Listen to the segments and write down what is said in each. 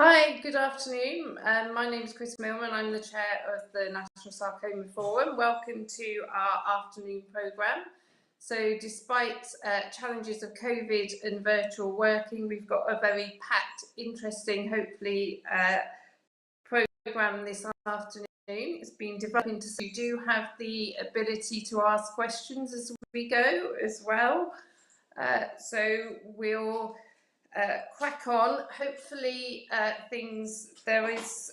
Hi, good afternoon. My name is Chris Millman. I'm the chair of the National Sarcoma Forum. Welcome to our afternoon programme. So despite challenges of COVID and virtual working, we've got a very packed, interesting, hopefully, programme this afternoon. It's been developed into, so you do have the ability to ask questions as we go as well. So we'll crack on. Hopefully there is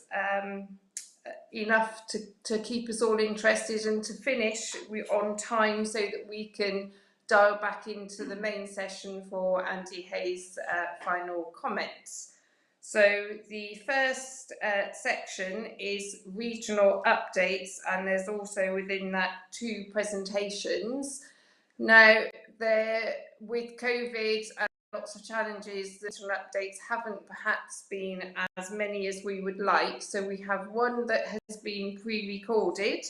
enough to keep us all interested and to finish on time so that we can dial back into the main session for Andy Hayes' final comments. So the first section is regional updates, and there's also within that 2 presentations. Now, with COVID and lots of challenges, the regional updates haven't perhaps been as many as we would like. So we have one that has been pre-recorded,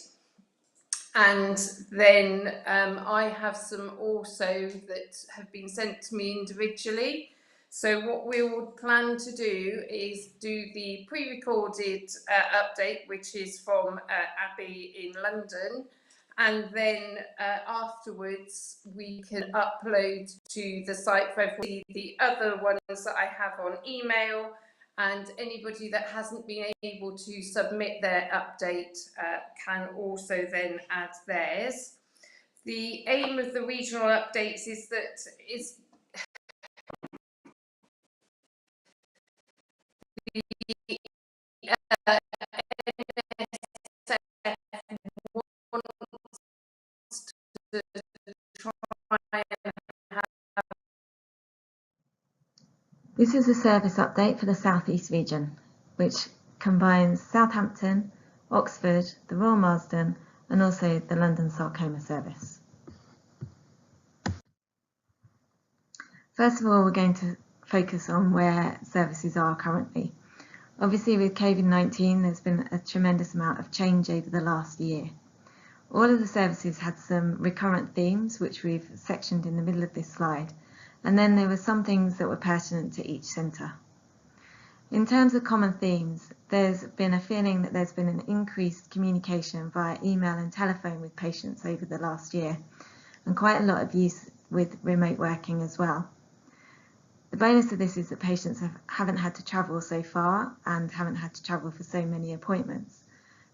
and then I have some also that have been sent to me individually. So what we will plan to do is do the pre-recorded update, which is from Abby in London. And then afterwards we can upload to the site for everybody the other ones that I have on email, and anybody that hasn't been able to submit their update can also then add theirs. The aim of the regional updates is that This is a service update for the South East region, which combines Southampton, Oxford, the Royal Marsden, and also the London Sarcoma Service. First of all, we're going to focus on where services are currently. Obviously, with COVID-19, there's been a tremendous amount of change over the last year. All of the services had some recurrent themes, which we've sectioned in the middle of this slide. And then there were some things that were pertinent to each centre. In terms of common themes, there's been a feeling that there's been an increased communication via email and telephone with patients over the last year, and quite a lot of use with remote working as well. The bonus of this is that patients haven't had to travel so far and haven't had to travel for so many appointments.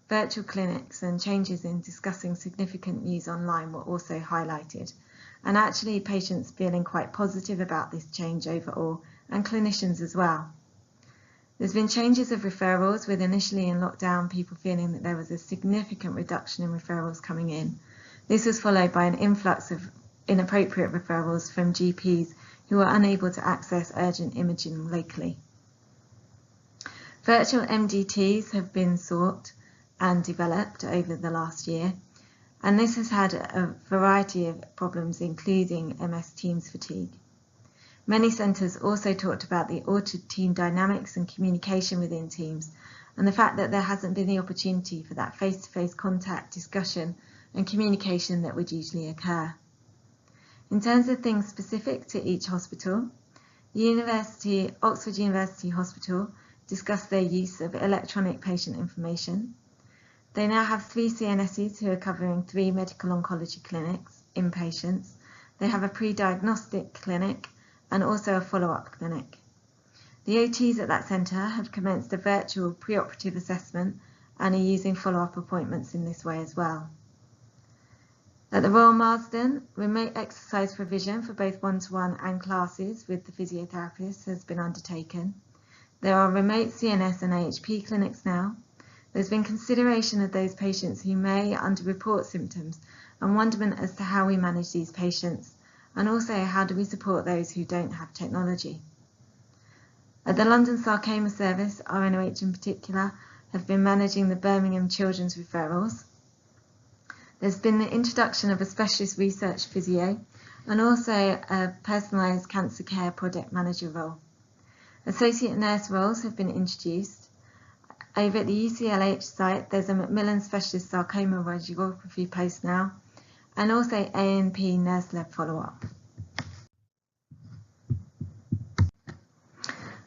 Virtual clinics and changes in discussing significant news online were also highlighted. And actually patients feeling quite positive about this change overall, and clinicians as well. There's been changes of referrals, with initially in lockdown people feeling that there was a significant reduction in referrals coming in. This was followed by an influx of inappropriate referrals from GPs who were unable to access urgent imaging locally. Virtual MDTs have been sought and developed over the last year. And this has had a variety of problems, including MS Teams fatigue. Many centres also talked about the altered team dynamics and communication within teams, and the fact that there hasn't been the opportunity for that face-to-face contact, discussion and communication that would usually occur. In terms of things specific to each hospital, Oxford University Hospital discussed their use of electronic patient information. They now have 3 CNSs who are covering 3 medical oncology clinics, inpatients. They have a pre-diagnostic clinic and also a follow-up clinic. The OTs at that centre have commenced a virtual preoperative assessment and are using follow-up appointments in this way as well. At the Royal Marsden, remote exercise provision for both one-to-one and classes with the physiotherapists has been undertaken. There are remote CNS and AHP clinics now. There's been consideration of those patients who may underreport symptoms and wonderment as to how we manage these patients, and also how do we support those who don't have technology. At the London Sarcoma Service, RNOH in particular, have been managing the Birmingham children's referrals. There's been the introduction of a specialist research physio and also a personalised cancer care project manager role. Associate nurse roles have been introduced. Over at the UCLH site, there's a Macmillan Specialist Sarcoma Radiography post now, and also A&P nurse-led follow-up.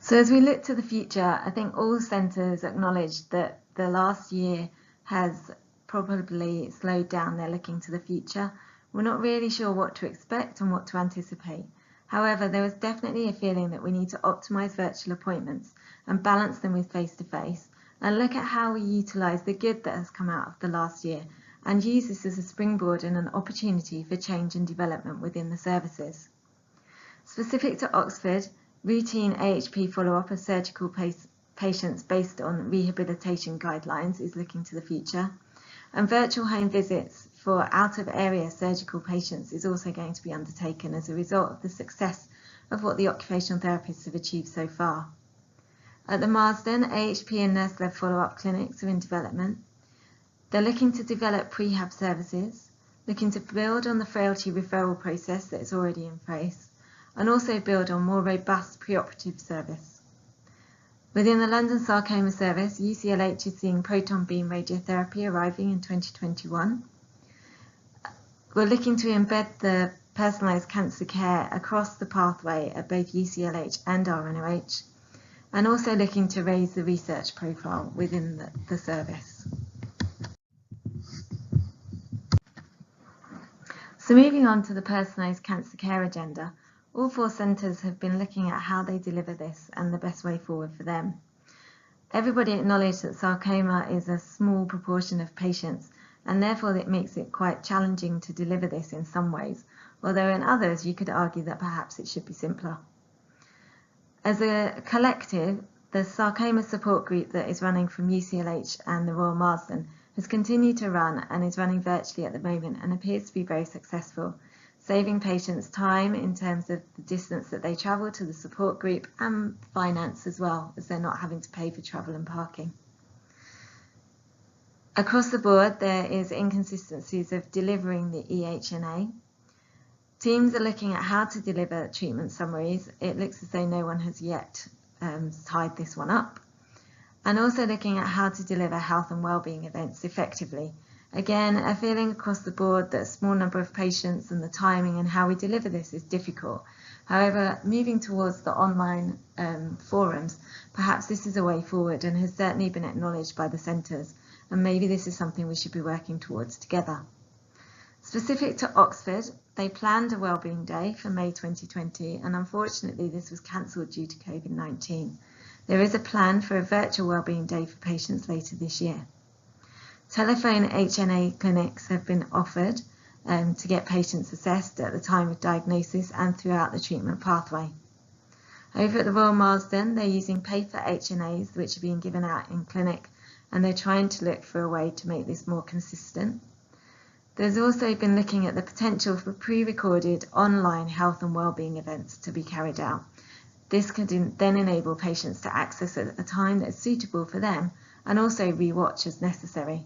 So as we look to the future, I think all centres acknowledge that the last year has probably slowed down their looking to the future. We're not really sure what to expect and what to anticipate. However, there is definitely a feeling that we need to optimise virtual appointments and balance them with face-to-face, and look at how we utilise the good that has come out of the last year and use this as a springboard and an opportunity for change and development within the services. Specific to Oxford, routine AHP follow-up of surgical patients based on rehabilitation guidelines is looking to the future, and virtual home visits for out-of-area surgical patients is also going to be undertaken as a result of the success of what the occupational therapists have achieved so far. At the Marsden, AHP and nurse-led follow-up clinics are in development. They're looking to develop prehab services, looking to build on the frailty referral process that is already in place, and also build on more robust preoperative service. Within the London Sarcoma Service, UCLH is seeing proton beam radiotherapy arriving in 2021. We're looking to embed the personalised cancer care across the pathway at both UCLH and RNOH, and also looking to raise the research profile within the service. So moving on to the personalised cancer care agenda, all 4 centres have been looking at how they deliver this and the best way forward for them. Everybody acknowledged that sarcoma is a small proportion of patients, and therefore it makes it quite challenging to deliver this in some ways, although in others you could argue that perhaps it should be simpler. As a collective, the sarcoma support group that is running from UCLH and the Royal Marsden has continued to run and is running virtually at the moment and appears to be very successful, saving patients time in terms of the distance that they travel to the support group and finance as well, as they're not having to pay for travel and parking. Across the board, there is inconsistencies of delivering the EHNA. Teams are looking at how to deliver treatment summaries. It looks as though no one has yet tied this one up. And also looking at how to deliver health and wellbeing events effectively. Again, a feeling across the board that a small number of patients and the timing and how we deliver this is difficult. However, moving towards the online forums, perhaps this is a way forward and has certainly been acknowledged by the centres, and maybe this is something we should be working towards together. Specific to Oxford, they planned a wellbeing day for May 2020, and unfortunately this was cancelled due to COVID-19. There is a plan for a virtual wellbeing day for patients later this year. Telephone HNA clinics have been offered to get patients assessed at the time of diagnosis and throughout the treatment pathway. Over at the Royal Marsden, they're using paper HNAs which are being given out in clinic, and they're trying to look for a way to make this more consistent. There's also been looking at the potential for pre-recorded online health and wellbeing events to be carried out. This could then enable patients to access at a time that is suitable for them and also re-watch as necessary.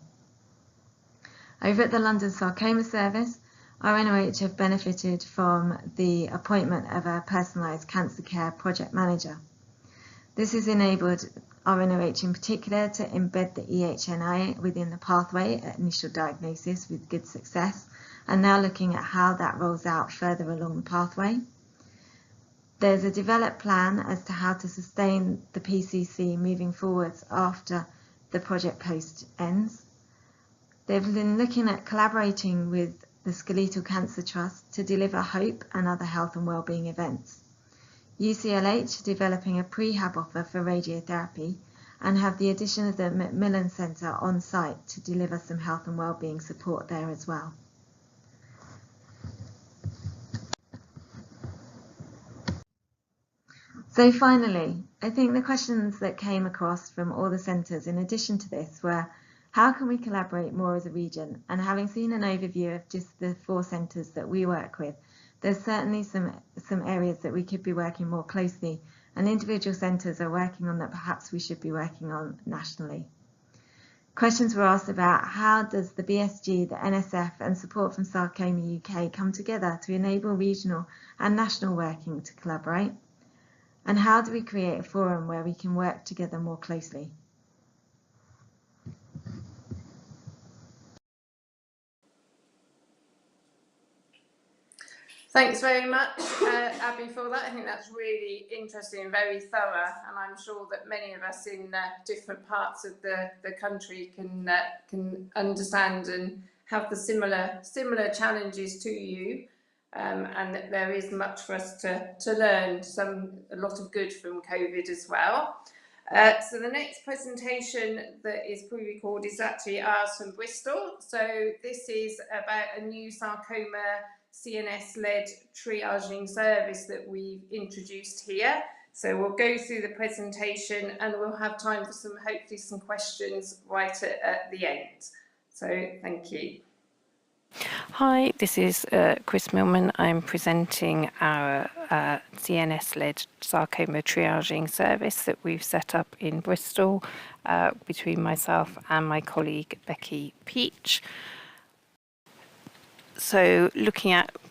Over at the London Sarcoma Service, RNOH have benefited from the appointment of a personalised cancer care project manager. This has enabled RNOH in particular to embed the EHNI within the pathway at initial diagnosis with good success, and now looking at how that rolls out further along the pathway. There's a developed plan as to how to sustain the PCC moving forwards after the project post ends. They've been looking at collaborating with the Skeletal Cancer Trust to deliver hope and other health and wellbeing events. UCLH are developing a prehab offer for radiotherapy and have the addition of the Macmillan Centre on site to deliver some health and wellbeing support there as well. So finally, I think the questions that came across from all the centres in addition to this were, how can we collaborate more as a region? And having seen an overview of just the 4 centres that we work with, there's certainly some areas that we could be working more closely, and individual centres are working on that perhaps we should be working on nationally. Questions were asked about how does the BSG, the NSF and support from Sarcoma UK come together to enable regional and national working to collaborate? And how do we create a forum where we can work together more closely? Thanks very much, Abby, for that. I think that's really interesting and very thorough, and I'm sure that many of us in different parts of the country can understand and have the similar challenges to you, and that there is much for us to learn, a lot of good from COVID as well. So the next presentation that is pre-recorded is actually ours from Bristol. So this is about a new sarcoma CNS-led triaging service that we've introduced here. So we'll go through the presentation and we'll have time for hopefully some questions right at the end. So thank you. Hi, this is Chris Millman. I'm presenting our CNS-led sarcoma triaging service that we've set up in Bristol between myself and my colleague Becky Peach. So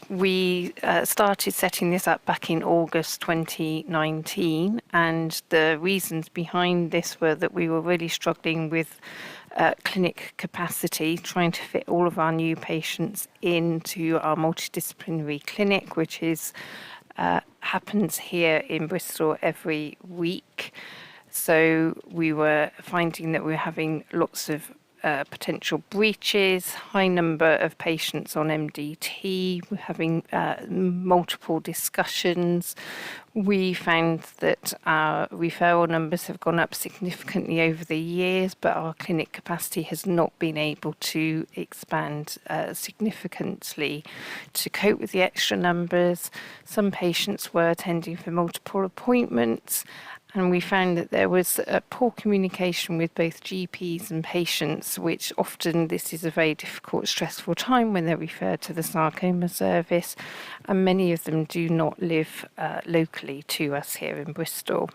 we started setting this up back in August 2019, and the reasons behind this were that we were really struggling with clinic capacity, trying to fit all of our new patients into our multidisciplinary clinic, which happens here in Bristol every week. So we were finding that we were having lots of potential breaches, high number of patients on MDT, we're having multiple discussions. We found that our referral numbers have gone up significantly over the years, but our clinic capacity has not been able to expand significantly to cope with the extra numbers. Some patients were attending for multiple appointments, and we found that there was poor communication with both GPs and patients, which often this is a very difficult, stressful time when they're referred to the sarcoma service, and many of them do not live locally to us here in Bristol.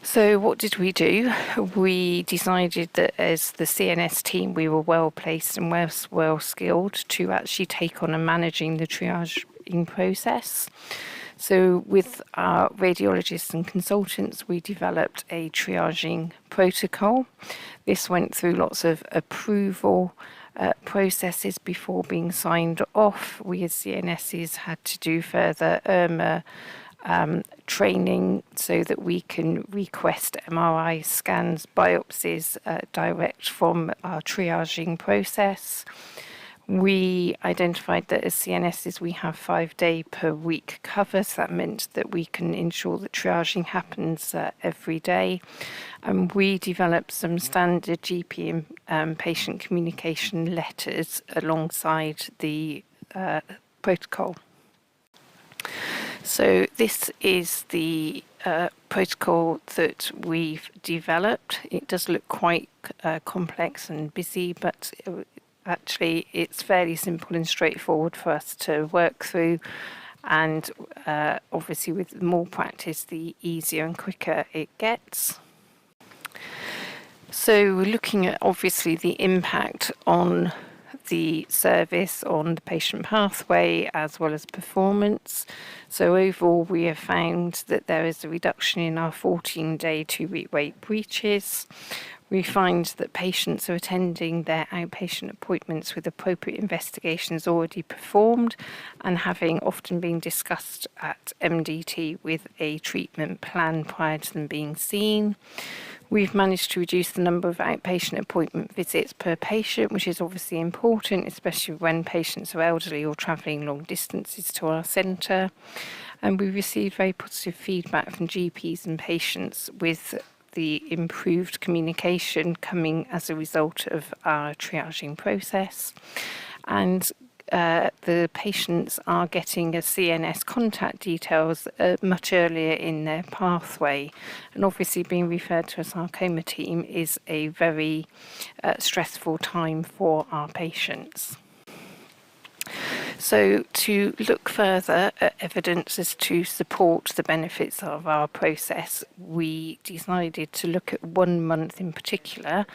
So what did we do? We decided that as the CNS team, we were well placed and well skilled to actually take on and managing the triaging process. So with our radiologists and consultants, we developed a triaging protocol. This went through lots of approval processes before being signed off. We as CNSs had to do further IRMA training so that we can request MRI scans, biopsies direct from our triaging process. We identified that as CNSs we have 5-day per week cover, so that meant that we can ensure that triaging happens every day. And we developed some standard GP and patient communication letters alongside the protocol. So this is the protocol that we've developed. It does look quite complex and busy, but actually it's fairly simple and straightforward for us to work through, and obviously with more practice the easier and quicker it gets. So we're looking at obviously the impact on the service, on the patient pathway as well as performance. So overall we have found that there is a reduction in our 14-day 2-week wait breaches. We find that patients are attending their outpatient appointments with appropriate investigations already performed and having often been discussed at MDT with a treatment plan prior to them being seen. We've managed to reduce the number of outpatient appointment visits per patient, which is obviously important, especially when patients are elderly or travelling long distances to our centre. And we received very positive feedback from GPs and patients with the improved communication coming as a result of our triaging process. And the patients are getting a CNS contact details much earlier in their pathway. And obviously being referred to a sarcoma team is a very stressful time for our patients. So to look further at evidence as to support the benefits of our process, we decided to look at 1 month in particular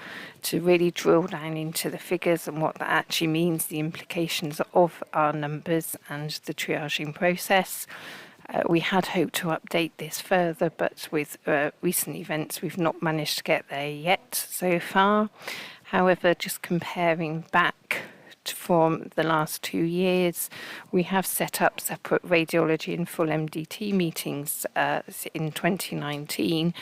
to really drill down into the figures and what that actually means, the implications of our numbers and the triaging process. We had hoped to update this further, but with recent events we've not managed to get there yet so far. However, just comparing back from the last 2 years. We have set up separate radiology and full MDT meetings in 2019,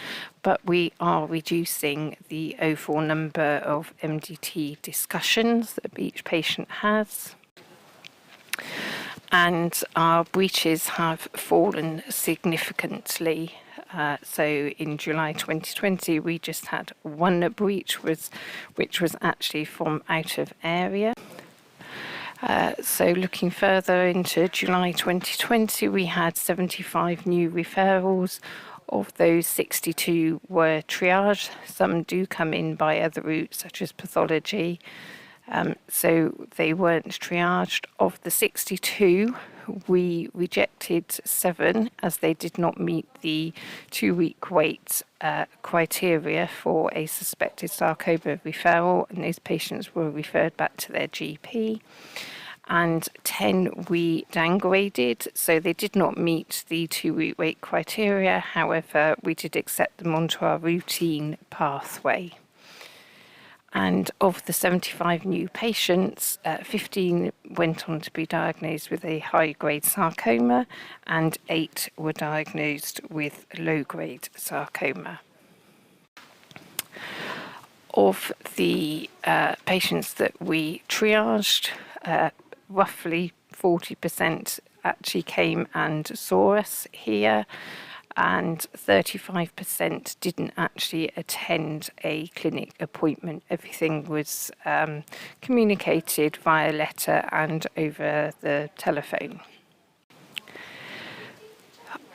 but we are reducing the overall number of MDT discussions that each patient has. And our breaches have fallen significantly. So in July 2020, we just had one breach, which was actually from out of area. So looking further into July 2020, we had 75 new referrals. Of those, 62 were triaged. Some do come in by other routes, such as pathology. So they weren't triaged. Of the 62, we rejected 7 as they did not meet the 2-week wait criteria for a suspected sarcoma referral, and those patients were referred back to their GP. And 10 we downgraded, so they did not meet the 2-week wait criteria. However, we did accept them onto our routine pathway. And of the 75 new patients, 15 went on to be diagnosed with a high-grade sarcoma, and 8 were diagnosed with low-grade sarcoma. Of the patients that we triaged, roughly 40% actually came and saw us here, and 35% didn't actually attend a clinic appointment. Everything was communicated via letter and over the telephone.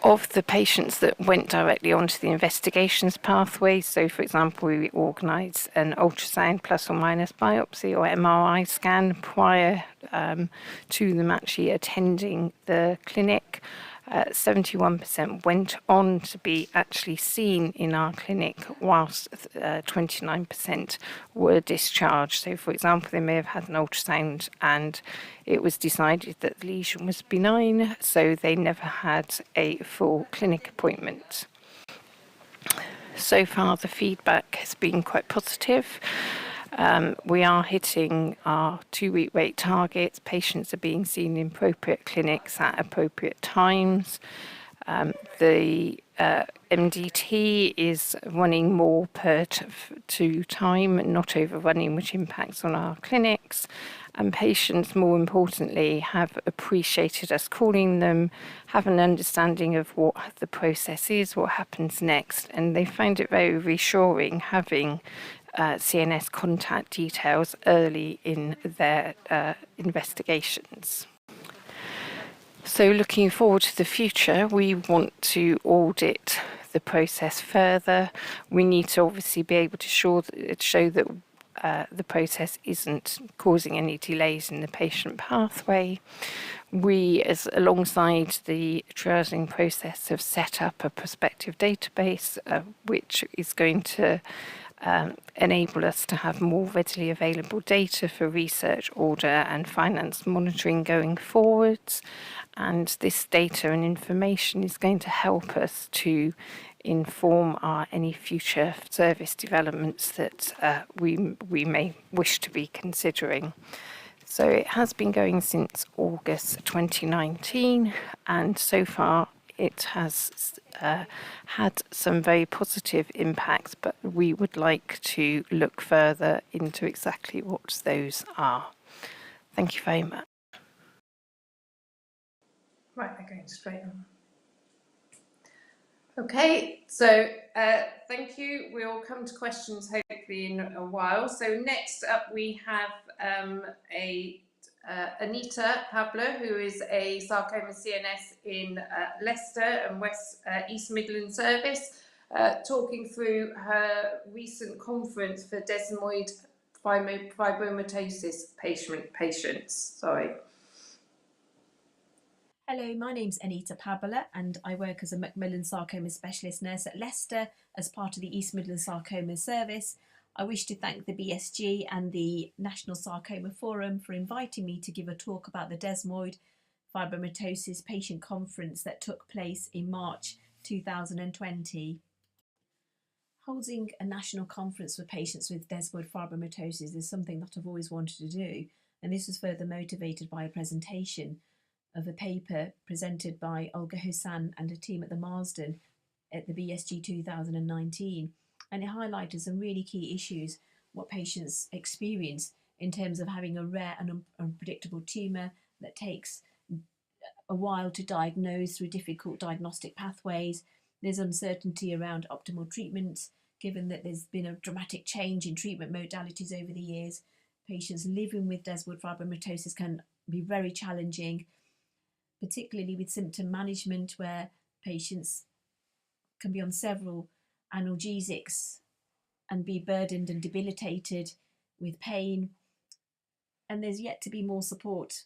Of the patients that went directly onto the investigations pathway, so for example, we organised an ultrasound plus or minus biopsy or MRI scan prior to them actually attending the clinic. 71% went on to be actually seen in our clinic, whilst 29% were discharged. So, for example, they may have had an ultrasound and it was decided that the lesion was benign, so they never had a full clinic appointment. So far, the feedback has been quite positive. We are hitting our 2-week wait targets. Patients are being seen in appropriate clinics at appropriate times. The MDT is running more per to time, not overrunning, which impacts on our clinics. And patients, more importantly, have appreciated us calling them, have an understanding of what the process is, what happens next, and they find it very reassuring having CNS contact details early in their investigations. So looking forward to the future, we want to audit the process further. We need to obviously be able to show that the process isn't causing any delays in the patient pathway. We, alongside the triaging process, have set up a prospective database which is going to enable us to have more readily available data for research, order and finance monitoring going forwards. And this data and information is going to help us to inform any future service developments that we may wish to be considering. So it has been going since August 2019, and so far it has had some very positive impacts, but we would like to look further into exactly what those are. Thank you very much. Right, they're going straight on. Okay, so thank you. We'll come to questions hopefully in a while. So next up we have Anita Pabler, who is a sarcoma CNS in Leicester and East Midlands service, talking through her recent conference for desmoid fibromatosis patients. Sorry. Hello, my name's Anita Pabler and I work as a Macmillan Sarcoma Specialist Nurse at Leicester as part of the East Midlands Sarcoma Service. I wish to thank the BSG and the National Sarcoma Forum for inviting me to give a talk about the desmoid fibromatosis patient conference that took place in March 2020. Holding a national conference for patients with desmoid fibromatosis is something that I've always wanted to do, And this was further motivated by a presentation of a paper presented by Olga Hussan and a team at the Marsden at the BSG 2019. And it highlighted some really key issues, what patients experience in terms of having a rare and unpredictable tumour that takes a while to diagnose through difficult diagnostic pathways. There's uncertainty around optimal treatments, given that there's been a dramatic change in treatment modalities over the years. Patients living with desmoid fibromatosis can be very challenging, particularly with symptom management, where patients can be on several analgesics and be burdened and debilitated with pain. And there's yet to be more support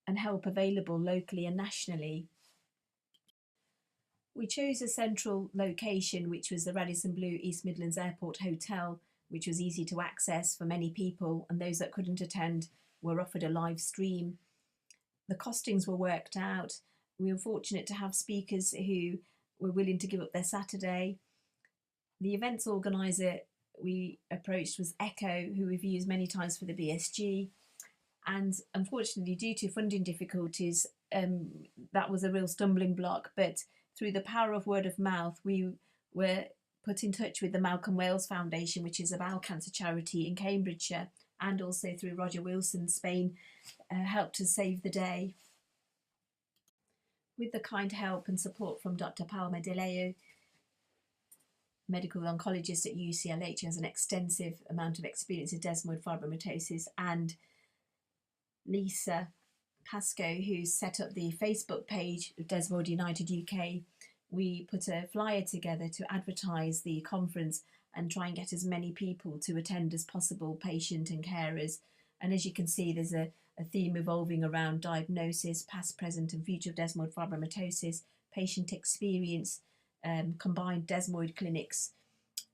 and help available locally and nationally. We chose a central location, which was the Radisson Blu East Midlands Airport Hotel, which was easy to access for many people, and those that couldn't attend were offered a live stream. The costings were worked out. We were fortunate to have speakers who were willing to give up their Saturday. The events organiser we approached was Echo, who we've used many times for the BSG. And unfortunately, due to funding difficulties, that was a real stumbling block. But through the power of word of mouth, we were put in touch with the Malcolm Wales Foundation, which is a bowel cancer charity in Cambridgeshire, and also through Roger Wilson, Spain, helped us save the day. With the kind help and support from Dr. Palma De Leo, medical oncologist at UCLH, who has an extensive amount of experience in desmoid fibromatosis, and Lisa Pascoe, who set up the Facebook page of Desmoid United UK, we put a flyer together to advertise the conference and try and get as many people to attend as possible, patient and carers. And as you can see, there's a theme evolving around diagnosis, past, present and future of desmoid fibromatosis, patient experience, combined desmoid clinics,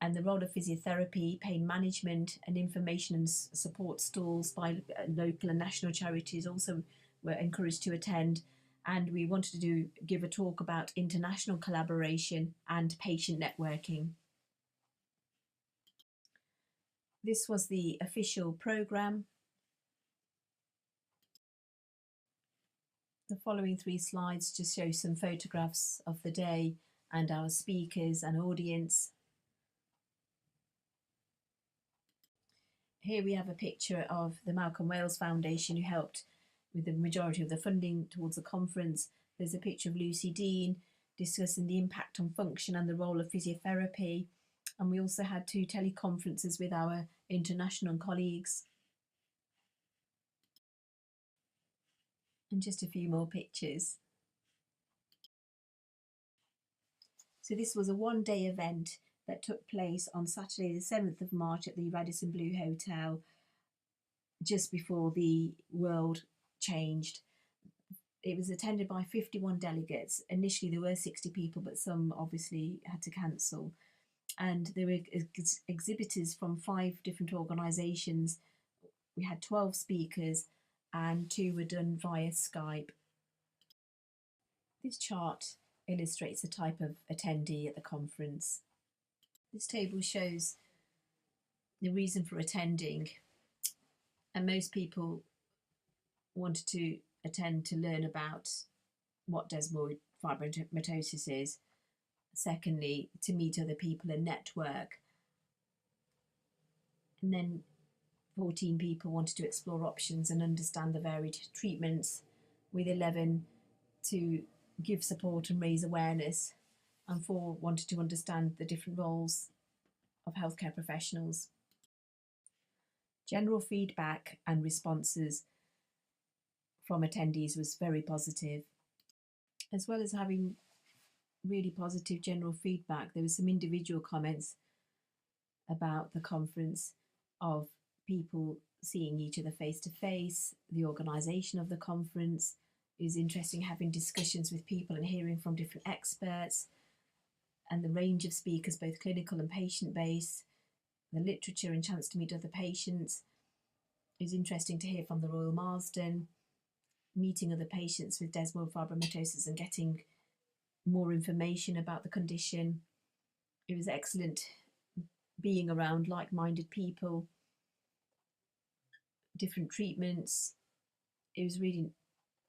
and the role of physiotherapy, pain management, and information and support stalls by local and national charities also were encouraged to attend. And we wanted to give a talk about international collaboration and patient networking. This was the official programme. The following 3 slides just show some photographs of the day and our speakers and audience. Here we have a picture of the Malcolm Wales Foundation, who helped with the majority of the funding towards the conference. There's a picture of Lucy Dean discussing the impact on function and the role of physiotherapy. And we also had 2 teleconferences with our international colleagues. And just a few more pictures. So this was a 1-day event that took place on Saturday the 7th of March at the Radisson Blu Hotel, just before the world changed. It was attended by 51 delegates. Initially there were 60 people, but some obviously had to cancel. And there were exhibitors from 5 different organisations. We had 12 speakers and 2 were done via Skype. This chart illustrates the type of attendee at the conference. This table shows the reason for attending, and most people wanted to attend to learn about what desmoid fibromatosis is. Secondly, to meet other people and network. And then 14 people wanted to explore options and understand the varied treatments, with 11 to give support and raise awareness, and 4 wanted to understand the different roles of healthcare professionals. General feedback and responses from attendees was very positive. As well as having really positive general feedback, there were some individual comments about the conference of people seeing each other face to face, the organisation of the conference. It was interesting having discussions with people and hearing from different experts, and the range of speakers, both clinical and patient based, the literature and chance to meet other patients. It was interesting to hear from the Royal Marsden, meeting other patients with desmoid fibromatosis and getting more information about the condition. It was excellent being around like-minded people different treatments. It was really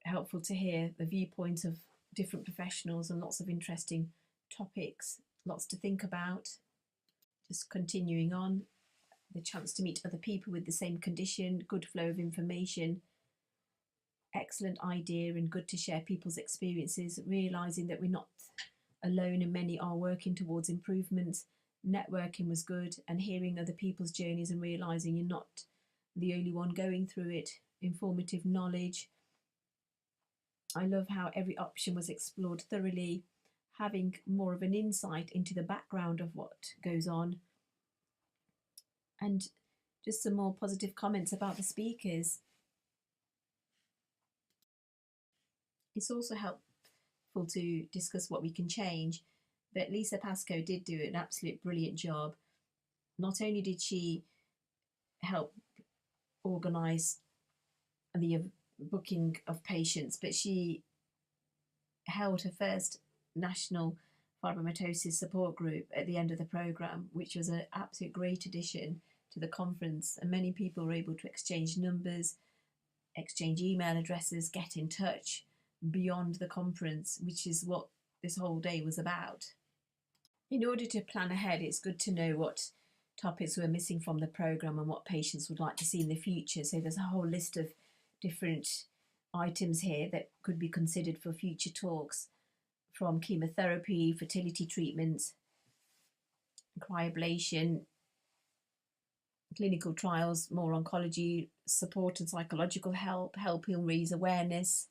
helpful to hear the viewpoint of different professionals and lots of interesting topics, lots to think about. Just continuing on, the chance to meet other people with the same condition, good flow of information, excellent idea and good to share people's experiences, realising that we're not alone and many are working towards improvements. Networking was good, and hearing other people's journeys and realising you're not the only one going through it. Informative knowledge. I love how every option was explored thoroughly, having more of an insight into the background of what goes on. And just some more positive comments about the speakers. It's also helpful to discuss what we can change, but Lisa Pascoe did do an absolute brilliant job. Not only did she help organise the booking of patients, but she held her first national fibromatosis support group at the end of the programme, which was an absolute great addition to the conference, and many people were able to exchange numbers, exchange email addresses, get in touch beyond the conference, which is what this whole day was about. In order to plan ahead, it's good to know what topics were missing from the programme and what patients would like to see in the future. So there's a whole list of different items here that could be considered for future talks, from chemotherapy, fertility treatments, cryoablation, clinical trials, more oncology, support and psychological help, helping raise awareness,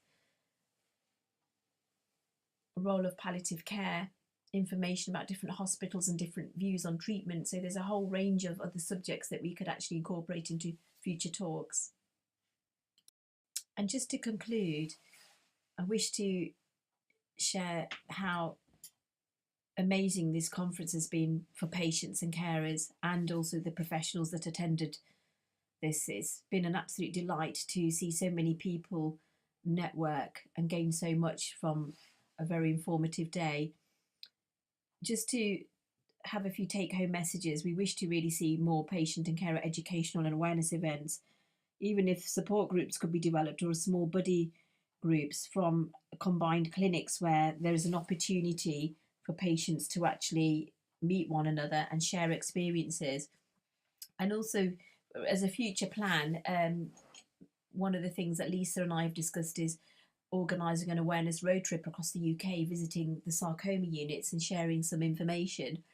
role of palliative care, information about different hospitals and different views on treatment. So there's a whole range of other subjects that we could actually incorporate into future talks. And just to conclude, I wish to share how amazing this conference has been for patients and carers, and also the professionals that attended this. It's been an absolute delight to see so many people network and gain so much from a very informative day. Just to have a few take-home messages, we wish to really see more patient and carer educational and awareness events, even if support groups could be developed, or small buddy groups from combined clinics where there is an opportunity for patients to actually meet one another and share experiences. And also, as a future plan, one of the things that Lisa and I have discussed is organising an awareness road trip across the UK, visiting the sarcoma units and sharing some information.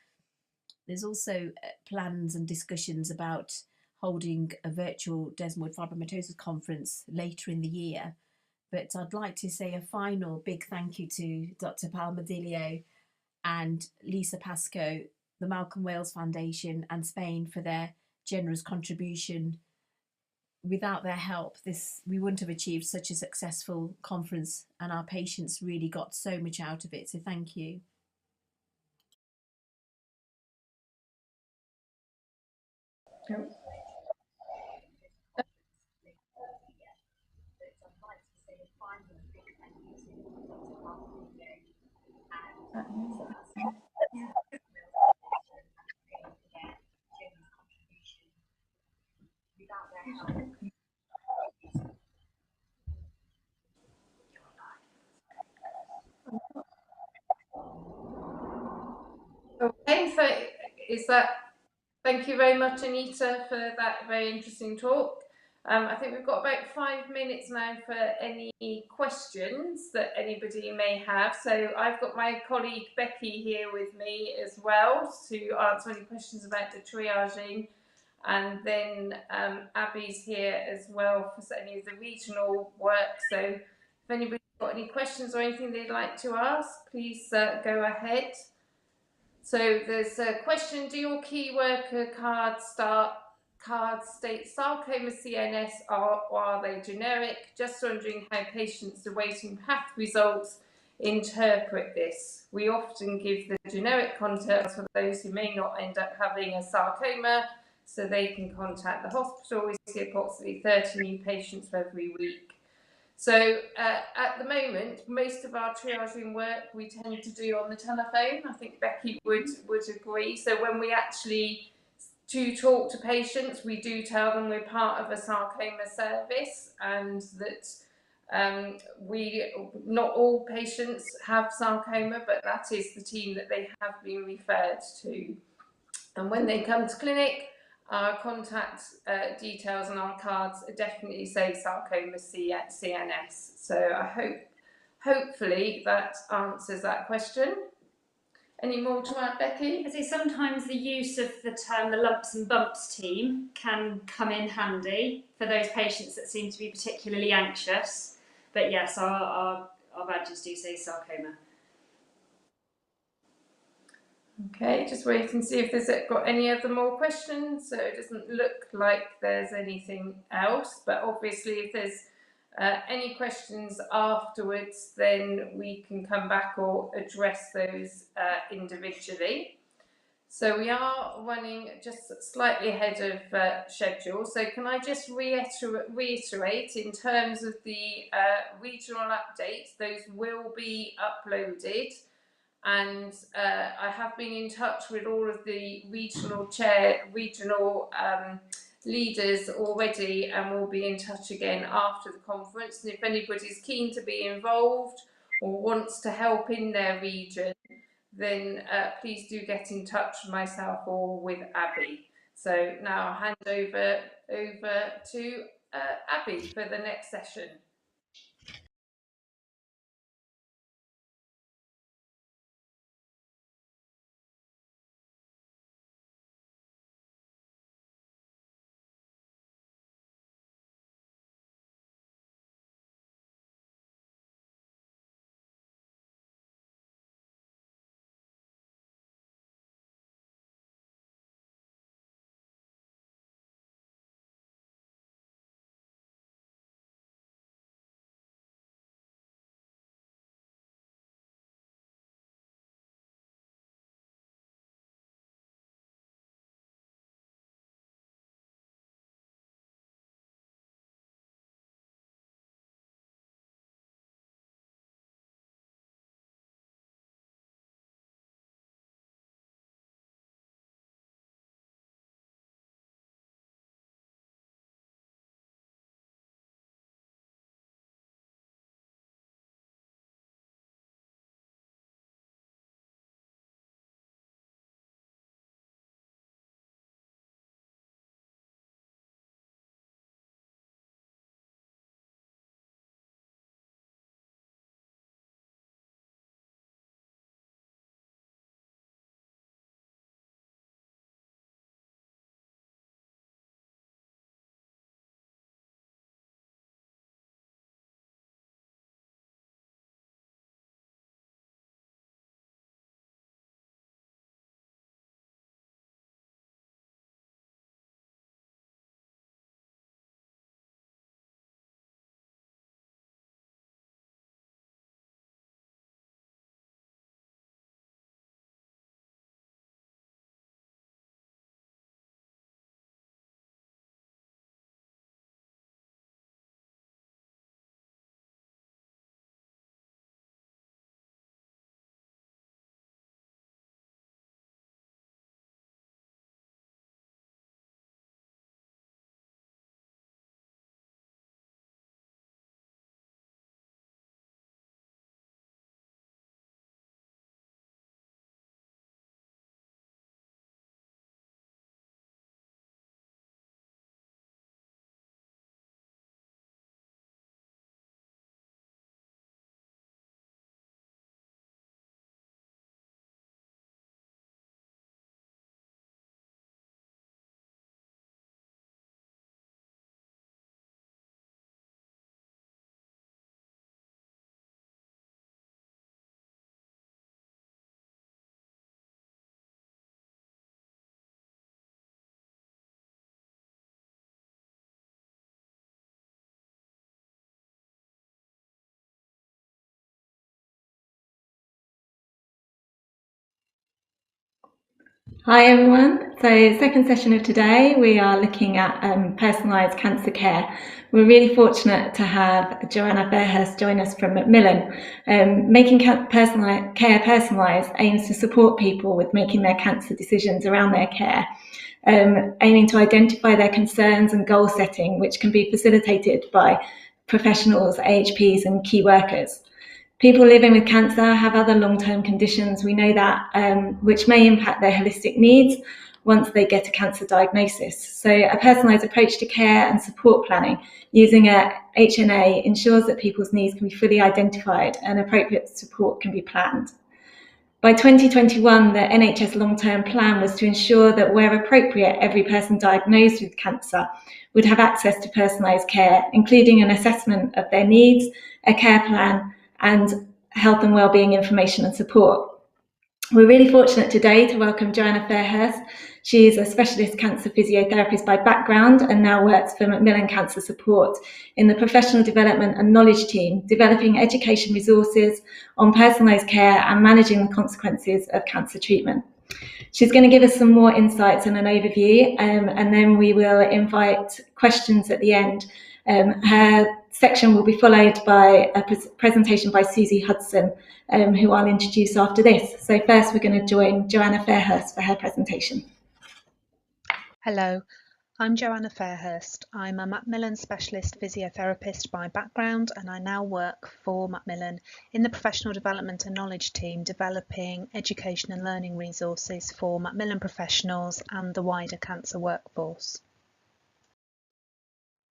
There's also plans and discussions about holding a virtual desmoid fibromatosis conference later in the year. But I'd like to say a final big thank you to Dr. Palmadillo and Lisa Pascoe, the Malcolm Wales Foundation and Spain for their generous contribution. Without their help, we wouldn't have achieved such a successful conference, and our patients really got so much out of it. So thank you. Okay, so thank you very much, Anita, for that very interesting talk. I think we've got about 5 minutes now for any questions that anybody may have. So I've got my colleague Becky here with me as well to answer any questions about the triaging. And then Abby's here as well for any of the regional work. So if anybody's got any questions or anything they'd like to ask, please go ahead. So there's a question: do your key worker cards state sarcoma CNS, or are they generic? Just wondering how patients awaiting path results interpret this. We often give the generic context for those who may not end up having a sarcoma, so they can contact the hospital. We see approximately 30 new patients every week. So at the moment, most of our triaging work we tend to do on the telephone. I think Becky would agree. So when we actually to talk to patients. We do tell them we're part of a sarcoma service, and that not all patients have sarcoma, but that is the team that they have been referred to. And when they come to clinic, our contact details on our cards definitely say sarcoma CNS. So hopefully that answers that question. Any more to add, Becky? I say sometimes the use of the term the lumps and bumps team can come in handy for those patients that seem to be particularly anxious. But yes, our badges do say sarcoma. Okay, just wait and see if there's got any other more questions. So it doesn't look like there's anything else, but obviously if there's any questions afterwards, then we can come back or address those individually. So we are running just slightly ahead of schedule. So can I just reiterate in terms of the regional updates, those will be uploaded. And I have been in touch with all of the regional leaders already, and we'll be in touch again after the conference. And if anybody's keen to be involved or wants to help in their region, then please do get in touch with myself or with Abby. So now I'll hand over to Abby for the next session. Hi everyone, so second session of today we are looking at personalised cancer care. We're really fortunate to have Joanna Fairhurst join us from Macmillan. Making care personalised aims to support people with making their cancer decisions around their care, aiming to identify their concerns and goal setting, which can be facilitated by professionals, AHPs and key workers. People living with cancer have other long-term conditions, we know that, which may impact their holistic needs once they get a cancer diagnosis. So a personalised approach to care and support planning using a HNA ensures that people's needs can be fully identified and appropriate support can be planned. By 2021, the NHS long-term plan was to ensure that where appropriate, every person diagnosed with cancer would have access to personalised care, including an assessment of their needs, a care plan, and health and wellbeing information and support. We're really fortunate today to welcome Joanna Fairhurst. She is a specialist cancer physiotherapist by background and now works for Macmillan Cancer Support in the professional development and knowledge team, developing education resources on personalised care and managing the consequences of cancer treatment. She's going to give us some more insights and an overview, and then we will invite questions at the end. Her section will be followed by a presentation by Susie Hudson, who I'll introduce after this. So first we're going to join Joanna Fairhurst for her presentation. Hello, I'm Joanna Fairhurst. I'm a Macmillan specialist physiotherapist by background, and I now work for Macmillan in the professional development and knowledge team, developing education and learning resources for Macmillan professionals and the wider cancer workforce.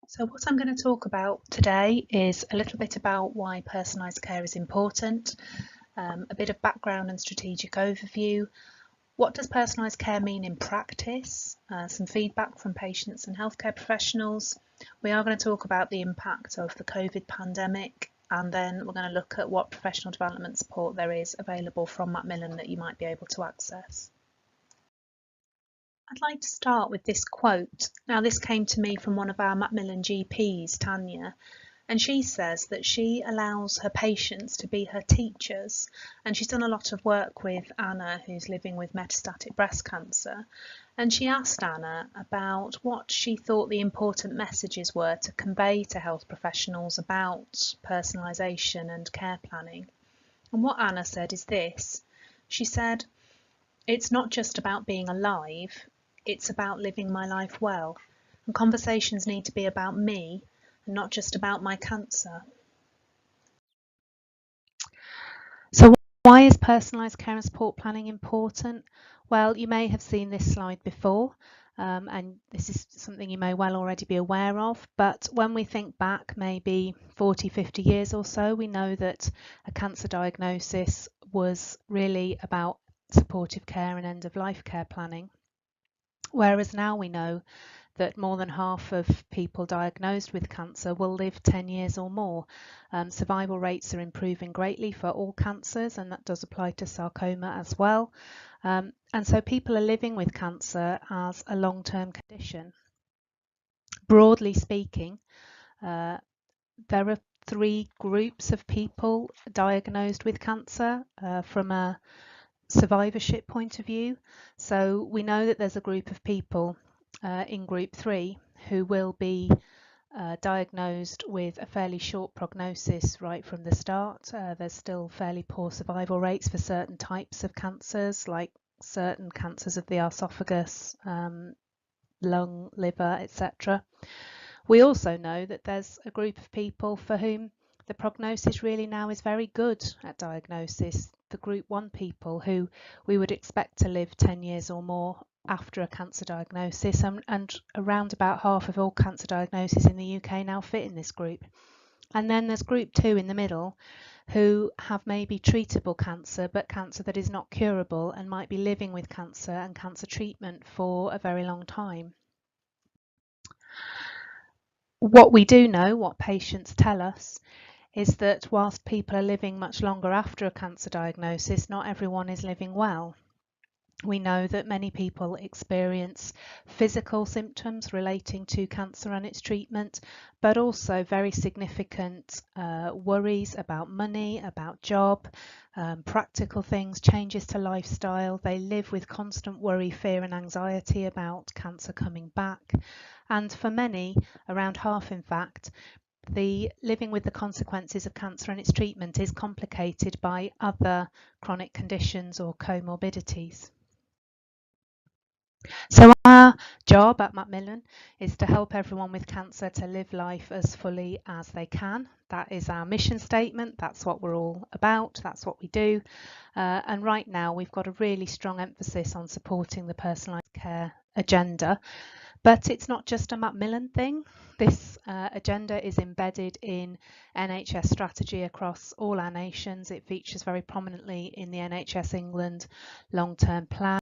So what I'm going to talk about today is a little bit about why personalised care is important, a bit of background and strategic overview. What does personalised care mean in practice? Some feedback from patients and healthcare professionals. We are going to talk about the impact of the COVID pandemic, and then we're going to look at what professional development support there is available from Macmillan that you might be able to access. I'd like to start with this quote. Now, this came to me from one of our Macmillan GPs, Tanya, and she says that she allows her patients to be her teachers, and she's done a lot of work with Anna, who's living with metastatic breast cancer, and she asked Anna about what she thought the important messages were to convey to health professionals about personalisation and care planning. And what Anna said is this. She said, "It's not just about being alive, it's about living my life well, and conversations need to be about me and not just about my cancer." So why is personalised care and support planning important? Well, you may have seen this slide before, and this is something you may well already be aware of, but when we think back maybe 40, 50 years or so, we know that a cancer diagnosis was really about supportive care and end-of-life care planning. Whereas now we know that more than half of people diagnosed with cancer will live 10 years or more. Survival rates are improving greatly for all cancers, and that does apply to sarcoma as well. And so people are living with cancer as a long-term condition. Broadly speaking, there are three groups of people diagnosed with cancer from a survivorship point of view. So we know that there's a group of people in group 3 who will be diagnosed with a fairly short prognosis right from the start. There's still fairly poor survival rates for certain types of cancers, like certain cancers of the esophagus, lung, liver, etc. We also know that there's a group of people for whom the prognosis really now is very good at diagnosis, the group 1 people who we would expect to live 10 years or more after a cancer diagnosis, and around about half of all cancer diagnoses in the UK now fit in this group. And then there's group 2 in the middle, who have maybe treatable cancer, but cancer that is not curable and might be living with cancer and cancer treatment for a very long time. What we do know, what patients tell us, is that whilst people are living much longer after a cancer diagnosis, not everyone is living well. We know that many people experience physical symptoms relating to cancer and its treatment, but also very significant worries about money, about job, practical things, changes to lifestyle. They live with constant worry, fear and anxiety about cancer coming back. And for many, around half in fact, the living with the consequences of cancer and its treatment is complicated by other chronic conditions or comorbidities. So our job at Macmillan is to help everyone with cancer to live life as fully as they can. That is our mission statement. That's what we're all about. That's what we do. And right now we've got a really strong emphasis on supporting the personalised care agenda. But it's not just a Macmillan thing. This agenda is embedded in NHS strategy across all our nations. It features very prominently in the NHS England long-term plan.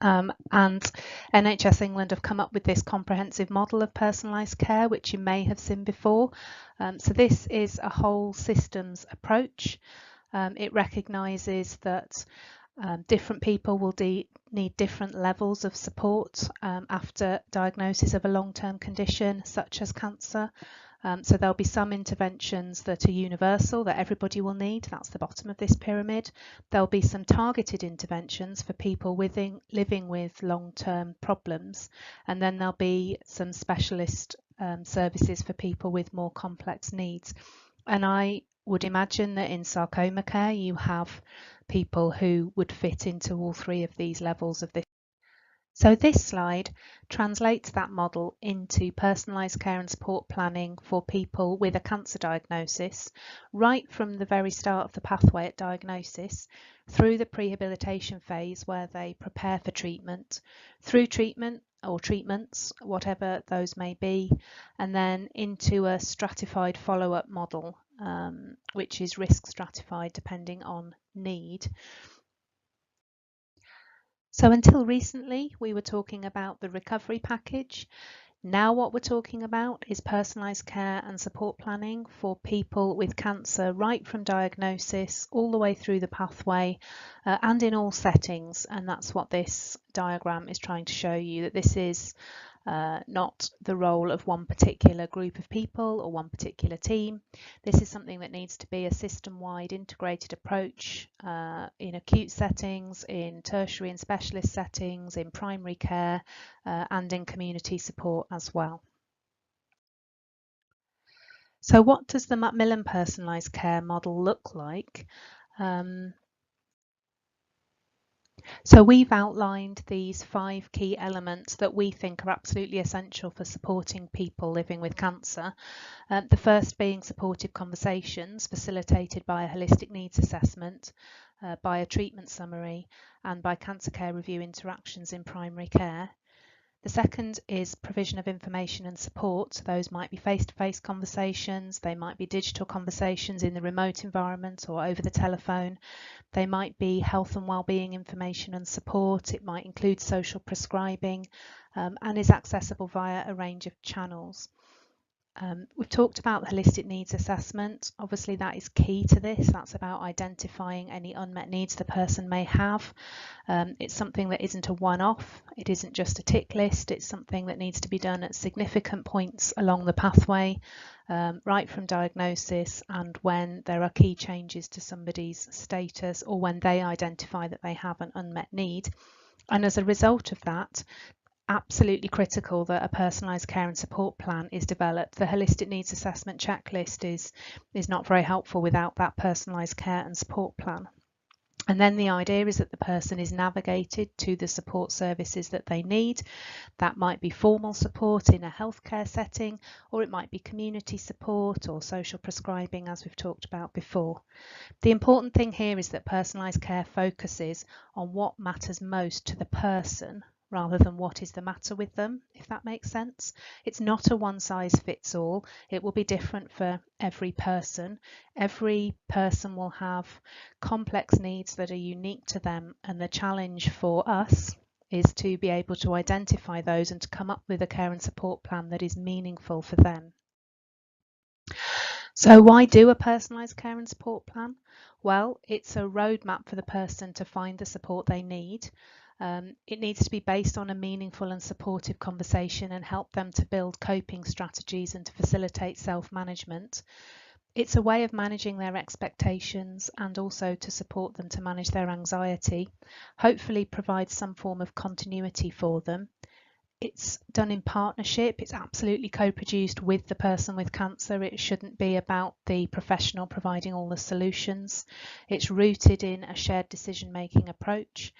And NHS England have come up with this comprehensive model of personalised care, which you may have seen before. So this is a whole systems approach. It recognises that different people will need different levels of support after diagnosis of a long-term condition such as cancer. So there'll be some interventions that are universal that everybody will need. That's the bottom of this pyramid. There'll be some targeted interventions for people living with long-term problems. And then there'll be some specialist services for people with more complex needs. And I would imagine that in sarcoma care, you have people who would fit into all three of these levels of this. So this slide translates that model into personalised care and support planning for people with a cancer diagnosis, right from the very start of the pathway at diagnosis, through the prehabilitation phase where they prepare for treatment, through treatment or treatments, whatever those may be, and then into a stratified follow-up model, which is risk stratified depending on need. So until recently, we were talking about the recovery package. Now what we're talking about is personalised care and support planning for people with cancer right from diagnosis all the way through the pathway and in all settings. And that's what this diagram is trying to show you, that this is not the role of one particular group of people or one particular team. This is something that needs to be a system-wide integrated approach in acute settings, in tertiary and specialist settings, in primary care and in community support as well. So what does the Macmillan personalised care model look like? So we've outlined these 5 key elements that we think are absolutely essential for supporting people living with cancer. The first being supportive conversations facilitated by a holistic needs assessment, by a treatment summary and by cancer care review interactions in primary care. The second is provision of information and support. Those might be face-to-face conversations, they might be digital conversations in the remote environment or over the telephone. They might be health and wellbeing information and support. It might include social prescribing and is accessible via a range of channels. We've talked about the holistic needs assessment. Obviously that is key to this. That's about identifying any unmet needs the person may have. It's something that isn't a one-off. It isn't just a tick list. It's something that needs to be done at significant points along the pathway, right from diagnosis and when there are key changes to somebody's status or when they identify that they have an unmet need. And as a result of that, absolutely critical that a personalised care and support plan is developed. The holistic needs assessment checklist is not very helpful without that personalised care and support plan. And then the idea is that the person is navigated to the support services that they need. That might be formal support in a healthcare setting, or it might be community support or social prescribing, as we've talked about before. The important thing here is that personalised care focuses on what matters most to the person rather than what is the matter with them, if that makes sense. It's not a one-size-fits-all. It will be different for every person. Every person will have complex needs that are unique to them, and the challenge for us is to be able to identify those and to come up with a care and support plan that is meaningful for them. So why do a personalised care and support plan? Well, it's a roadmap for the person to find the support they need. It needs to be based on a meaningful and supportive conversation and help them to build coping strategies and to facilitate self-management. It's a way of managing their expectations and also to support them to manage their anxiety, hopefully provide some form of continuity for them. It's done in partnership. It's absolutely co-produced with the person with cancer. It shouldn't be about the professional providing all the solutions. It's rooted in a shared decision-making approach.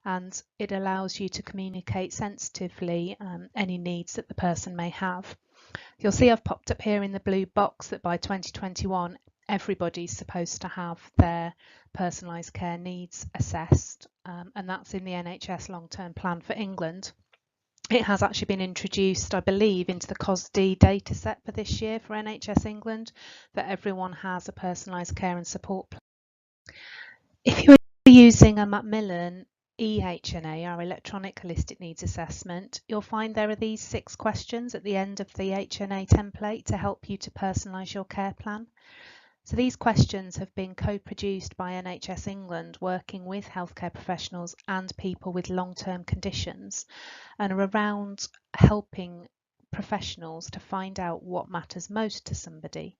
and it allows you to communicate sensitively any needs that the person may have. You'll see I've popped up here in the blue box that by 2021 everybody's supposed to have their personalised care needs assessed, and that's in the NHS long-term plan for England. It has actually been introduced, I believe, into the COSD data set for this year for NHS England, that everyone has a personalised care and support plan. If you're using a Macmillan EHNA, our electronic holistic needs assessment, you'll find there are these 6 questions at the end of the HNA template to help you to personalise your care plan. So these questions have been co-produced by NHS England, working with healthcare professionals and people with long-term conditions, and are around helping professionals to find out what matters most to somebody.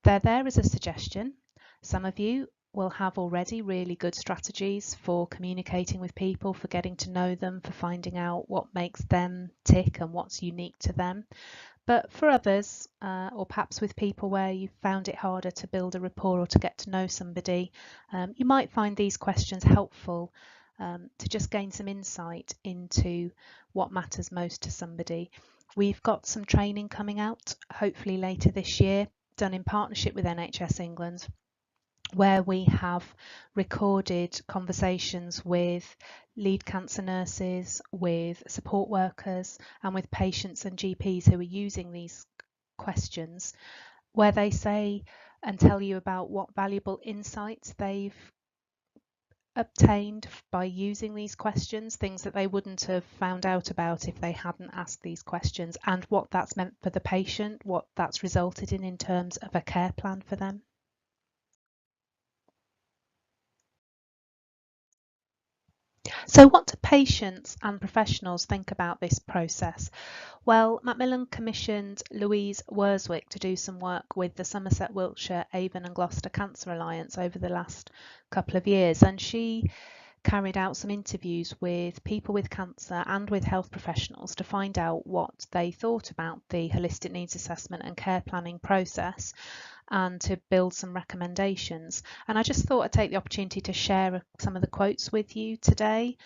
They're there as a suggestion. Some of you will have already really good strategies for communicating with people, for getting to know them, for finding out what makes them tick and what's unique to them. But for others, or perhaps with people where you found it harder to build a rapport or to get to know somebody, you might find these questions helpful to just gain some insight into what matters most to somebody. We've got some training coming out, hopefully later this year, done in partnership with NHS England, where we have recorded conversations with lead cancer nurses, with support workers, and with patients and GPs who are using these questions, where they say and tell you about what valuable insights they've obtained by using these questions, things that they wouldn't have found out about if they hadn't asked these questions, and what that's meant for the patient, what that's resulted in terms of a care plan for them. So what do patients and professionals think about this process? Well, Macmillan commissioned Louise Worswick to do some work with the Somerset, Wiltshire, Avon and Gloucester Cancer Alliance over the last couple of years, and she carried out some interviews with people with cancer and with health professionals to find out what they thought about the holistic needs assessment and care planning process, and to build some recommendations. And I just thought I'd take the opportunity to share some of the quotes with you today.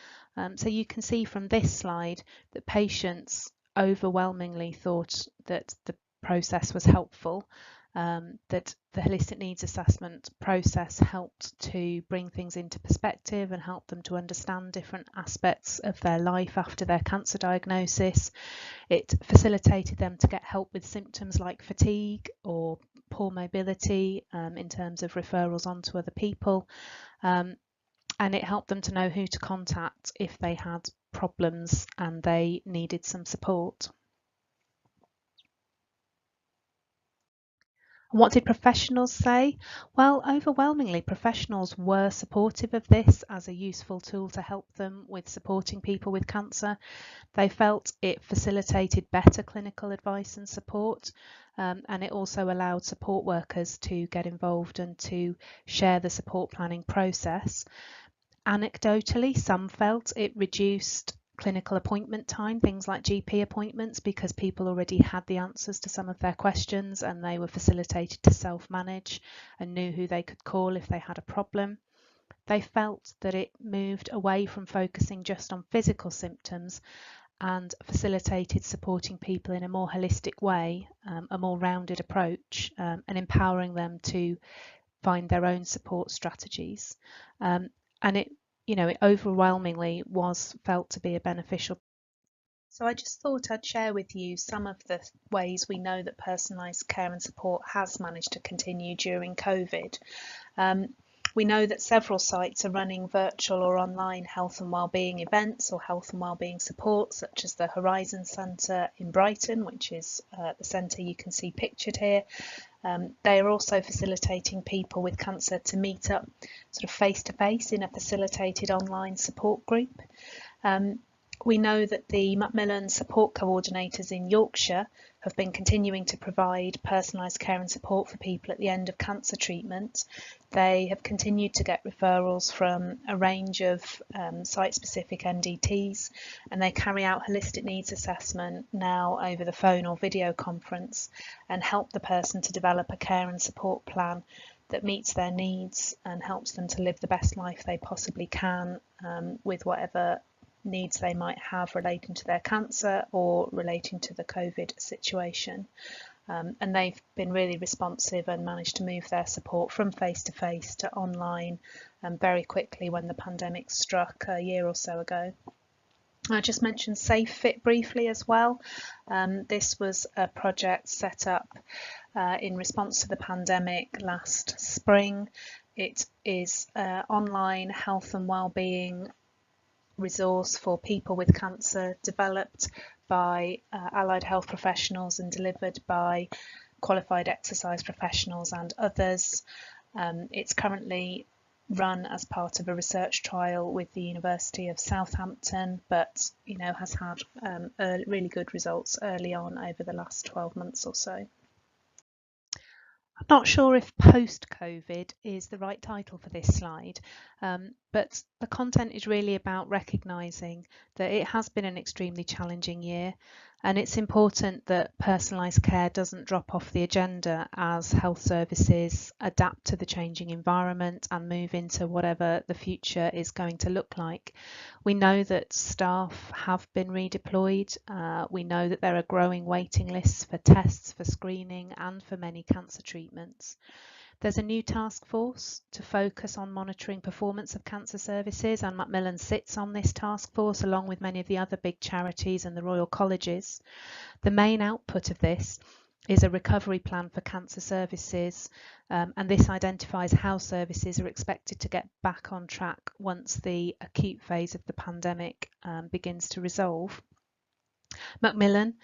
So you can see from this slide that patients overwhelmingly thought that the process was helpful, that the holistic needs assessment process helped to bring things into perspective and help them to understand different aspects of their life after their cancer diagnosis. It facilitated them to get help with symptoms like fatigue or poor mobility, in terms of referrals on to other people, and it helped them to know who to contact if they had problems and they needed some support. What did professionals say? Well, overwhelmingly, professionals were supportive of this as a useful tool to help them with supporting people with cancer. They felt it facilitated better clinical advice and support, and it also allowed support workers to get involved and to share the support planning process. Anecdotally, some felt it reduced clinical appointment time, things like GP appointments, because people already had the answers to some of their questions and they were facilitated to self-manage and knew who they could call if they had a problem. They felt that it moved away from focusing just on physical symptoms and facilitated supporting people in a more holistic way, a more rounded approach, and empowering them to find their own support strategies. And it overwhelmingly was felt to be a beneficial. So I just thought I'd share with you some of the ways we know that personalised care and support has managed to continue during COVID. We know that several sites are running virtual or online health and wellbeing events or health and wellbeing support, such as the Horizon Centre in Brighton, which is the centre you can see pictured here. They are also facilitating people with cancer to meet up sort of face-to-face in a facilitated online support group. We know that the Macmillan support coordinators in Yorkshire have been continuing to provide personalised care and support for people at the end of cancer treatment. They have continued to get referrals from a range of site-specific NDTs, and they carry out holistic needs assessment now over the phone or video conference and help the person to develop a care and support plan that meets their needs and helps them to live the best life they possibly can with whatever needs they might have relating to their cancer or relating to the COVID situation. And they've been really responsive and managed to move their support from face-to-face to online very quickly when the pandemic struck a year or so ago. I just mentioned SafeFit briefly as well. This was a project set up in response to the pandemic last spring. It is an online health and wellbeing resource for people with cancer, developed by allied health professionals and delivered by qualified exercise professionals and others. It's currently run as part of a research trial with the University of Southampton, but has had really good results early on over the last 12 months or so. I'm not sure if post-COVID is the right title for this slide, but the content is really about recognising that it has been an extremely challenging year, and it's important that personalised care doesn't drop off the agenda as health services adapt to the changing environment and move into whatever the future is going to look like. We know that staff have been redeployed. We know that there are growing waiting lists for tests, for screening and for many cancer treatments. There's a new task force to focus on monitoring performance of cancer services, and Macmillan sits on this task force along with many of the other big charities and the Royal Colleges. The main output of this is a recovery plan for cancer services, and this identifies how services are expected to get back on track once the acute phase of the pandemic begins to resolve. Macmillan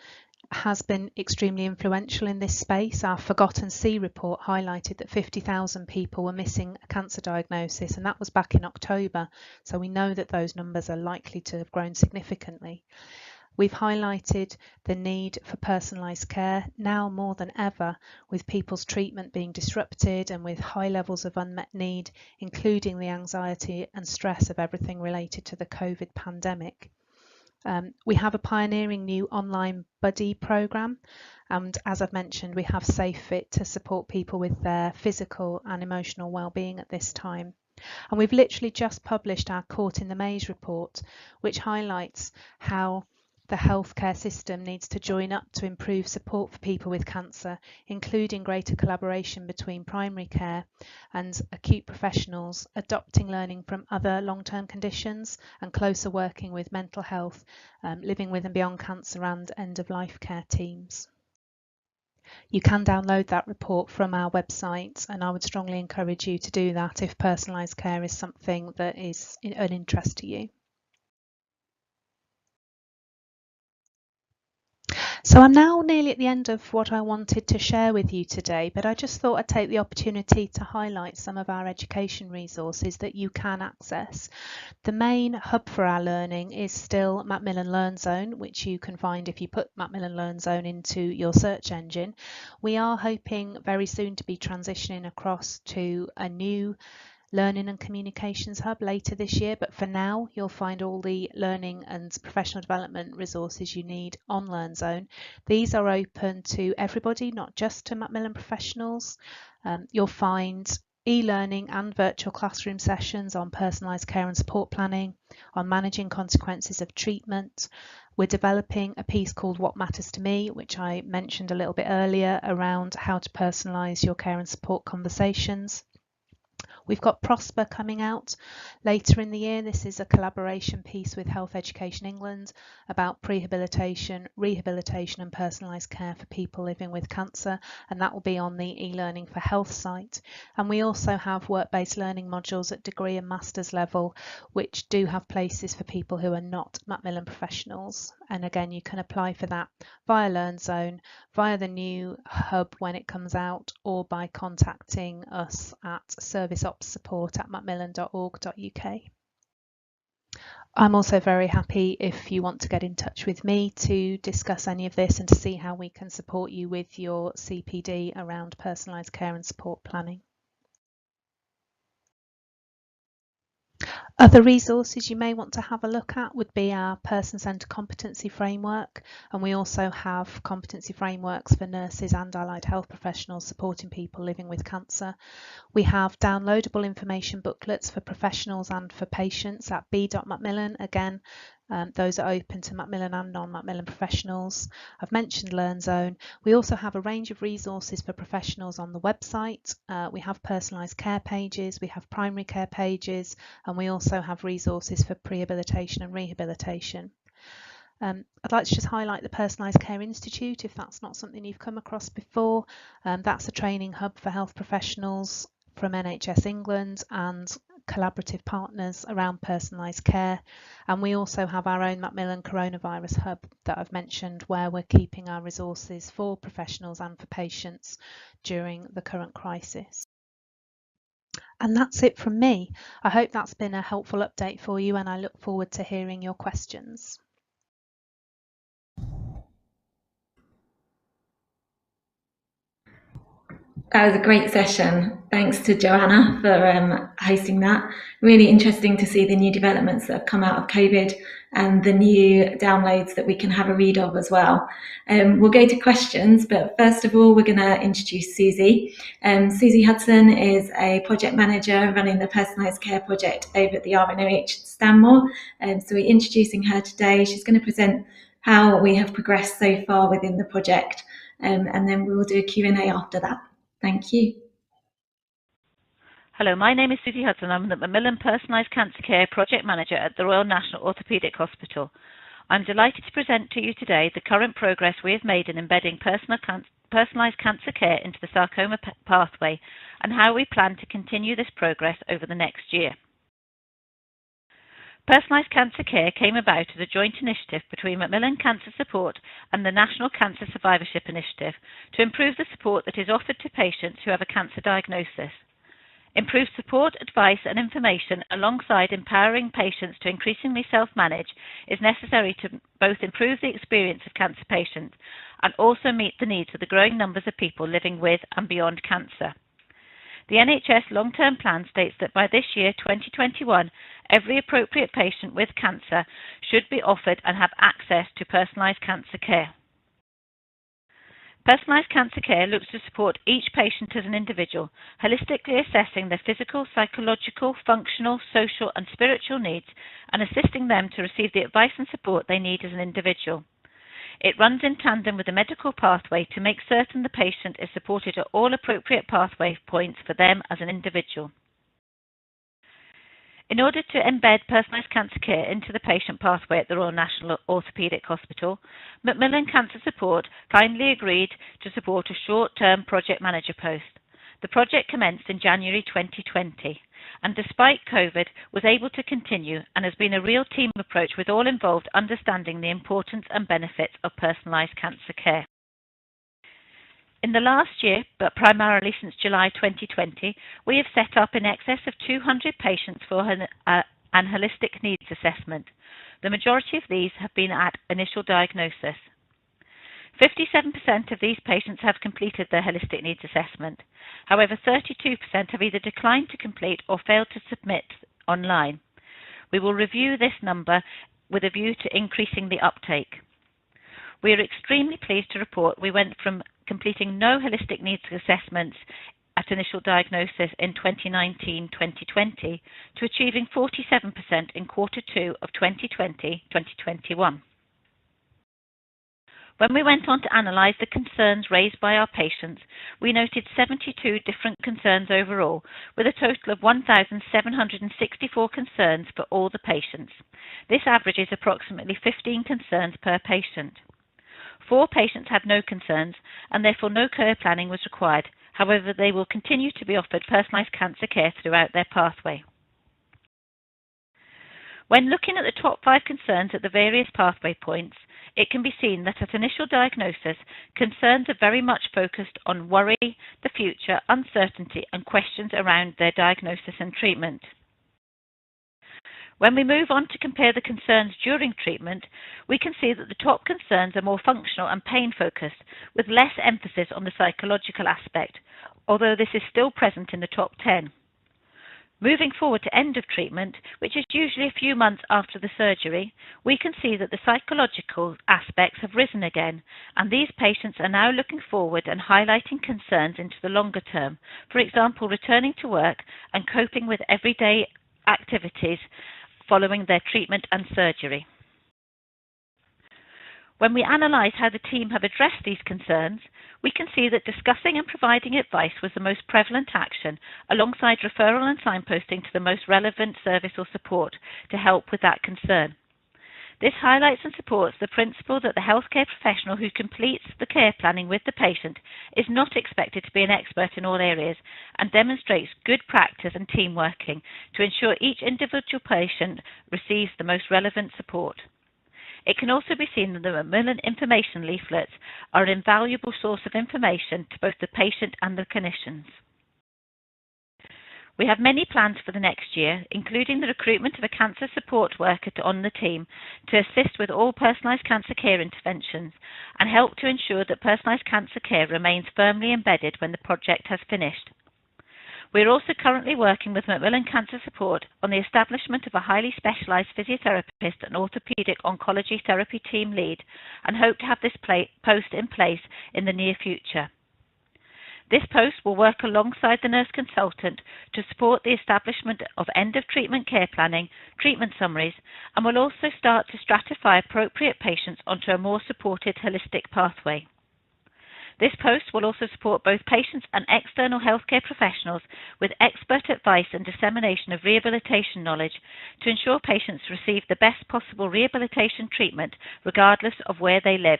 has been extremely influential in this space. Our Forgotten C report highlighted that 50,000 people were missing a cancer diagnosis, and that was back in October, so we know that those numbers are likely to have grown significantly. We've highlighted the need for personalised care now more than ever, with people's treatment being disrupted and with high levels of unmet need, including the anxiety and stress of everything related to the COVID pandemic. We have a pioneering new online buddy programme, and as I've mentioned, we have SafeFit to support people with their physical and emotional well-being at this time. And we've literally just published our Caught in the Maze report, which highlights how the healthcare system needs to join up to improve support for people with cancer, including greater collaboration between primary care and acute professionals, adopting learning from other long-term conditions and closer working with mental health, living with and beyond cancer and end-of-life care teams. You can download that report from our website, and I would strongly encourage you to do that if personalised care is something that is an interest to you. So I'm now nearly at the end of what I wanted to share with you today, but I just thought I'd take the opportunity to highlight some of our education resources that you can access. The main hub for our learning is still Macmillan Learn Zone, which you can find if you put Macmillan Learn Zone into your search engine. We are hoping very soon to be transitioning across to a new Learning and Communications Hub later this year, but for now you'll find all the learning and professional development resources you need on LearnZone. These are open to everybody, not just to Macmillan professionals. You'll find e-learning and virtual classroom sessions on personalised care and support planning, on managing consequences of treatment. We're developing a piece called What Matters to Me, which I mentioned a little bit earlier, around how to personalise your care and support conversations. We've got Prosper coming out later in the year. This is a collaboration piece with Health Education England about prehabilitation, rehabilitation and personalised care for people living with cancer, and that will be on the e-learning for health site. And we also have work-based learning modules at degree and master's level, which do have places for people who are not Macmillan professionals. And again, you can apply for that via LearnZone, via the new hub when it comes out, or by contacting us at serviceopssupport@macmillan.org.uk. I'm also very happy if you want to get in touch with me to discuss any of this and to see how we can support you with your CPD around personalised care and support planning. Other resources you may want to have a look at would be our person-centred competency framework, and we also have competency frameworks for nurses and allied health professionals supporting people living with cancer. We have downloadable information booklets for professionals and for patients at b.macmillan. Again, those are open to Macmillan and non-Macmillan professionals. I've mentioned LearnZone. We also have a range of resources for professionals on the website. We have personalised care pages, we have primary care pages, and we also have resources for prehabilitation and rehabilitation. I'd like to just highlight the Personalised Care Institute if that's not something you've come across before. That's a training hub for health professionals from NHS England and collaborative partners around personalised care. And we also have our own Macmillan Coronavirus Hub that I've mentioned, where we're keeping our resources for professionals and for patients during the current crisis. And that's it from me. I hope that's been a helpful update for you, and I look forward to hearing your questions. That was a great session. Thanks to Joanna for hosting that. Really interesting to see the new developments that have come out of COVID and the new downloads that we can have a read of as well. We'll go to questions, but first of all, we're going to introduce Susie. Susie Hudson is a project manager running the Personalised Care Project over at the RNOH Stanmore. So we're introducing her today. She's going to present how we have progressed so far within the project, and then we will do a Q&A after that. Thank you. Hello, my name is Susie Hudson. I'm the Macmillan Personalised Cancer Care Project Manager at the Royal National Orthopaedic Hospital. I'm delighted to present to you today the current progress we have made in embedding personalised cancer care into the sarcoma pathway and how we plan to continue this progress over the next year. Personalised cancer care came about as a joint initiative between Macmillan Cancer Support and the National Cancer Survivorship Initiative to improve the support that is offered to patients who have a cancer diagnosis. Improved support, advice and information alongside empowering patients to increasingly self-manage is necessary to both improve the experience of cancer patients and also meet the needs of the growing numbers of people living with and beyond cancer. The NHS long-term plan states that by this year, 2021, every appropriate patient with cancer should be offered and have access to personalised cancer care. Personalised cancer care looks to support each patient as an individual, holistically assessing their physical, psychological, functional, social and spiritual needs and assisting them to receive the advice and support they need as an individual. It runs in tandem with the medical pathway to make certain the patient is supported at all appropriate pathway points for them as an individual. In order to embed personalised cancer care into the patient pathway at the Royal National Orthopaedic Hospital, Macmillan Cancer Support kindly agreed to support a short-term project manager post. The project commenced in January 2020 and despite COVID was able to continue and has been a real team approach with all involved understanding the importance and benefits of personalised cancer care. In the last year, but primarily since July 2020, we have set up in excess of 200 patients for an holistic needs assessment. The majority of these have been at initial diagnosis. 57% of these patients have completed their holistic needs assessment. However, 32% have either declined to complete or failed to submit online. We will review this number with a view to increasing the uptake. We are extremely pleased to report we went from completing no holistic needs assessments at initial diagnosis in 2019-2020 to achieving 47% in Q2 of 2020-2021. When we went on to analyse the concerns raised by our patients, we noted 72 different concerns overall, with a total of 1,764 concerns for all the patients. This averages approximately 15 concerns per patient. 4 patients had no concerns and therefore no care planning was required. However, they will continue to be offered personalised cancer care throughout their pathway. When looking at the top 5 concerns at the various pathway points, it can be seen that at initial diagnosis, concerns are very much focused on worry, the future, uncertainty and questions around their diagnosis and treatment. When we move on to compare the concerns during treatment, we can see that the top concerns are more functional and pain-focused, with less emphasis on the psychological aspect, although this is still present in the top 10. Moving forward to end of treatment, which is usually a few months after the surgery, we can see that the psychological aspects have risen again, and these patients are now looking forward and highlighting concerns into the longer term, for example, returning to work and coping with everyday activities following their treatment and surgery. When we analyse how the team have addressed these concerns, we can see that discussing and providing advice was the most prevalent action, alongside referral and signposting to the most relevant service or support to help with that concern. This highlights and supports the principle that the healthcare professional who completes the care planning with the patient is not expected to be an expert in all areas, and demonstrates good practice and team working to ensure each individual patient receives the most relevant support. It can also be seen that the Macmillan information leaflets are an invaluable source of information to both the patient and the clinicians. We have many plans for the next year, including the recruitment of a cancer support worker on the team to assist with all personalised cancer care interventions and help to ensure that personalised cancer care remains firmly embedded when the project has finished. We are also currently working with Macmillan Cancer Support on the establishment of a highly specialised physiotherapist and orthopaedic oncology therapy team lead, and hope to have this post in place in the near future. This post will work alongside the nurse consultant to support the establishment of end-of-treatment care planning, treatment summaries, and will also start to stratify appropriate patients onto a more supported holistic pathway. This post will also support both patients and external healthcare professionals with expert advice and dissemination of rehabilitation knowledge to ensure patients receive the best possible rehabilitation treatment regardless of where they live.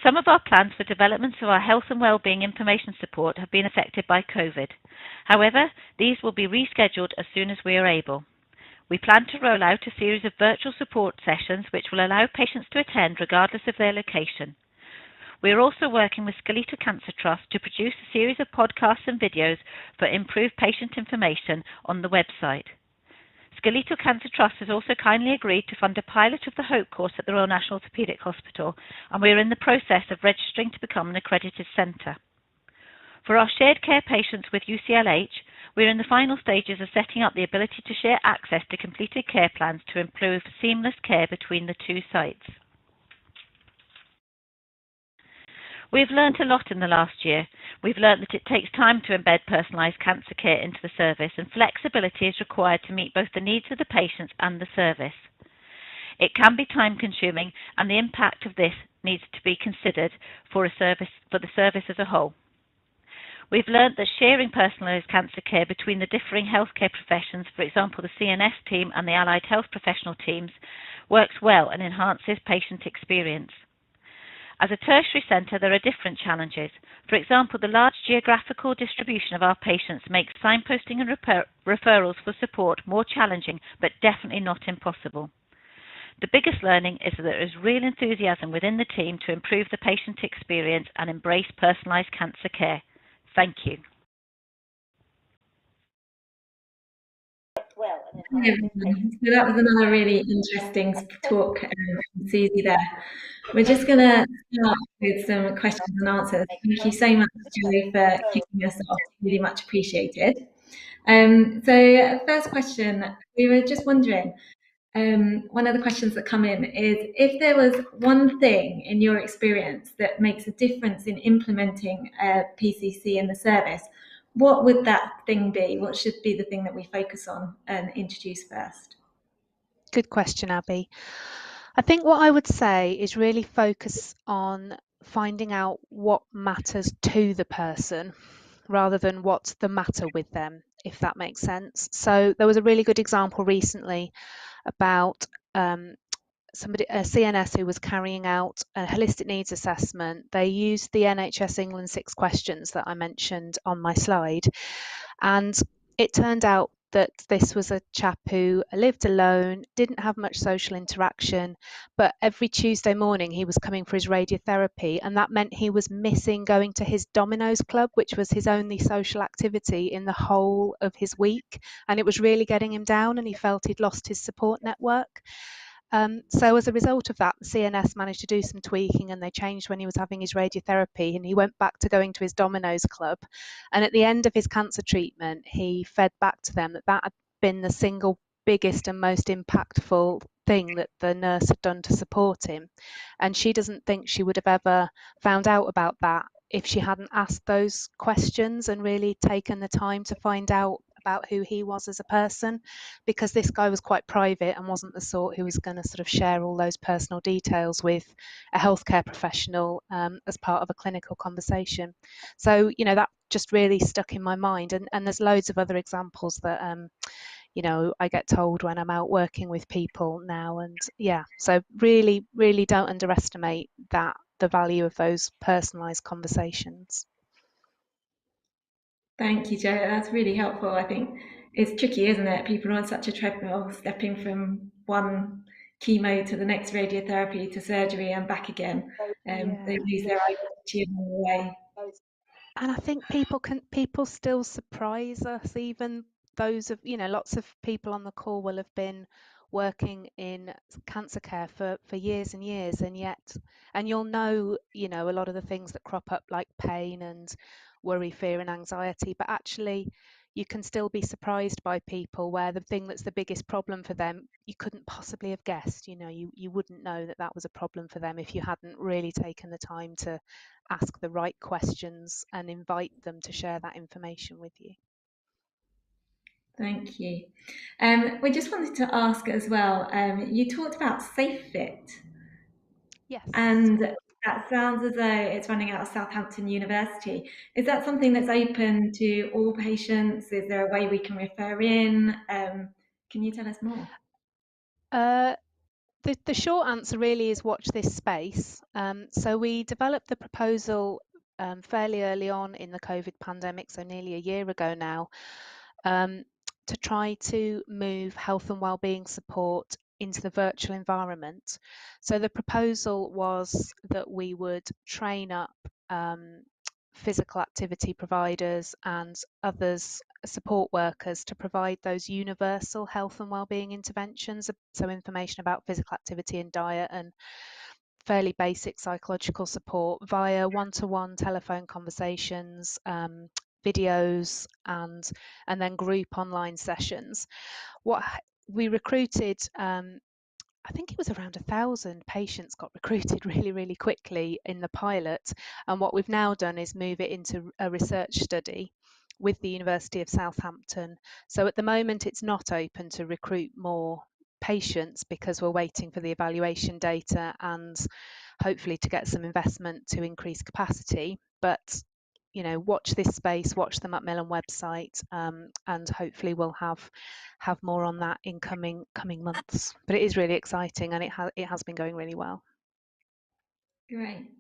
Some of our plans for developments of our health and wellbeing information support have been affected by COVID. However, these will be rescheduled as soon as we are able. We plan to roll out a series of virtual support sessions which will allow patients to attend regardless of their location. We are also working with Skeletal Cancer Trust to produce a series of podcasts and videos for improved patient information on the website. Skeletal Cancer Trust has also kindly agreed to fund a pilot of the Hope course at the Royal National Orthopaedic Hospital, and we are in the process of registering to become an accredited centre. For our shared care patients with UCLH, we are in the final stages of setting up the ability to share access to completed care plans to improve seamless care between the two sites. We've learnt a lot in the last year. We've learnt that it takes time to embed personalised cancer care into the service, and flexibility is required to meet both the needs of the patients and the service. It can be time-consuming, and the impact of this needs to be considered for the service as a whole. We've learnt that sharing personalised cancer care between the differing healthcare professions, for example the CNS team and the allied health professional teams, works well and enhances patient experience. As a tertiary centre, there are different challenges. For example, the large geographical distribution of our patients makes signposting and referrals for support more challenging, but definitely not impossible. The biggest learning is that there is real enthusiasm within the team to improve the patient experience and embrace personalised cancer care. Thank you. Hi everyone. So that was another really interesting talk from Susie there. We're just going to start with some questions and answers. Thank you so much, Joey, for kicking us off. Really much appreciated. So first question, we were just wondering, one of the questions that come in is, if there was one thing in your experience that makes a difference in implementing PCC in the service, what would that thing be? What should be the thing that we focus on and introduce first? Good question, Abby. I think what I would say is really focus on finding out what matters to the person rather than what's the matter with them, if that makes sense. So there was a really good example recently about a CNS who was carrying out a holistic needs assessment. They used the NHS England 6 questions that I mentioned on my slide, and it turned out that this was a chap who lived alone, didn't have much social interaction, but every Tuesday morning he was coming for his radiotherapy, and that meant he was missing going to his Domino's club, which was his only social activity in the whole of his week, and it was really getting him down, and he felt he'd lost his support network. So as a result of that, the CNS managed to do some tweaking, and they changed when he was having his radiotherapy, and he went back to going to his Domino's club. And at the end of his cancer treatment, he fed back to them that that had been the single biggest and most impactful thing that the nurse had done to support him. And she doesn't think she would have ever found out about that if she hadn't asked those questions and really taken the time to find out about who he was as a person, because this guy was quite private and wasn't the sort who was going to sort of share all those personal details with a healthcare professional as part of a clinical conversation. So, you know, that just really stuck in my mind. And there's loads of other examples that, you know, I get told when I'm out working with people now. And yeah, so really, really don't underestimate that, the value of those personalised conversations. Thank you, Jo. That's really helpful. I think it's tricky, isn't it? People are on such a treadmill, stepping from one chemo to the next radiotherapy to surgery and back again. They Yeah. lose their identity along the way. And I think people still surprise us, even those of, you know, lots of people on the call will have been working in cancer care for years and years, and yet, and you'll know, you know, a lot of the things that crop up like pain and worry, fear and anxiety, but actually you can still be surprised by people where the thing that's the biggest problem for them you couldn't possibly have guessed. You know, you wouldn't know that that was a problem for them if you hadn't really taken the time to ask the right questions and invite them to share that information with you. Thank you. We just wanted to ask as well, you talked about SafeFit, Yes. and that sounds as though it's running out of Southampton University. Is that something that's open to all patients? Is there a way we can refer in? Can you tell us more? The short answer really is watch this space. So we developed the proposal fairly early on in the COVID pandemic, so nearly a year ago now, to try to move health and wellbeing support into the virtual environment. So the proposal was that we would train up physical activity providers and others, support workers, to provide those universal health and wellbeing interventions, so information about physical activity and diet and fairly basic psychological support via one-to-one telephone conversations, videos and then group online sessions. What we recruited, I think it was around 1,000 patients got recruited really quickly in the pilot, and what we've now done is move it into a research study with the University of Southampton. So at the moment it's not open to recruit more patients because we're waiting for the evaluation data and hopefully to get some investment to increase capacity. But you know, watch this space, watch the Macmillan website, and hopefully we'll have more on that in coming months. But it is really exciting, and it has been going really well. Great.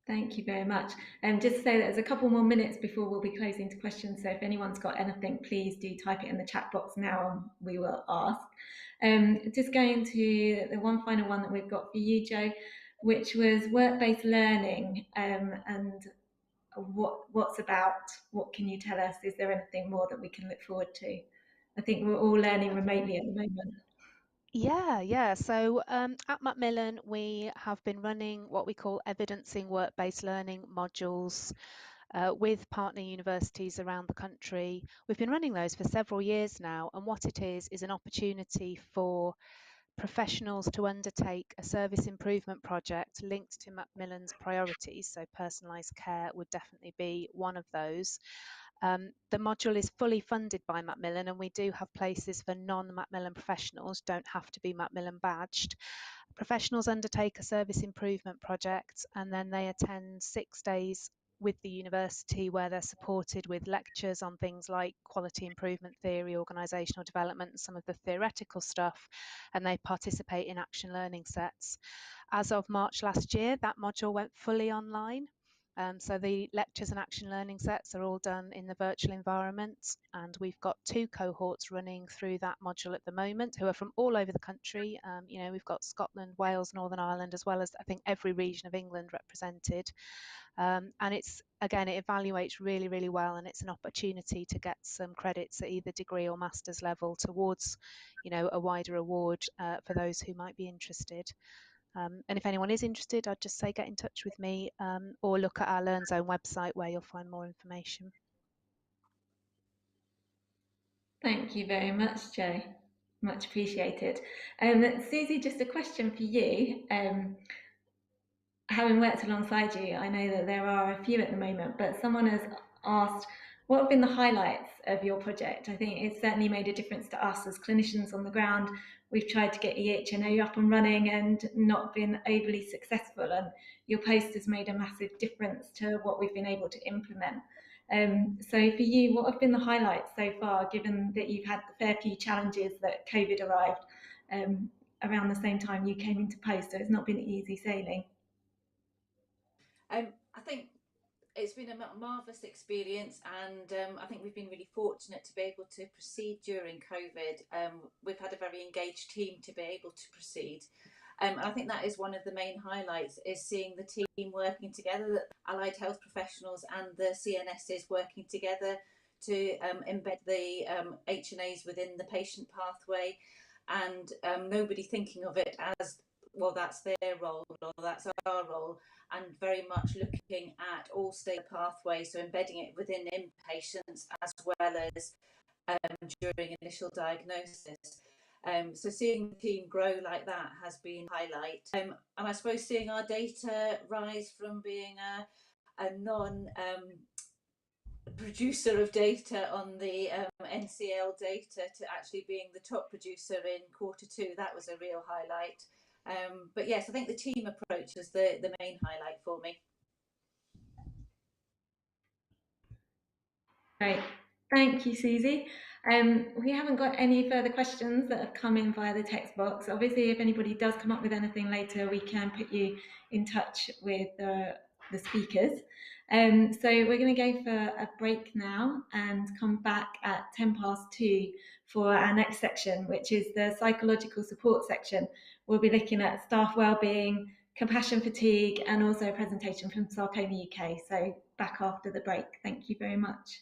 Thank you very much. And just to say that there's a couple more minutes before we'll be closing to questions. So if anyone's got anything, please do type it in the chat box now and we will ask. Just going to the one final one that we've got for you, Jo, which was work-based learning, and what's about, what can you tell us? Is there anything more that we can look forward to? I think we're all learning remotely at the moment. Yeah. So at Macmillan, we have been running what we call evidencing work-based learning modules with partner universities around the country. We've been running those for several years now, and what it is an opportunity for professionals to undertake a service improvement project linked to Macmillan's priorities. So personalised care would definitely be one of those. The module is fully funded by Macmillan, and we do have places for non-Macmillan professionals, don't have to be Macmillan badged. Professionals undertake a service improvement project and then they attend 6 days with the university where they're supported with lectures on things like quality improvement theory, organisational development, and some of the theoretical stuff, and they participate in action learning sets. As of March last year, that module went fully online. So the lectures and action learning sets are all done in the virtual environment, and we've got 2 cohorts running through that module at the moment who are from all over the country. We've got Scotland, Wales, Northern Ireland, as well as I think every region of England represented. And it evaluates really, really well, and it's an opportunity to get some credits at either degree or master's level towards, a wider award for those who might be interested. And if anyone is interested, I'd just say get in touch with me or look at our LearnZone website where you'll find more information. Thank you very much, Jo. Much appreciated. Susie, just a question for you. Having worked alongside you, I know that there are a few at the moment, but someone has asked, what have been the highlights of your project? I think it's certainly made a difference to us as clinicians on the ground. We've tried to get EHNO up and running and not been overly successful, and your post has made a massive difference to what we've been able to implement. So for you, what have been the highlights so far, given that you've had a fair few challenges that COVID arrived around the same time you came into post, so it's not been easy sailing? I think it's been a marvellous experience, and I think we've been really fortunate to be able to proceed during COVID. We've had a very engaged team to be able to proceed. And I think that is one of the main highlights, is seeing the team working together, the allied health professionals and the CNSs working together to embed the HNAs within the patient pathway, and nobody thinking of it as, well, that's their role or that's our role, and very much looking at all stage pathway, so embedding it within inpatients as well as during initial diagnosis. So seeing the team grow like that has been a highlight. And I suppose seeing our data rise from being a non producer of data on the NCL data to actually being the top producer in Q2, that was a real highlight. But yes, I think the team approach is the main highlight for me. Great. Thank you, Susie. We haven't got any further questions that have come in via the text box. Obviously, if anybody does come up with anything later, we can put you in touch with the speakers. So we're going to go for a break now and come back at 2:10 for our next section, which is the psychological support section. We'll be looking at staff wellbeing, compassion fatigue, and also a presentation from Sarcoma UK. So back after the break. Thank you very much.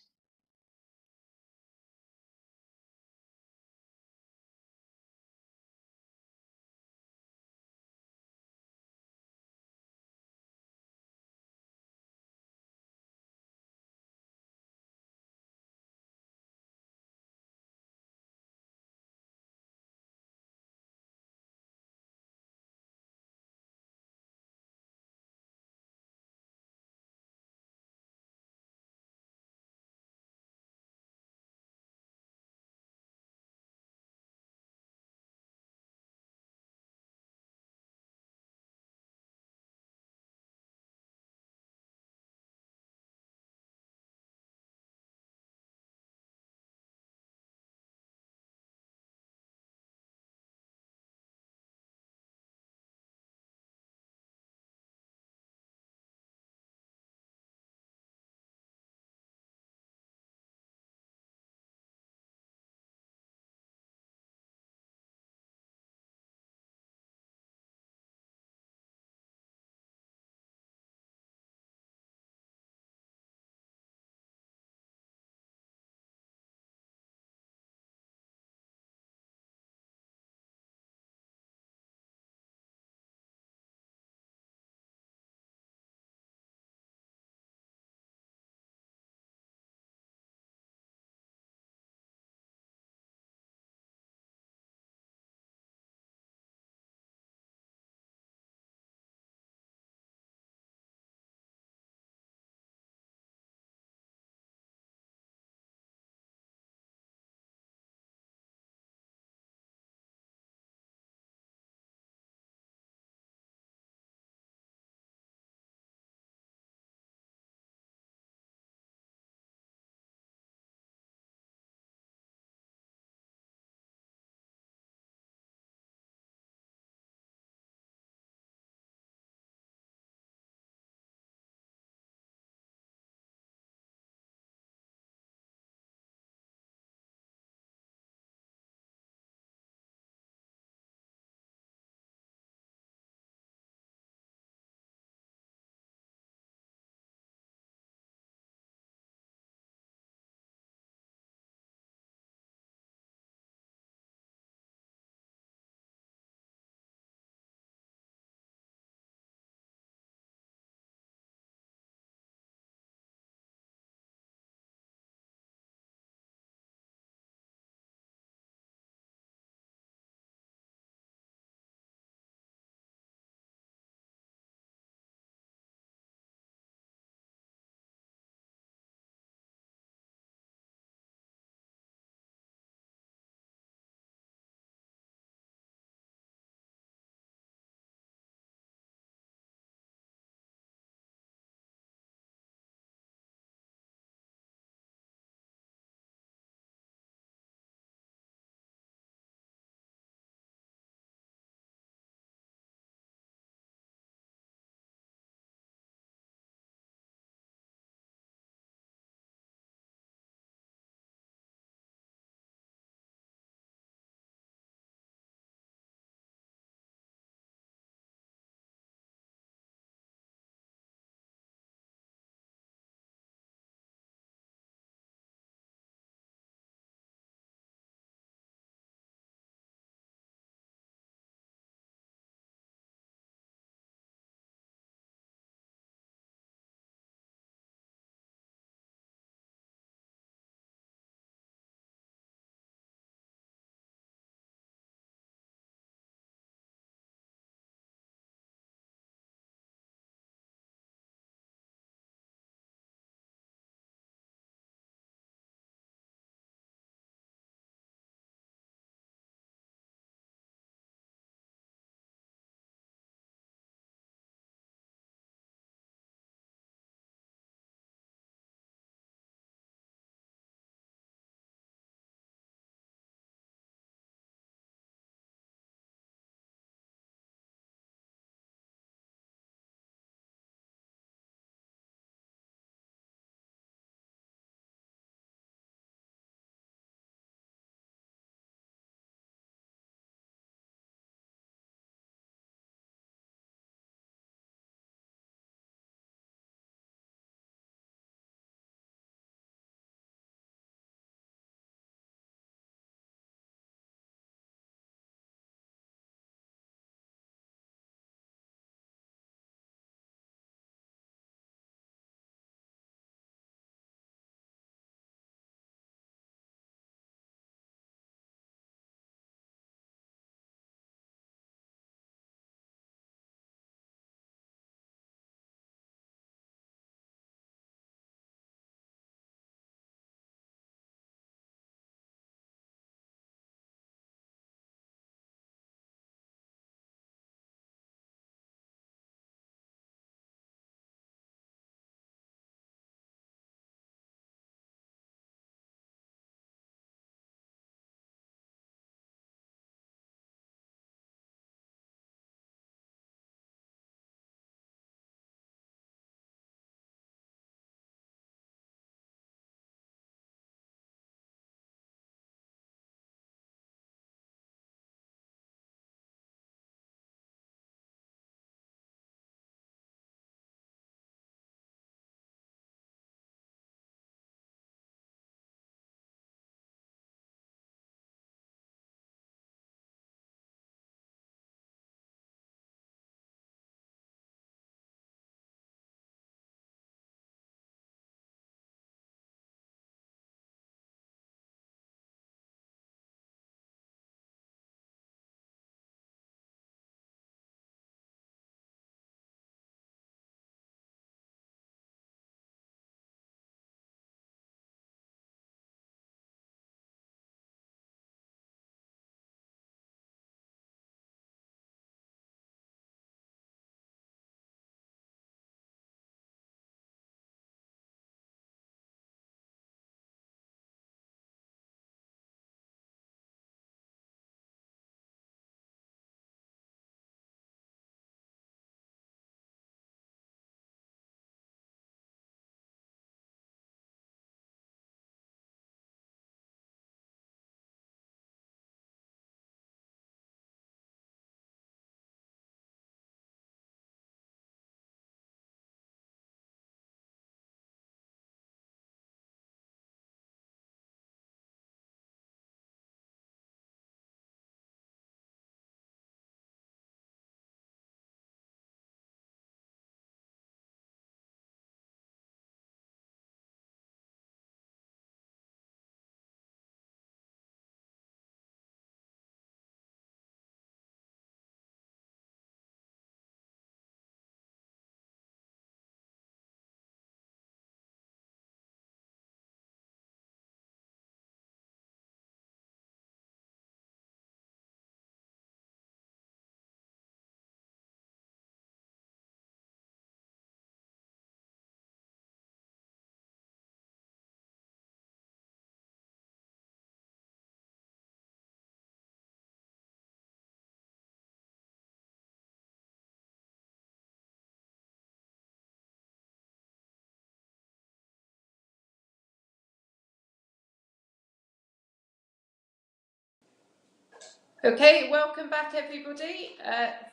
Okay, welcome back everybody.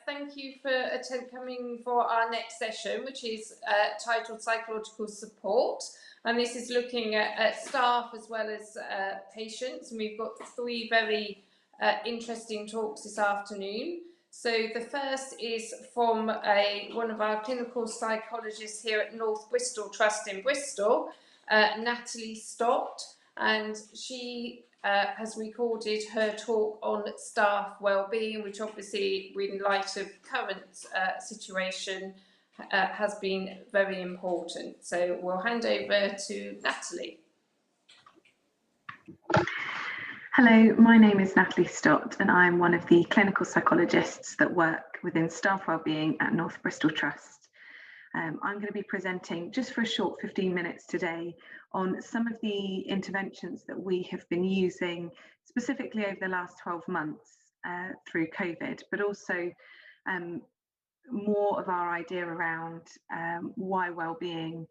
Thank you for coming for our next session, which is titled Psychological Support. And this is looking at staff as well as patients. And we've got three very interesting talks this afternoon. So the first is from one of our clinical psychologists here at North Bristol Trust in Bristol, Natalie Stott, and she has recorded her talk on staff wellbeing, which obviously, in light of current situation, has been very important. So we'll hand over to Natalie. Hello, my name is Natalie Stott and I'm one of the clinical psychologists that work within staff wellbeing at North Bristol Trust. I'm going to be presenting just for a short 15 minutes today on some of the interventions that we have been using specifically over the last 12 months through COVID, but also more of our idea around why wellbeing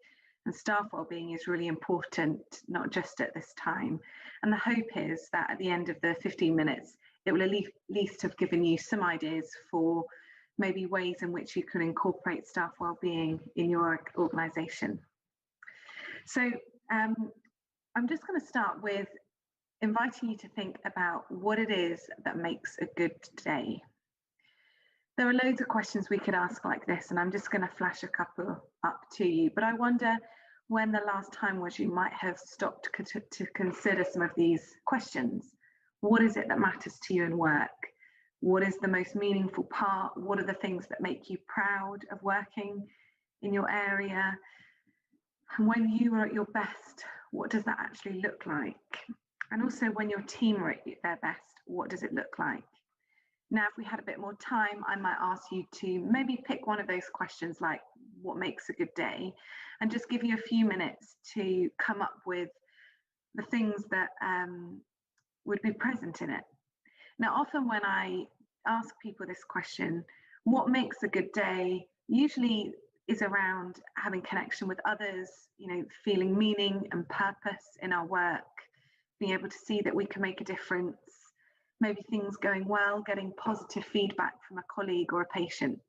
and staff wellbeing is really important, not just at this time. And the hope is that at the end of the 15 minutes, it will at least have given you some ideas for maybe ways in which you can incorporate staff wellbeing in your organisation. So I'm just going to start with inviting you to think about what it is that makes a good day. There are loads of questions we could ask like this, and I'm just going to flash a couple up to you. But I wonder when the last time was you might have stopped to consider some of these questions. What is it that matters to you in work? What is the most meaningful part? What are the things that make you proud of working in your area? And when you are at your best, what does that actually look like? And also when your team are at their best, what does it look like? Now, if we had a bit more time, I might ask you to maybe pick one of those questions like what makes a good day, and just give you a few minutes to come up with the things that would be present in it. Now, often when I ask people this question, what makes a good day, usually is around having connection with others, feeling meaning and purpose in our work, being able to see that we can make a difference, maybe things going well, getting positive feedback from a colleague or a patient.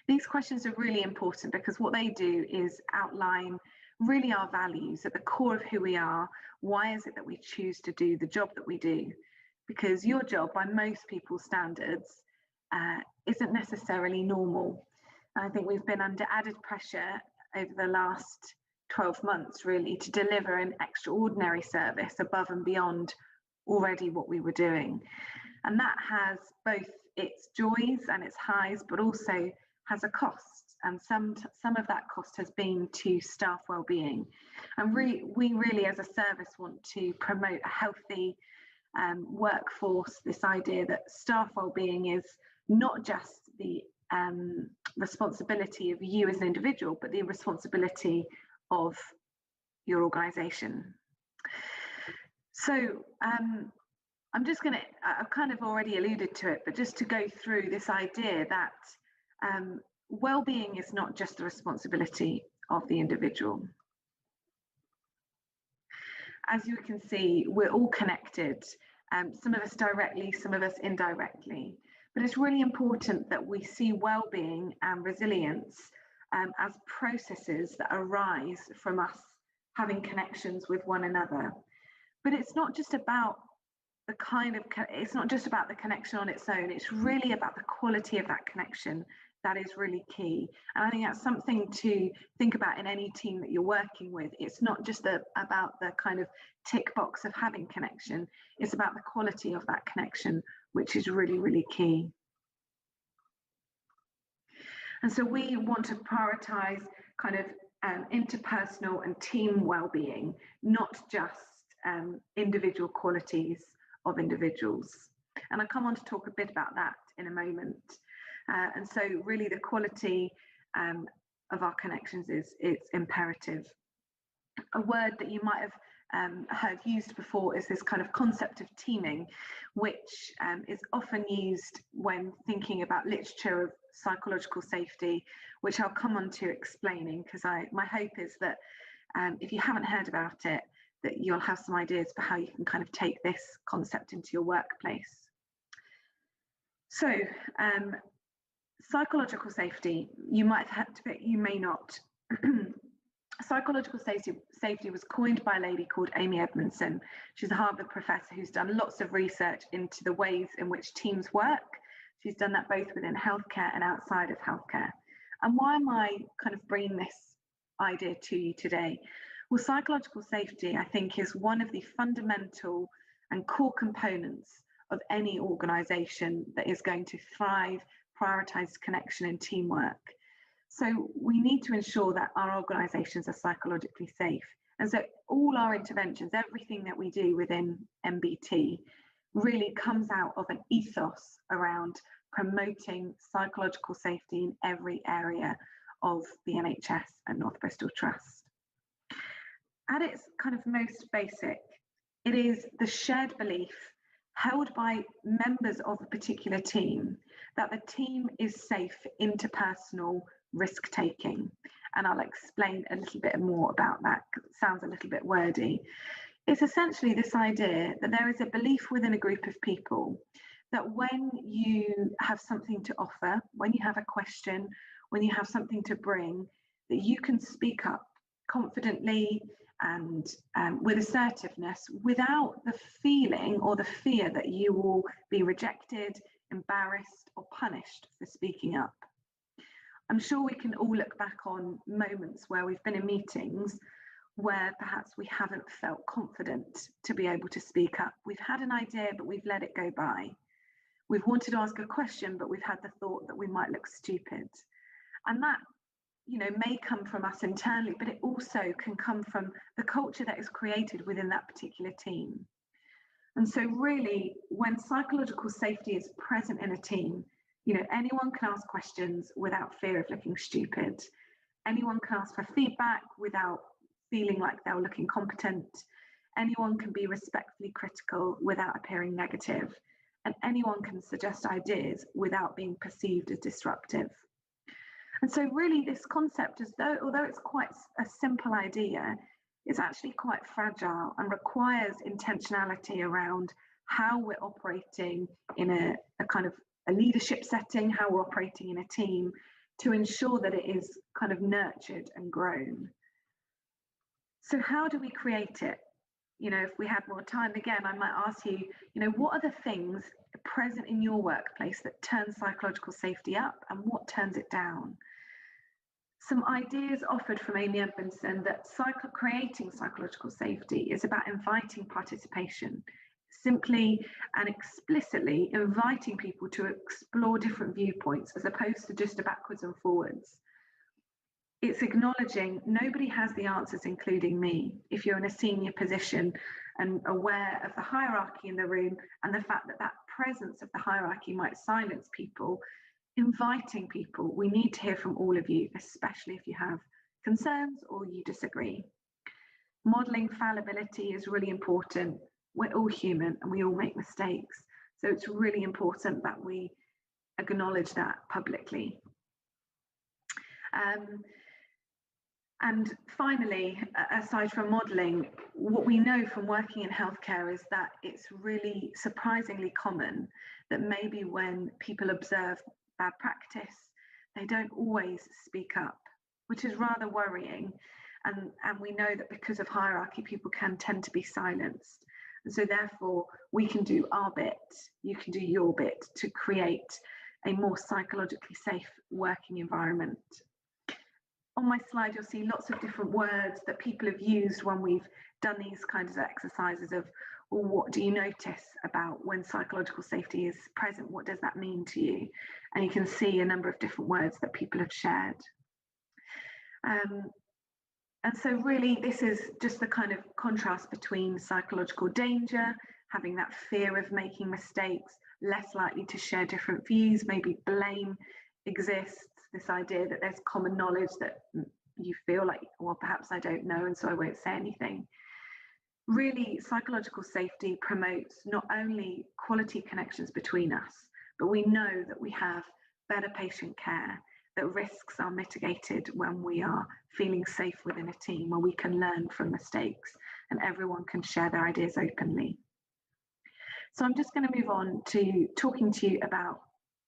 These questions are really important because what they do is outline really our values at the core of who we are. Why is it that we choose to do the job that we do? Because your job, by most people's standards, isn't necessarily normal. I think we've been under added pressure over the last 12 months, really, to deliver an extraordinary service above and beyond already what we were doing. And that has both its joys and its highs, but also has a cost. And some of that cost has been to staff wellbeing. And we really, as a service, want to promote a healthy workforce, this idea that staff wellbeing is not just the responsibility of you as an individual, but the responsibility of your organisation. So I'm just going to, I've kind of already alluded to it, but just to go through this idea that well-being is not just the responsibility of the individual. As you can see, we're all connected, some of us directly, some of us indirectly, but it's really important that we see well-being and resilience as processes that arise from us having connections with one another. But it's not just about it's not just about the connection on its own, it's really about the quality of that connection that is really key. And I think that's something to think about in any team that you're working with. It's not just about the kind of tick box of having connection, it's about the quality of that connection, which is really, really key. And so we want to prioritize kind of interpersonal and team well-being, not just individual qualities of individuals. And I'll come on to talk a bit about that in a moment. And so really the quality of our connections it's imperative. A word that you might have heard used before is this kind of concept of teaming, which is often used when thinking about literature of psychological safety, which I'll come on to explaining, because my hope is that if you haven't heard about it, that you'll have some ideas for how you can kind of take this concept into your workplace. So psychological safety, you might have had to pick, you may not. Psychological safety was coined by a lady called Amy Edmondson. She's a Harvard professor who's done lots of research into the ways in which teams work. She's done that both within healthcare and outside of healthcare. And why am I kind of bringing this idea to you today? Well, psychological safety, I think, is one of the fundamental and core components of any organisation that is going to thrive, prioritise connection and teamwork. So we need to ensure that our organisations are psychologically safe. And so all our interventions, everything that we do within MBT really comes out of an ethos around promoting psychological safety in every area of the NHS and North Bristol Trust. At its kind of most basic, it is the shared belief held by members of a particular team that the team is safe interpersonal risk-taking. And I'll explain a little bit more about that, because it sounds a little bit wordy. It's essentially this idea that there is a belief within a group of people that when you have something to offer, when you have a question, when you have something to bring, that you can speak up confidently and with assertiveness without the feeling or the fear that you will be rejected, embarrassed, or punished for speaking up. I'm sure we can all look back on moments where we've been in meetings where perhaps we haven't felt confident to be able to speak up. We've had an idea, but we've let it go by. We've wanted to ask a question, but we've had the thought that we might look stupid. And that, you know, may come from us internally, but it also can come from the culture that is created within that particular team. And so really, when psychological safety is present in a team, you know, anyone can ask questions without fear of looking stupid. Anyone can ask for feedback without feeling like they're looking competent. Anyone can be respectfully critical without appearing negative. And anyone can suggest ideas without being perceived as disruptive. And so really this concept, although it's quite a simple idea, is actually quite fragile and requires intentionality around how we're operating in a kind of a leadership setting, how we're operating in a team, to ensure that it is kind of nurtured and grown. So how do we create it? You know, if we had more time, again, I might ask you, you know, what are the things present in your workplace that turn psychological safety up and what turns it down? Some ideas offered from Amy Edmondson that creating psychological safety is about inviting participation, simply and explicitly inviting people to explore different viewpoints as opposed to just a backwards and forwards. It's acknowledging nobody has the answers, including me. If you're in a senior position and aware of the hierarchy in the room and the fact that that presence of the hierarchy might silence people, inviting people, we need to hear from all of you, especially if you have concerns or you disagree. Modeling fallibility is really important. We're all human and we all make mistakes. So it's really important that we acknowledge that publicly. And finally, aside from modelling, what we know from working in healthcare is that it's really surprisingly common that maybe when people observe bad practice, they don't always speak up, which is rather worrying. And we know that because of hierarchy, people can tend to be silenced. And so therefore, we can do our bit, you can do your bit to create a more psychologically safe working environment. On my slide, you'll see lots of different words that people have used when we've done these kinds of exercises of, well, what do you notice about when psychological safety is present? What does that mean to you? And you can see a number of different words that people have shared. And so really, this is just the kind of contrast between psychological danger, having that fear of making mistakes, less likely to share different views, maybe blame exists, this idea that there's common knowledge that you feel like, well, perhaps I don't know, and so I won't say anything. Really, psychological safety promotes not only quality connections between us, but we know that we have better patient care, that risks are mitigated when we are feeling safe within a team, where we can learn from mistakes and everyone can share their ideas openly. So I'm just going to move on to talking to you about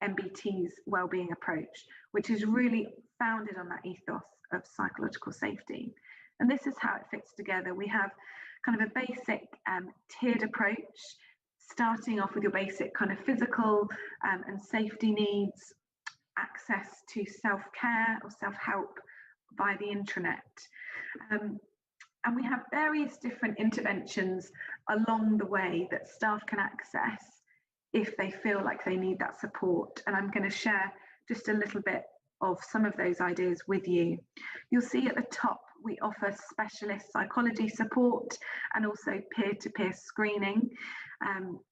MBT's wellbeing approach, which is really founded on that ethos of psychological safety. And this is how it fits together. We have kind of a basic tiered approach, starting off with your basic kind of physical and safety needs, access to self-care or self-help via the intranet. And we have various different interventions along the way that staff can access if they feel like they need that support. And I'm going to share just a little bit of some of those ideas with you. You'll see at the top we offer specialist psychology support and also peer-to-peer screening.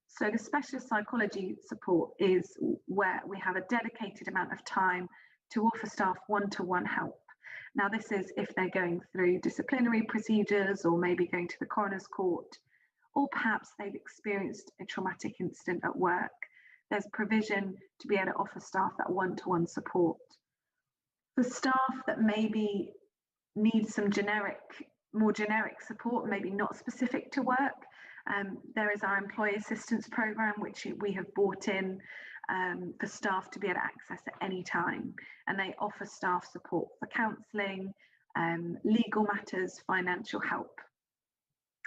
So the specialist psychology support is where we have a dedicated amount of time to offer staff one-to-one help. Now this is if they're going through disciplinary procedures or maybe going to the coroner's court, or perhaps they've experienced a traumatic incident at work. There's provision to be able to offer staff that one-to-one support. For staff that maybe need some more generic support, maybe not specific to work, there is our employee assistance program, which we have brought in for staff to be able to access at any time. And they offer staff support for counselling, legal matters, financial help.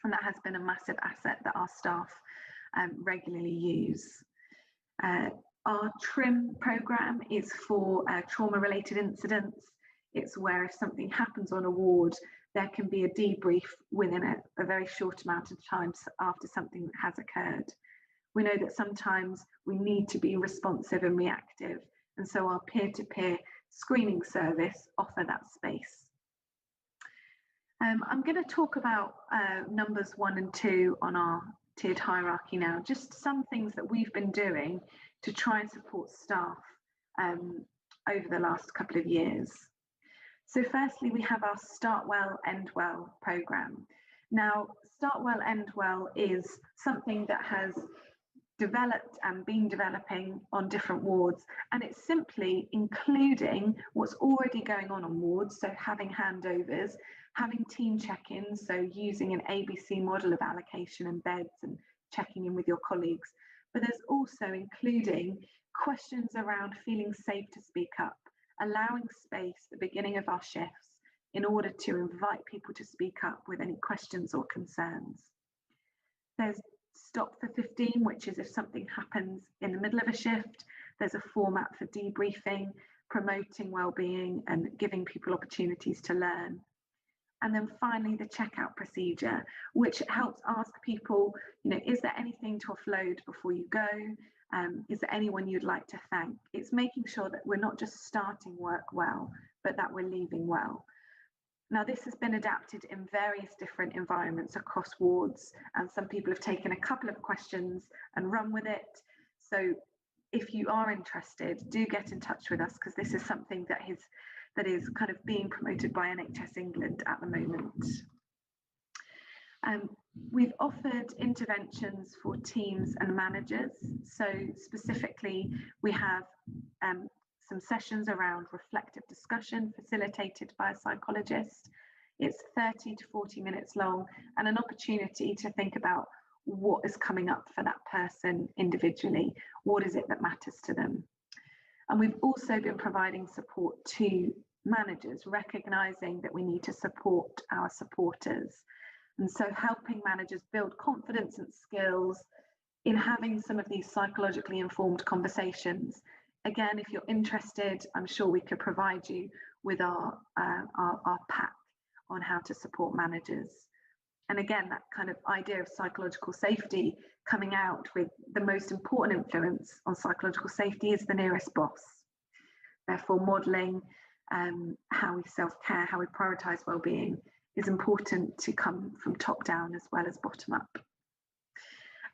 And that has been a massive asset that our staff regularly use. Our TRIM program is for trauma-related incidents. It's where if something happens on a ward, there can be a debrief within a very short amount of time after something has occurred. We know that sometimes we need to be responsive and reactive, and so our peer-to-peer screening service offer that space. I'm going to talk about numbers 1 and 2 on our tiered hierarchy now, just some things that we've been doing to try and support staff over the last couple of years. So firstly, we have our Start Well, End Well programme. Now, Start Well, End Well is something that has developed and been developing on different wards, and it's simply including what's already going on wards, so having handovers, having team check-ins, so using an ABC model of allocation and beds and checking in with your colleagues, but there's also including questions around feeling safe to speak up, allowing space at the beginning of our shifts in order to invite people to speak up with any questions or concerns. There's Stop for 15, which is if something happens in the middle of a shift, there's a format for debriefing, promoting wellbeing and giving people opportunities to learn. And then finally, the checkout procedure, which helps ask people, is there anything to offload before you go? Is there anyone you'd like to thank? It's making sure that we're not just starting work well, but that we're leaving well. Now, this has been adapted in various different environments across wards, and some people have taken a couple of questions and run with it. So if you are interested, do get in touch with us, because this is something that is kind of being promoted by NHS England at the moment. We've offered interventions for teams and managers. So specifically, we have some sessions around reflective discussion facilitated by a psychologist. It's 30 to 40 minutes long and an opportunity to think about what is coming up for that person individually. What is it that matters to them? And we've also been providing support to managers, recognising that we need to support our supporters. And so helping managers build confidence and skills in having some of these psychologically informed conversations. Again, if you're interested, I'm sure we could provide you with our pack on how to support managers. And again, that kind of idea of psychological safety coming out with the most important influence on psychological safety is the nearest boss. Therefore, modelling how we self-care, how we prioritise well-being is important to come from top down as well as bottom up.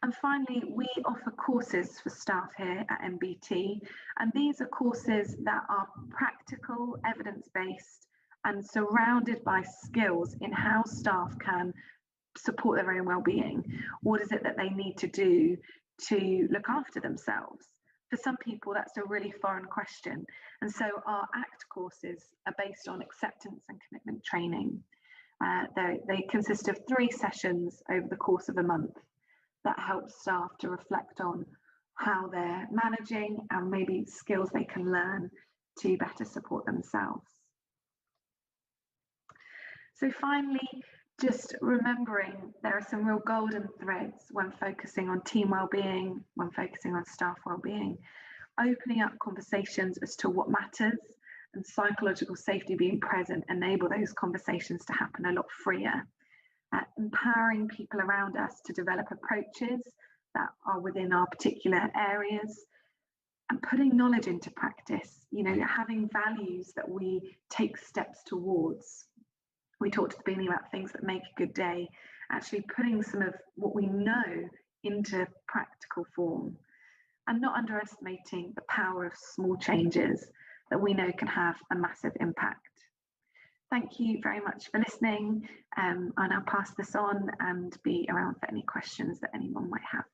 And finally, we offer courses for staff here at MBT, and these are courses that are practical, evidence-based, and surrounded by skills in how staff can support their own well-being. What is it that they need to do to look after themselves? For some people, that's a really foreign question. And so our ACT courses are based on acceptance and commitment training. They consist of 3 sessions over the course of a month that help staff to reflect on how they're managing and maybe skills they can learn to better support themselves. So finally, just remembering there are some real golden threads when focusing on team wellbeing, when focusing on staff wellbeing, opening up conversations as to what matters, and psychological safety being present enable those conversations to happen a lot freer. Empowering people around us to develop approaches that are within our particular areas, and putting knowledge into practice, having values that we take steps towards. We talked at the beginning about things that make a good day, actually putting some of what we know into practical form, and not underestimating the power of small changes that we know can have a massive impact. Thank you very much for listening. I'll now pass this on and be around for any questions that anyone might have.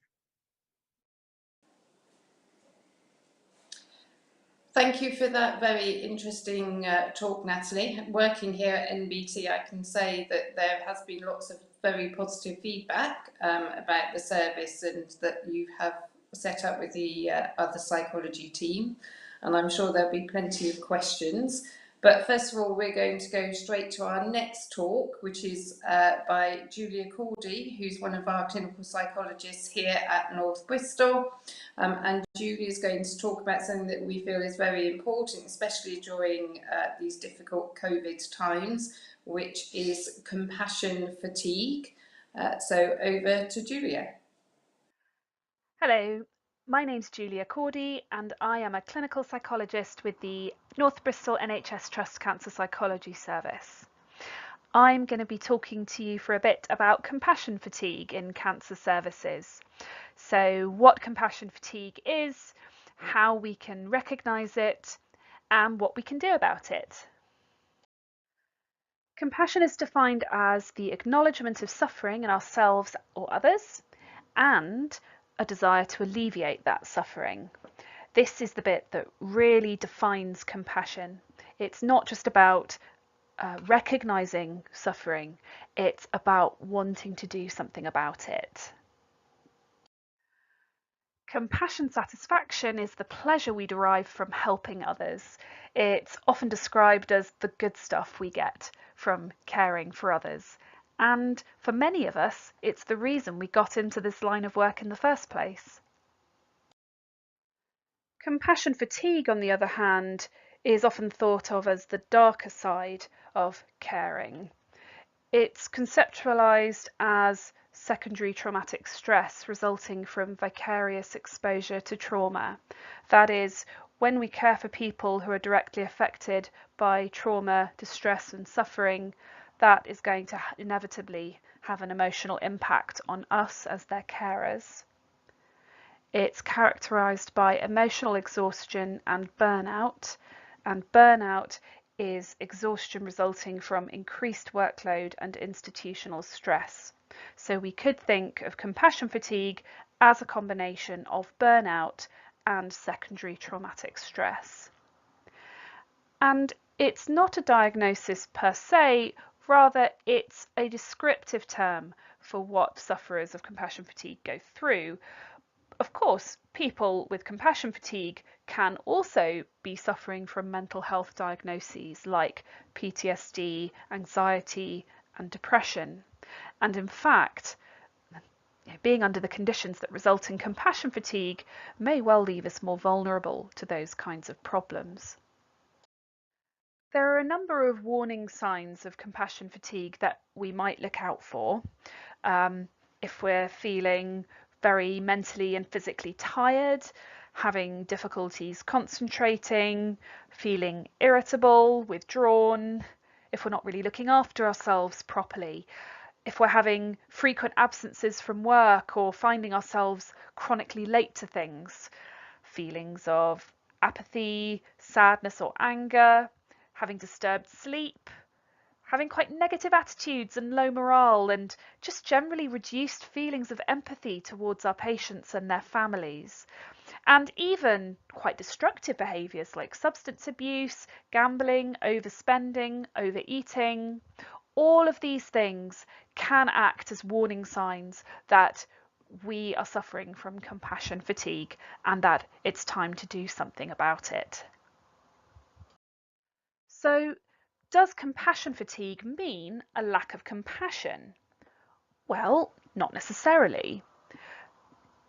Thank you for that very interesting talk, Natalie. Working here at NBT, I can say that there has been lots of very positive feedback about the service and that you have set up with the other psychology team. And I'm sure there'll be plenty of questions. But first of all, we're going to go straight to our next talk, which is by Julia Cordy, who's one of our clinical psychologists here at North Bristol. And Julia is going to talk about something that we feel is very important, especially during these difficult COVID times, which is compassion fatigue. So over to Julia. Hello, my name's Julia Cordy and I am a clinical psychologist with the North Bristol NHS Trust Cancer Psychology Service. I'm going to be talking to you for a bit about compassion fatigue in cancer services. So what compassion fatigue is, how we can recognise it, and what we can do about it. Compassion is defined as the acknowledgement of suffering in ourselves or others, and a desire to alleviate that suffering. This is the bit that really defines compassion. It's not just about recognizing suffering, it's about wanting to do something about it. Compassion satisfaction is the pleasure we derive from helping others. It's often described as the good stuff we get from caring for others. And for many of us, it's the reason we got into this line of work in the first place. Compassion fatigue, on the other hand, is often thought of as the darker side of caring. It's conceptualised as secondary traumatic stress resulting from vicarious exposure to trauma. That is, when we care for people who are directly affected by trauma, distress and suffering, that is going to inevitably have an emotional impact on us as their carers. It's characterised by emotional exhaustion and burnout is exhaustion resulting from increased workload and institutional stress. So we could think of compassion fatigue as a combination of burnout and secondary traumatic stress. And it's not a diagnosis per se, rather it's a descriptive term for what sufferers of compassion fatigue go through. Of course, people with compassion fatigue can also be suffering from mental health diagnoses like PTSD, anxiety and depression. And in fact, being under the conditions that result in compassion fatigue may well leave us more vulnerable to those kinds of problems. There are a number of warning signs of compassion fatigue that we might look out for. If we're feeling very mentally and physically tired, having difficulties concentrating, feeling irritable, withdrawn, if we're not really looking after ourselves properly, if we're having frequent absences from work or finding ourselves chronically late to things, feelings of apathy, sadness or anger, having disturbed sleep, having quite negative attitudes and low morale, and just generally reduced feelings of empathy towards our patients and their families. And even quite destructive behaviours like substance abuse, gambling, overspending, overeating, all of these things can act as warning signs that we are suffering from compassion fatigue and that it's time to do something about it. So, does compassion fatigue mean a lack of compassion? Well, not necessarily.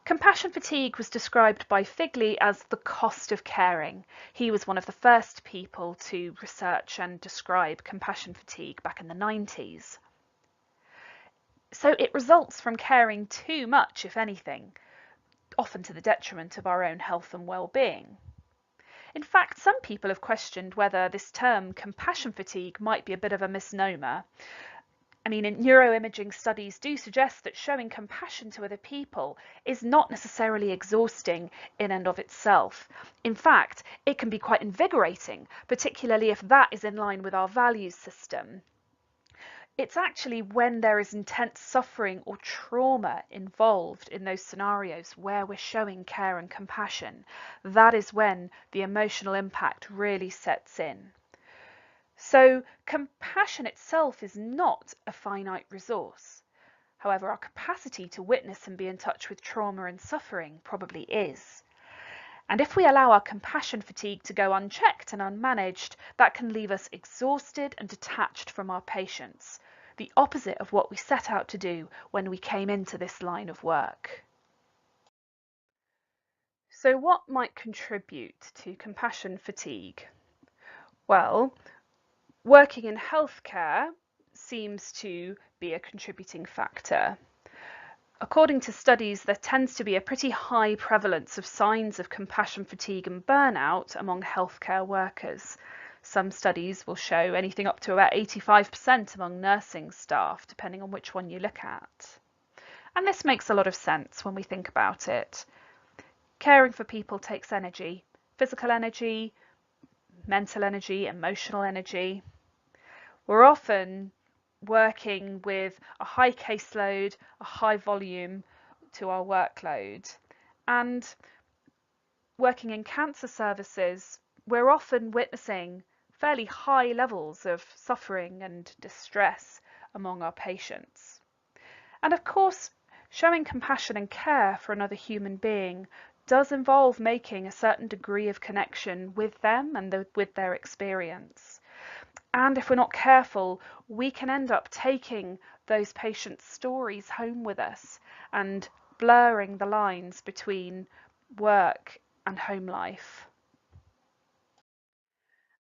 Compassion fatigue was described by Figley as the cost of caring. He was one of the first people to research and describe compassion fatigue back in the 90s. So it results from caring too much, if anything, often to the detriment of our own health and well-being. In fact, some people have questioned whether this term compassion fatigue might be a bit of a misnomer. I mean, neuroimaging studies do suggest that showing compassion to other people is not necessarily exhausting in and of itself. In fact, it can be quite invigorating, particularly if that is in line with our values system. It's actually when there is intense suffering or trauma involved in those scenarios where we're showing care and compassion. That is when the emotional impact really sets in. So compassion itself is not a finite resource. However, our capacity to witness and be in touch with trauma and suffering probably is. And if we allow our compassion fatigue to go unchecked and unmanaged, that can leave us exhausted and detached from our patients, the opposite of what we set out to do when we came into this line of work. So what might contribute to compassion fatigue? Well, working in healthcare seems to be a contributing factor. According to studies, there tends to be a pretty high prevalence of signs of compassion fatigue and burnout among healthcare workers. Some studies will show anything up to about 85% among nursing staff, depending on which one you look at. And this makes a lot of sense when we think about it. Caring for people takes energy, physical energy, mental energy, emotional energy. We're often working with a high caseload, a high volume to our workload. And working in cancer services, we're often witnessing fairly high levels of suffering and distress among our patients. And of course, showing compassion and care for another human being does involve making a certain degree of connection with them and with their experience. And if we're not careful, we can end up taking those patients' stories home with us and blurring the lines between work and home life.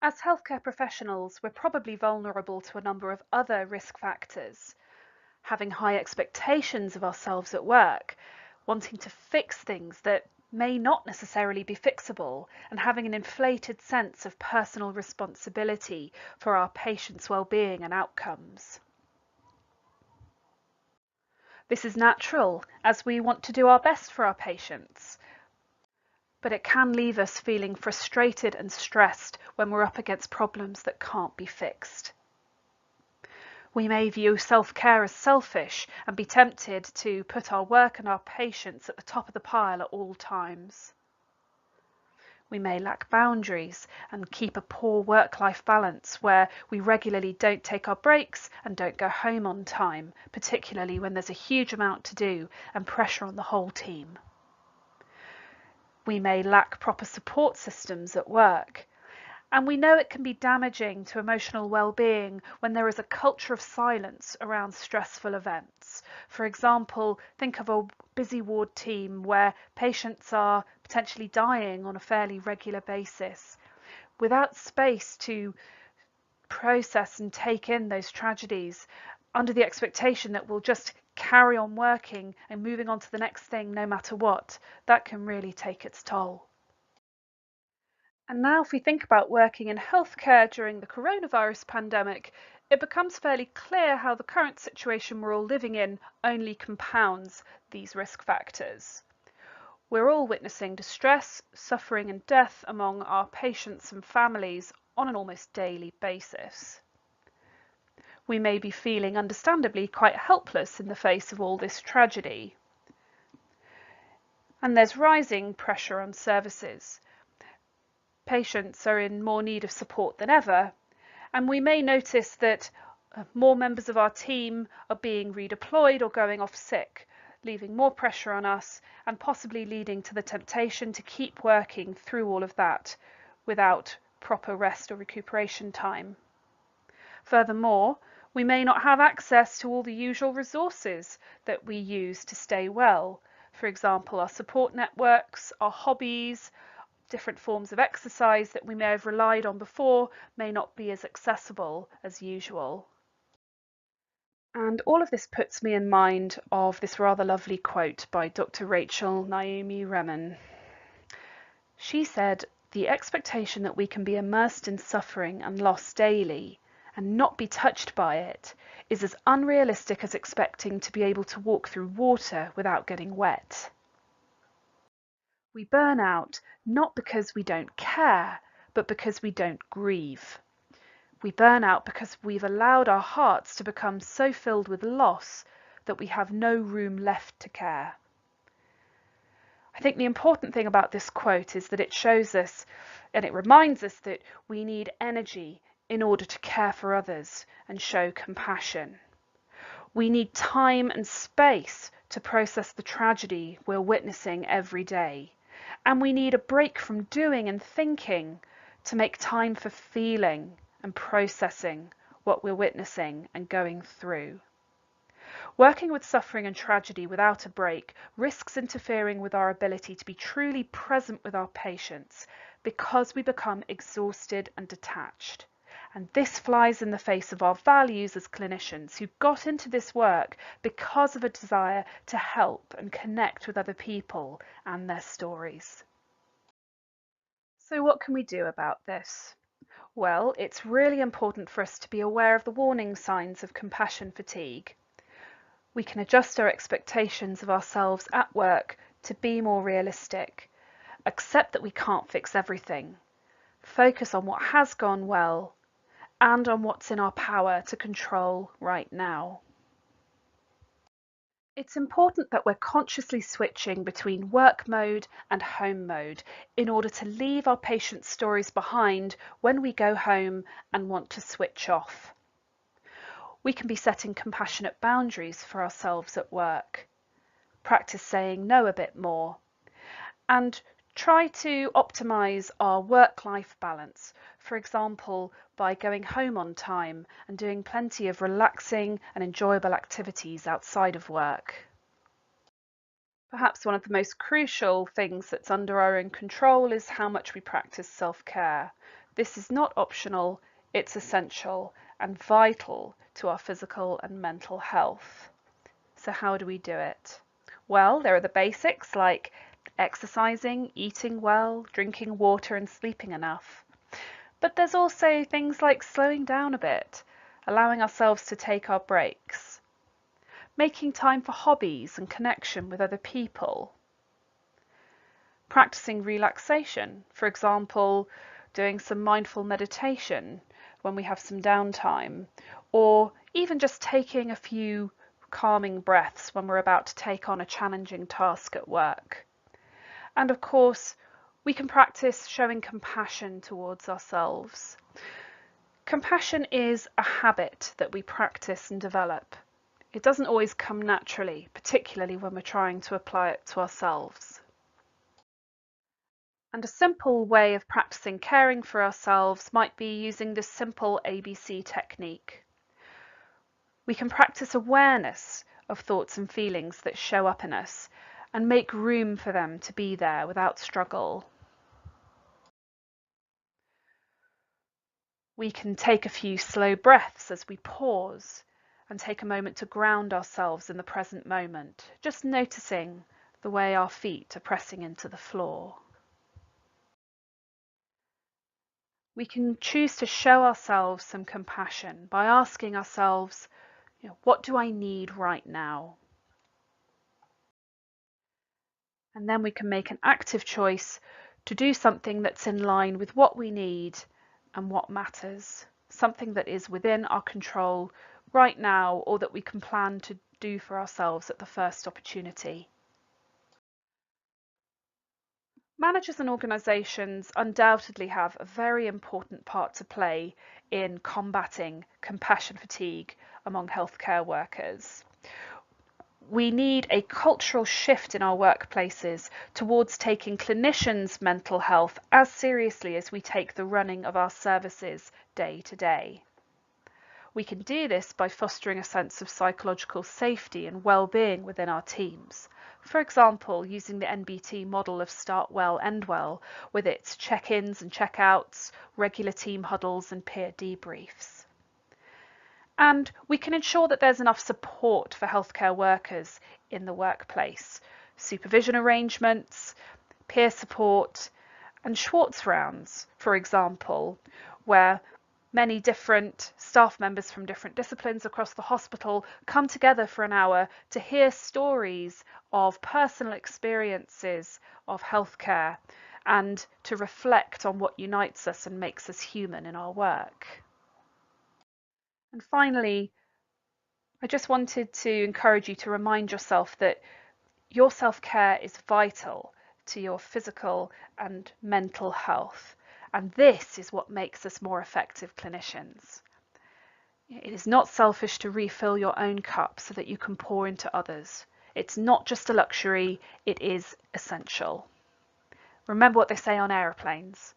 As healthcare professionals, we're probably vulnerable to a number of other risk factors. Having high expectations of ourselves at work, wanting to fix things that may not necessarily be fixable, and having an inflated sense of personal responsibility for our patients' well-being and outcomes. This is natural as we want to do our best for our patients, but it can leave us feeling frustrated and stressed when we're up against problems that can't be fixed. We may view self-care as selfish and be tempted to put our work and our patients at the top of the pile at all times. We may lack boundaries and keep a poor work-life balance where we regularly don't take our breaks and don't go home on time, particularly when there's a huge amount to do and pressure on the whole team. We may lack proper support systems at work. And we know it can be damaging to emotional well-being when there is a culture of silence around stressful events. For example, think of a busy ward team where patients are potentially dying on a fairly regular basis. Without space to process and take in those tragedies, under the expectation that we'll just carry on working and moving on to the next thing no matter what, that can really take its toll. And now if we think about working in healthcare during the coronavirus pandemic, it becomes fairly clear how the current situation we're all living in only compounds these risk factors. We're all witnessing distress, suffering and death among our patients and families on an almost daily basis. We may be feeling understandably quite helpless in the face of all this tragedy. And there's rising pressure on services. Patients are in more need of support than ever, and we may notice that More members of our team are being redeployed or going off sick, leaving more pressure on us and possibly leading to the temptation to keep working through all of that without proper rest or recuperation time. Furthermore, we may not have access to all the usual resources that we use to stay well. For example, our support networks, our hobbies, different forms of exercise that we may have relied on before may not be as accessible as usual. And all of this puts me in mind of this rather lovely quote by Dr. Rachel Naomi Remen. She said, "The expectation that we can be immersed in suffering and loss daily and not be touched by it is as unrealistic as expecting to be able to walk through water without getting wet." We burn out not because we don't care, but because we don't grieve. We burn out because we've allowed our hearts to become so filled with loss that we have no room left to care. I think the important thing about this quote is that it shows us and it reminds us that we need energy in order to care for others and show compassion. We need time and space to process the tragedy we're witnessing every day. And we need a break from doing and thinking to make time for feeling and processing what we're witnessing and going through. Working with suffering and tragedy without a break risks interfering with our ability to be truly present with our patients because we become exhausted and detached. And this flies in the face of our values as clinicians who got into this work because of a desire to help and connect with other people and their stories. So what can we do about this? Well, it's really important for us to be aware of the warning signs of compassion fatigue. We can adjust our expectations of ourselves at work to be more realistic, accept that we can't fix everything, focus on what has gone well, and on what's in our power to control right now. It's important that we're consciously switching between work mode and home mode in order to leave our patients' stories behind when we go home and want to switch off. We can be setting compassionate boundaries for ourselves at work, practice saying no a bit more, and try to optimize our work-life balance, for example, by going home on time and doing plenty of relaxing and enjoyable activities outside of work. Perhaps one of the most crucial things that's under our own control is how much we practice self-care. This is not optional, it's essential and vital to our physical and mental health. So how do we do it? Well, there are the basics like exercising, eating well, drinking water and sleeping enough. But there's also things like slowing down a bit, allowing ourselves to take our breaks, making time for hobbies and connection with other people, practicing relaxation, for example, doing some mindful meditation when we have some downtime, or even just taking a few calming breaths when we're about to take on a challenging task at work. And of course, we can practice showing compassion towards ourselves. Compassion is a habit that we practice and develop. It doesn't always come naturally, particularly when we're trying to apply it to ourselves. And a simple way of practicing caring for ourselves might be using this simple ABC technique. We can practice awareness of thoughts and feelings that show up in us and make room for them to be there without struggle. We can take a few slow breaths as we pause and take a moment to ground ourselves in the present moment, just noticing the way our feet are pressing into the floor. We can choose to show ourselves some compassion by asking ourselves, what do I need right now? And then we can make an active choice to do something that's in line with what we need and what matters, something that is within our control right now or that we can plan to do for ourselves at the first opportunity. Managers and organisations undoubtedly have a very important part to play in combating compassion fatigue among healthcare workers. We need a cultural shift in our workplaces towards taking clinicians' mental health as seriously as we take the running of our services day to day. We can do this by fostering a sense of psychological safety and well-being within our teams. For example, using the NBT model of Start Well, End Well, with its check-ins and check-outs, regular team huddles and peer debriefs. And we can ensure that there's enough support for healthcare workers in the workplace. Supervision arrangements, peer support, and Schwartz rounds, for example, where many different staff members from different disciplines across the hospital come together for an hour to hear stories of personal experiences of healthcare and to reflect on what unites us and makes us human in our work. And finally, I just wanted to encourage you to remind yourself that your self-care is vital to your physical and mental health. And this is what makes us more effective clinicians. It is not selfish to refill your own cup so that you can pour into others. It's not just a luxury, it is essential. Remember what they say on aeroplanes.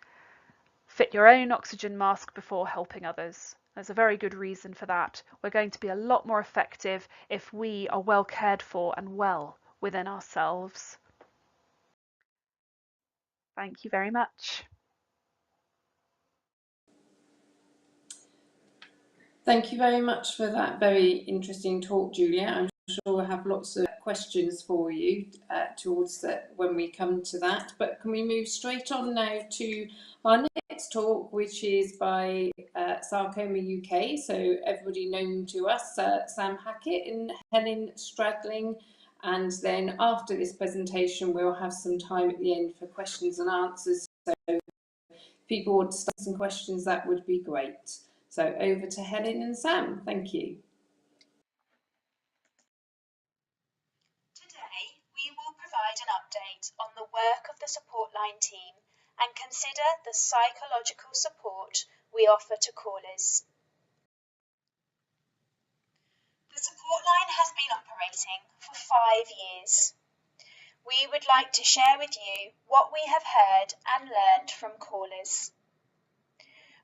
Fit your own oxygen mask before helping others. There's a very good reason for that. We're going to be a lot more effective if we are well cared for and well within ourselves. Thank you very much. Thank you very much for that very interesting talk, Julia. I'm sure we'll have lots of questions for you towards when we come to that. But can we move straight on now to our next talk, which is by Sarcoma UK. So everybody known to us, Sam Hackett and Helen Stradling. And then after this presentation, we'll have some time at the end for questions and answers. So if people want to start some questions, that would be great. So over to Helen and Sam. Thank you. Today, we will provide an update on the work of the support line team and consider the psychological support we offer to callers. The support line has been operating for 5 years. We would like to share with you what we have heard and learned from callers.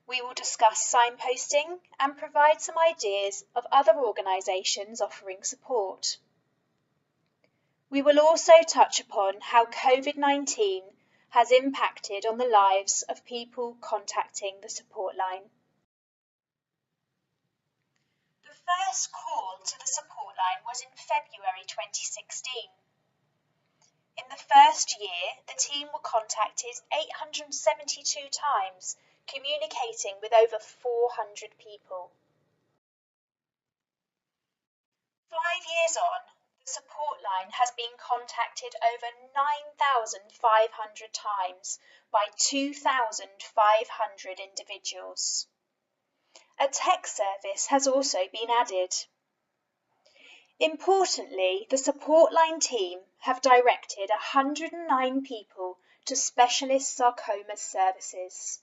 We will discuss signposting and provide some ideas of other organisations offering support. We will also touch upon how COVID-19 has impacted on the lives of people contacting the support line. The first call to the support line was in February 2016. In the first year, the team were contacted 872 times, communicating with over 400 people. 5 years on, the support line has been contacted over 9,500 times by 2,500 individuals. A text service has also been added. Importantly, the support line team have directed 109 people to specialist sarcoma services.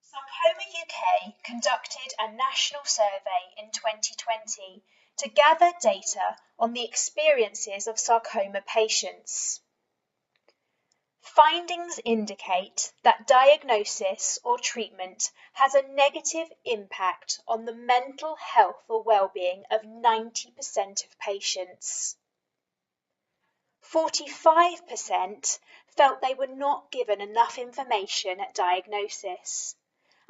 Sarcoma UK conducted a national survey in 2020 to gather data on the experiences of sarcoma patients. Findings indicate that diagnosis or treatment has a negative impact on the mental health or well-being of 90% of patients. 45% felt they were not given enough information at diagnosis,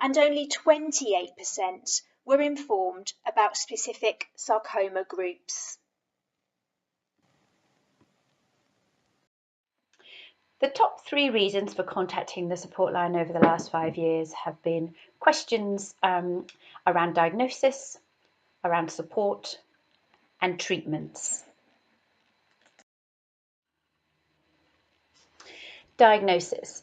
and only 28% were informed about specific sarcoma groups. The top 3 reasons for contacting the support line over the last 5 years have been questions around diagnosis, around support, and treatments. Diagnosis.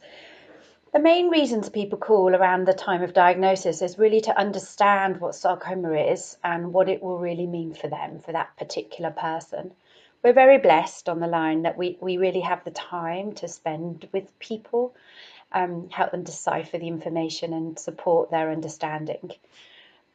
The main reasons people call around the time of diagnosis is really to understand what sarcoma is and what it will really mean for them, for that particular person. we're very blessed on the line that we really have the time to spend with people, help them decipher the information and support their understanding.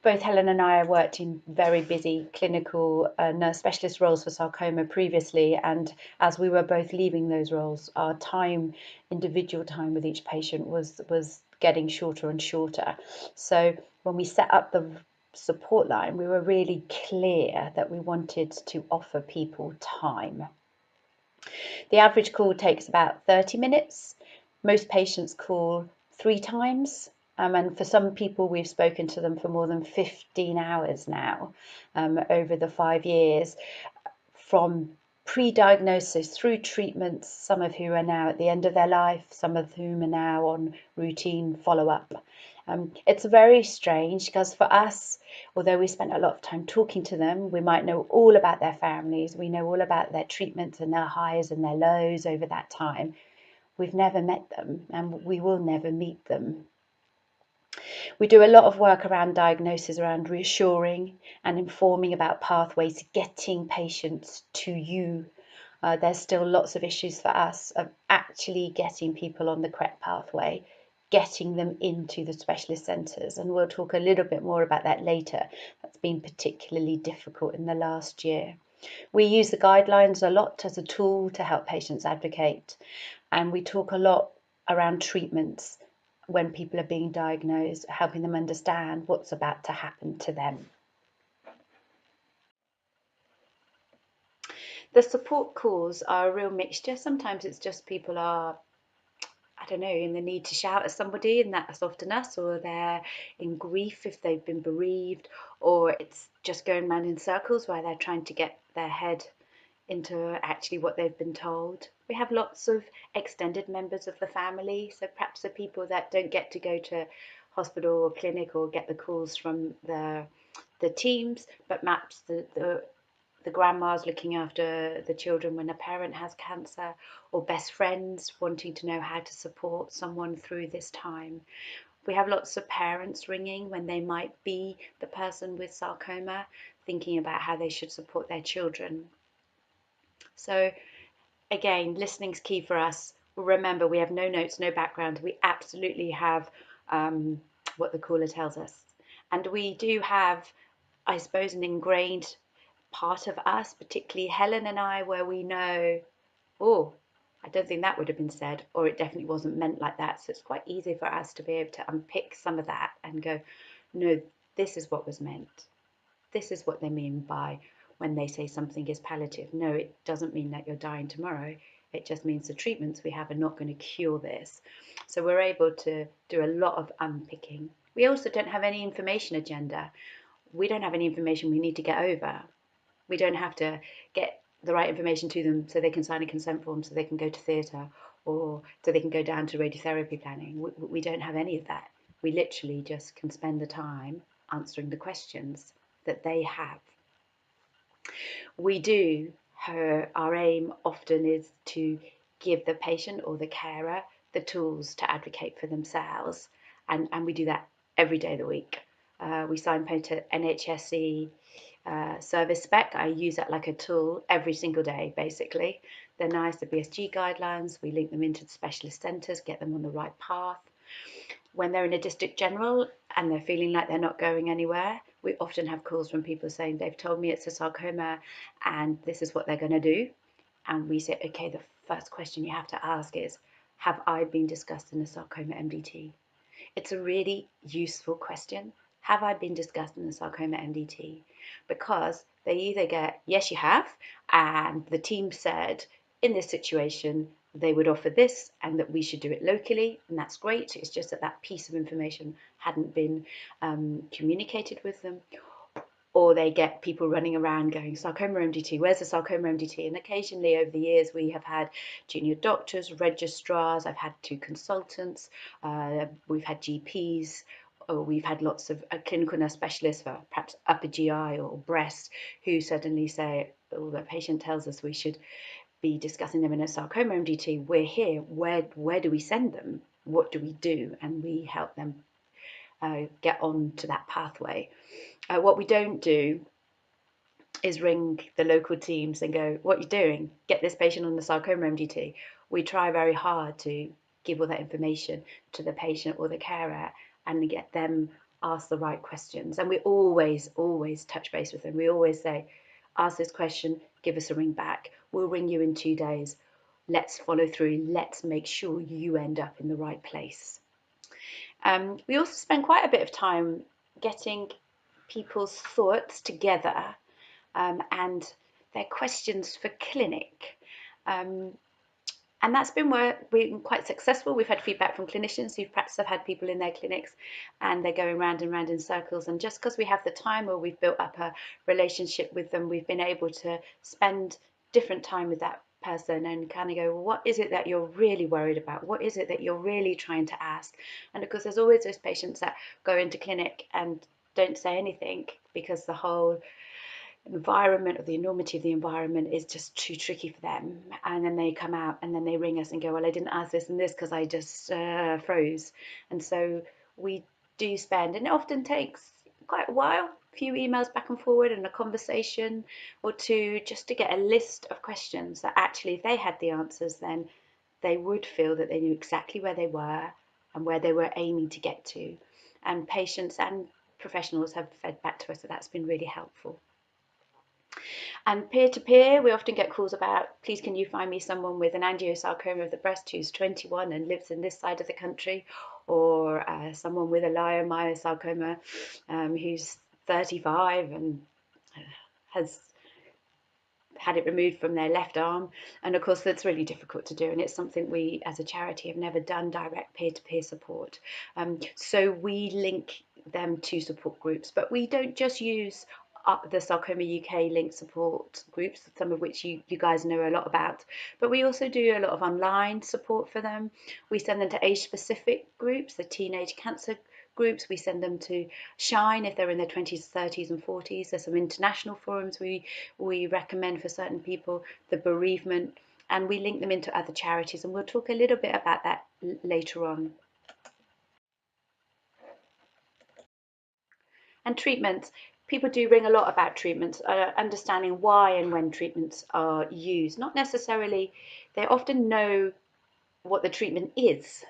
Both Helen and I worked in very busy clinical nurse specialist roles for sarcoma previously, and as we were both leaving those roles, our time, individual time with each patient was getting shorter and shorter. So when we set up the support line, we were really clear that we wanted to offer people time. The average call takes about 30 minutes. Most patients call 3 times. And for some people, we've spoken to them for more than 15 hours now over the 5 years, from pre-diagnosis through treatments, some of whom are now at the end of their life, some of whom are now on routine follow-up. It's very strange because for us, although we spent a lot of time talking to them, we might know all about their families, we know all about their treatments and their highs and their lows over that time. We've never met them and we will never meet them. We do a lot of work around diagnosis, around reassuring and informing about pathways, getting patients to you. There's still lots of issues for us of actually getting people on the correct pathway, getting them into the specialist centres, and we'll talk a little bit more about that later. That's been particularly difficult in the last year. We use the guidelines a lot as a tool to help patients advocate, and we talk a lot around treatments when people are being diagnosed, helping them understand what's about to happen to them. The support calls are a real mixture. Sometimes it's just people are, I don't know, in the need to shout at somebody, and that's often us, or they're in grief if they've been bereaved, or it's just going round in circles where they're trying to get their head into actually what they've been told. We have lots of extended members of the family, so perhaps the people that don't get to go to hospital or clinic or get the calls from the teams, but perhaps the grandmas looking after the children when a parent has cancer, or best friends wanting to know how to support someone through this time. We have lots of parents ringing when they might be the person with sarcoma, thinking about how they should support their children. So again, listening's key for us. Remember, we have no notes, no background. We absolutely have what the caller tells us. And we do have, I suppose, an ingrained part of us, particularly Helen and I, where we know, oh, I don't think that would have been said, or it definitely wasn't meant like that. So it's quite easy for us to be able to unpick some of that and go, no, this is what was meant. This is what they mean by when they say something is palliative. No, it doesn't mean that you're dying tomorrow. It just means the treatments we have are not going to cure this. So we're able to do a lot of unpicking. We also don't have any information agenda. We don't have any information we need to get over. We don't have to get the right information to them so they can sign a consent form, so they can go to theatre, or so they can go down to radiotherapy planning. We don't have any of that. We literally just can spend the time answering the questions that they have. We do, our aim often is to give the patient or the carer the tools to advocate for themselves, and we do that every day of the week. We signpost to NHSE service spec. I use that like a tool every single day, basically. They're nice, the BSG guidelines, we link them into the specialist centres, get them on the right path. When they're in a district general and they're feeling like they're not going anywhere, we often have calls from people saying, they've told me it's a sarcoma and this is what they're going to do. And we say, okay, the first question you have to ask is, have I been discussed in a sarcoma MDT? It's a really useful question. Have I been discussed in the sarcoma MDT? Because they either get, yes, you have, and the team said, in this situation, they would offer this and that we should do it locally, and that's great. It's just that that piece of information hadn't been communicated with them. Or they get people running around going, sarcoma MDT, where's the sarcoma MDT? And occasionally over the years, we have had junior doctors, registrars, I've had 2 consultants, we've had GPs, or we've had lots of clinical nurse specialists for perhaps upper GI or breast who suddenly say, oh, the patient tells us we should be discussing them in a sarcoma MDT. We're here, where do we send them? What do we do? And we help them get on to that pathway. What we don't do is ring the local teams and go, what are you doing? Get this patient on the sarcoma MDT. We try very hard to give all that information to the patient or the carer and get them ask the right questions. And we always touch base with them. We always say, ask this question, give us a ring back. We'll ring you in 2 days. Let's follow through. Let's make sure you end up in the right place. We also spend quite a bit of time getting people's thoughts together and their questions for clinic. And that's been quite successful. We've had feedback from clinicians who perhaps have had people in their clinics and they're going round and round in circles. And just because we have the time or we've built up a relationship with them, we've been able to spend different time with that person and kind of go, well, what is it that you're really worried about? What is it that you're really trying to ask? And of course, there's always those patients that go into clinic and don't say anything because the whole environment or the enormity of the environment is just too tricky for them, and then they come out and then they ring us and go, well, I didn't ask this and this because I just froze. And so we do spend, and it often takes quite a while, a few emails back and forward and a conversation or two just to get a list of questions that actually if they had the answers then they would feel that they knew exactly where they were and where they were aiming to get to. And patients and professionals have fed back to us that that's been really helpful. And peer-to-peer, we often get calls about, please can you find me someone with an angiosarcoma of the breast who's 21 and lives in this side of the country, or someone with a leiomyosarcoma who's 35 and has had it removed from their left arm. And of course that's really difficult to do, and it's something we as a charity have never done direct peer-to-peer support. So we link them to support groups, but we don't just use the Sarcoma UK linked support groups, some of which you guys know a lot about, but we also do a lot of online support for them. We send them to age specific groups, the teenage cancer groups. We send them to Shine if they're in their 20s, 30s and 40s. There's some international forums we recommend for certain people, the bereavement, and we link them into other charities, and we'll talk a little bit about that later on. And treatments. People do ring a lot about treatments, understanding why and when treatments are used. Not necessarily, they often know what the treatment is,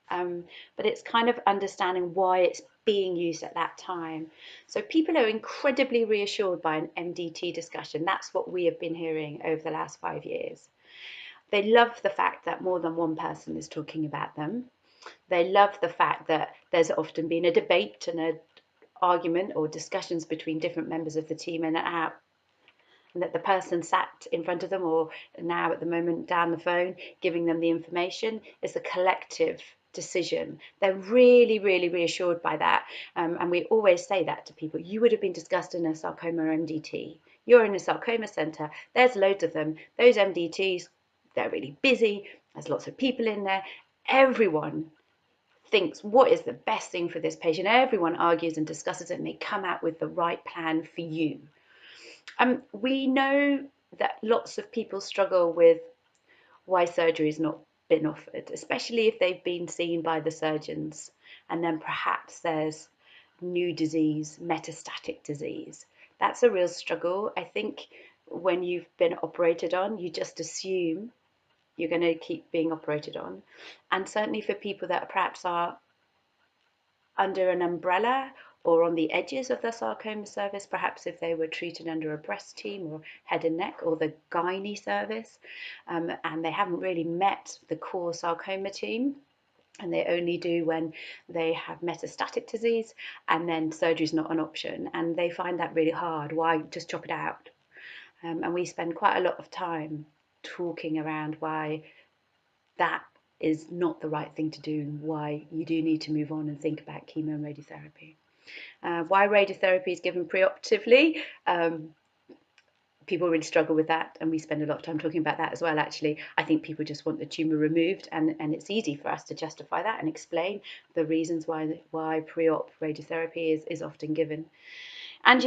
but it's kind of understanding why it's being used at that time. So people are incredibly reassured by an MDT discussion. That's what we have been hearing over the last 5 years. They love the fact that more than one person is talking about them. They love the fact that there's often been a debate and an argument or discussions between different members of the team, and that the person sat in front of them or now at the moment down the phone giving them the information is a collective decision. They're really reassured by that, and we always say that to people. You would have been discussed in a sarcoma MDT. You're in a sarcoma centre, there's loads of them. Those MDTs, they're really busy, there's lots of people in there. Everyone thinks what is the best thing for this patient. Everyone argues and discusses it, and they come out with the right plan for you. We know that lots of people struggle with why surgery has not been offered, especially if they've been seen by the surgeons and then perhaps there's new disease, metastatic disease. That's a real struggle. I think when you've been operated on, you just assume you're going to keep being operated on. And certainly for people that perhaps are under an umbrella or on the edges of the sarcoma service, perhaps if they were treated under a breast team or head and neck or the gynae service, and they haven't really met the core sarcoma team, and they only do when they have metastatic disease, and then surgery is not an option, and they find that really hard. Why just chop it out? And we spend quite a lot of time talking around why that is not the right thing to do, why you do need to move on and think about chemo and radiotherapy. Why radiotherapy is given preoperatively. People really struggle with that, and we spend a lot of time talking about that as well. Actually, I think people just want the tumour removed, and it's easy for us to justify that and explain the reasons why pre-op radiotherapy is often given. And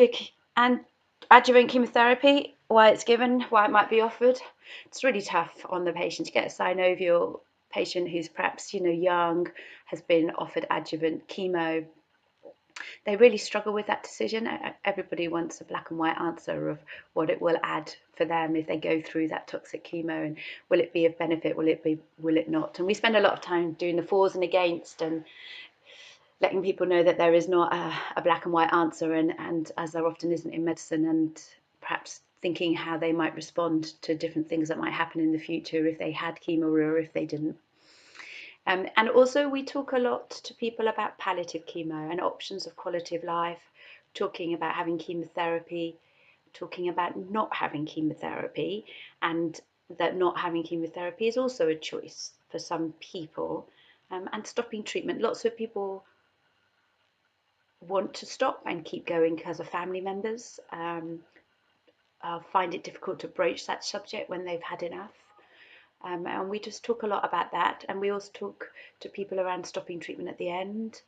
adjuvant chemotherapy, why it's given, why it might be offered. It's really tough on the patient to get a synovial patient who's perhaps young, has been offered adjuvant chemo. They really struggle with that decision. Everybody wants a black and white answer of what it will add for them if they go through that toxic chemo, and will it be of benefit, will it not? And we spend a lot of time doing the fors and against and letting people know that there is not a black and white answer, and as there often isn't in medicine, and perhaps thinking how they might respond to different things that might happen in the future if they had chemo or if they didn't. And also we talk a lot to people about palliative chemo and options of quality of life, talking about having chemotherapy, talking about not having chemotherapy, and that not having chemotherapy is also a choice for some people, and stopping treatment. Lots of people want to stop and keep going because of family members find it difficult to broach that subject when they've had enough. And we just talk a lot about that, and we also talk to people around stopping treatment at the end.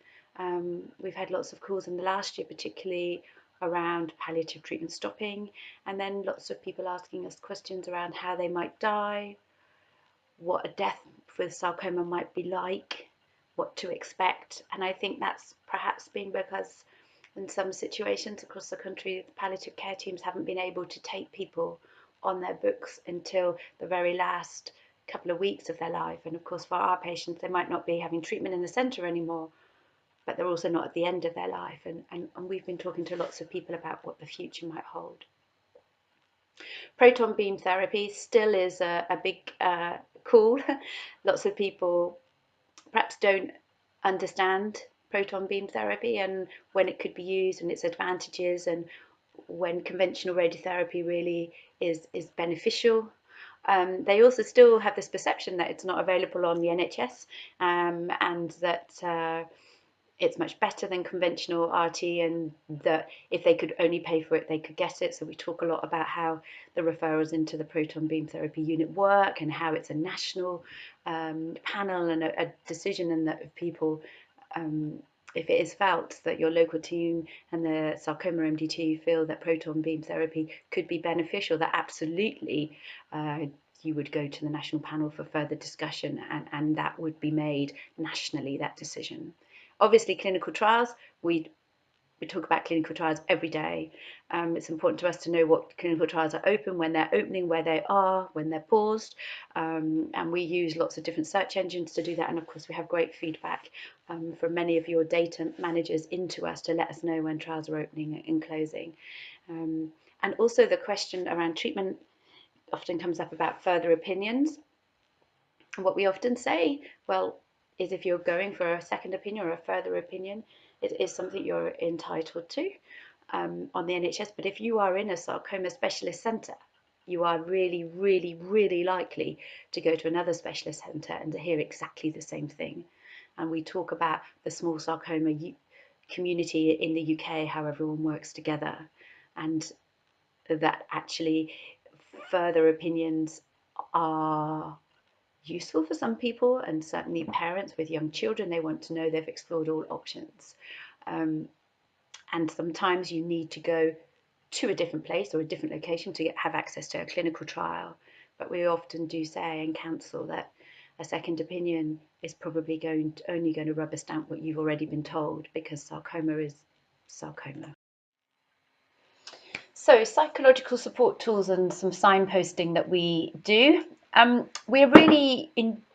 We've had lots of calls in the last year, particularly around palliative treatment stopping, and then lots of people asking us questions around how they might die, what a death with sarcoma might be like, what to expect. And I think that's perhaps been because in some situations across the country, the palliative care teams haven't been able to take people on their books until the very last couple of weeks of their life. And of course, for our patients, they might not be having treatment in the centre anymore, but they're also not at the end of their life. And we've been talking to lots of people about what the future might hold. Proton beam therapy still is a big call. Lots of people perhaps don't understand proton beam therapy and when it could be used and its advantages, and when conventional radiotherapy really is beneficial. They also still have this perception that it's not available on the NHS, and that it's much better than conventional RT, and that if they could only pay for it, they could get it. So we talk a lot about how the referrals into the proton beam therapy unit work, and how it's a national panel and a decision, and that if people, if it is felt that your local team and the sarcoma MDT feel that proton beam therapy could be beneficial, that absolutely you would go to the national panel for further discussion, and that would be made nationally, that decision. Obviously, clinical trials, we talk about clinical trials every day. It's important to us to know what clinical trials are open, when they're opening, where they are, when they're paused. And we use lots of different search engines to do that. And of course, we have great feedback from many of your data managers into us to let us know when trials are opening and closing. And also the question around treatment often comes up about further opinions. And what we often say, well, is if you're going for a second opinion or a further opinion, it is something you're entitled to on the NHS. But if you are in a sarcoma specialist centre, you are really, really, really likely to go to another specialist centre and to hear exactly the same thing. And we talk about the small sarcoma community in the UK, how everyone works together, and that actually further opinions are useful for some people, and certainly parents with young children, they want to know they've explored all options. And sometimes you need to go to a different place or a different location to have access to a clinical trial. But we often do say and counsel that a second opinion is probably only going to rubber stamp what you've already been told, because sarcoma is sarcoma. So psychological support tools and some signposting that we do. We really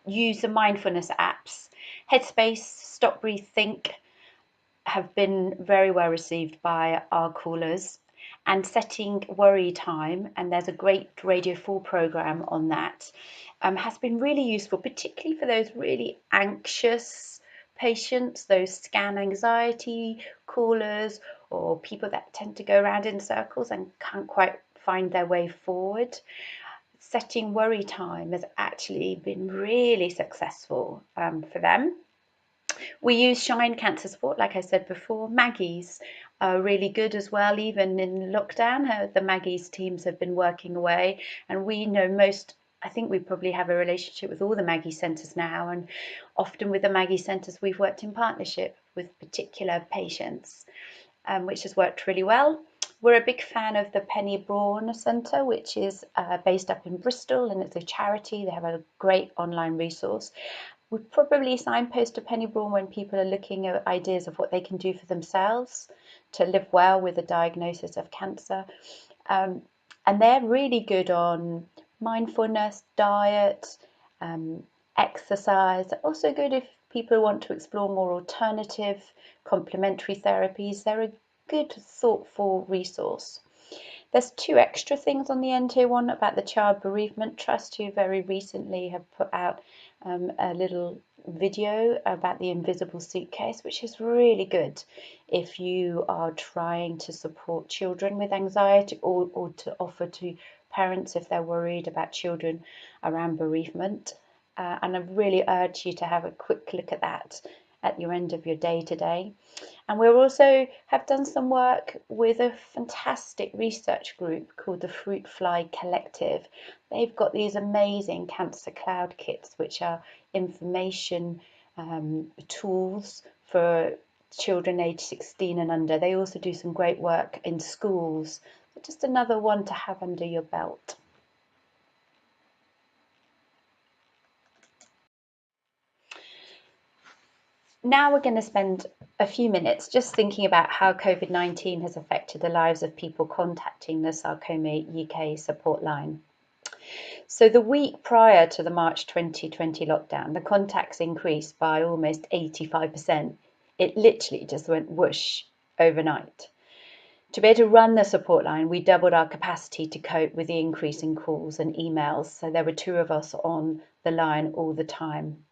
use the mindfulness apps. Headspace, Stop, Breathe, Think have been very well received by our callers. And setting worry time, and there's a great Radio 4 program on that, has been really useful, particularly for those really anxious patients, those scan anxiety callers, or people that tend to go around in circles and can't quite find their way forward. Setting worry time has actually been really successful for them. We use Shine Cancer Support, like I said before. Maggie's are really good as well, even in lockdown. The Maggie's teams have been working away, and we know I think we probably have a relationship with all the Maggie centres now, and often with the Maggie centres we've worked in partnership with particular patients, which has worked really well. We're a big fan of the Penny Brawn Centre, which is based up in Bristol, and it's a charity. They have a great online resource. We'd probably signpost to Penny Braun when people are looking at ideas of what they can do for themselves to live well with a diagnosis of cancer. And they're really good on mindfulness, diet, exercise. They're also good if people want to explore more alternative complementary therapies. They're a good, thoughtful resource. There's 2 extra things on the end here. One about the Child Bereavement Trust, who very recently have put out a little video about the invisible suitcase, which is really good if you are trying to support children with anxiety, or to offer to parents if they're worried about children around bereavement. And I really urge you to have a quick look at that at your end of your day today. And we also have done some work with a fantastic research group called the Fruit Fly Collective. They've got these amazing cancer cloud kits, which are information tools for children aged 16 and under. They also do some great work in schools. Just another one to have under your belt. Now we're going to spend a few minutes just thinking about how COVID-19 has affected the lives of people contacting the Sarcoma UK support line. So the week prior to the March 2020 lockdown, the contacts increased by almost 85%. It literally just went whoosh overnight. To be able to run the support line, we doubled our capacity to cope with the increase in calls and emails. So there were 2 of us on the line all the time.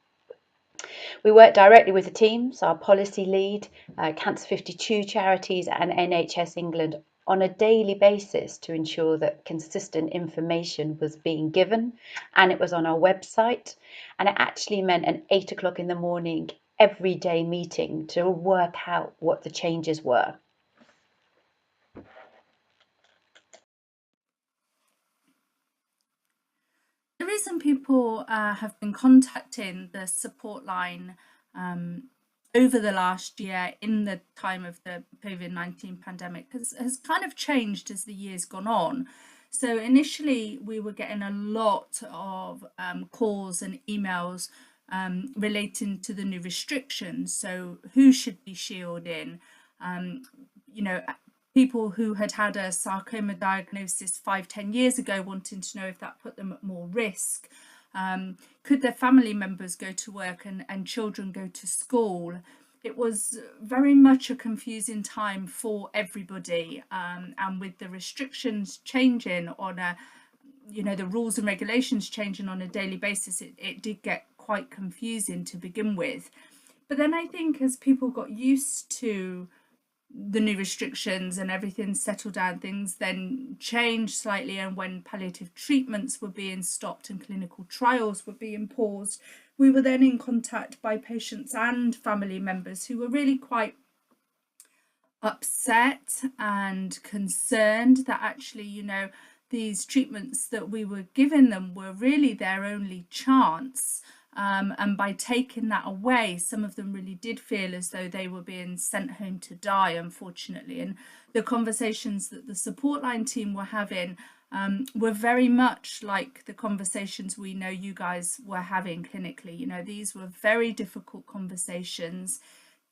We work directly with the teams, our policy lead, Cancer 52 charities and NHS England on a daily basis to ensure that consistent information was being given, and it was on our website. And it actually meant an 8 o'clock in the morning everyday meeting to work out what the changes were. The reason people have been contacting the support line over the last year in the time of the COVID-19 pandemic has kind of changed as the year's gone on. So initially we were getting a lot of calls and emails relating to the new restrictions. So who should be shielding, you know, people who had had a sarcoma diagnosis 5-10 years ago wanting to know if that put them at more risk. Could their family members go to work and children go to school? It was very much a confusing time for everybody, and with the restrictions changing on a, you know, the rules and regulations changing on a daily basis, it did get quite confusing to begin with. But then I think as people got used to the new restrictions and everything settled down, things then changed slightly, and when palliative treatments were being stopped and clinical trials were being paused, we were then in contact by patients and family members who were really quite upset and concerned that actually, you know, these treatments that we were giving them were really their only chance. And by taking that away, some of them really did feel as though they were being sent home to die, unfortunately. And the conversations that the support line team were having were very much like the conversations we know you guys were having clinically. You know, these were very difficult conversations.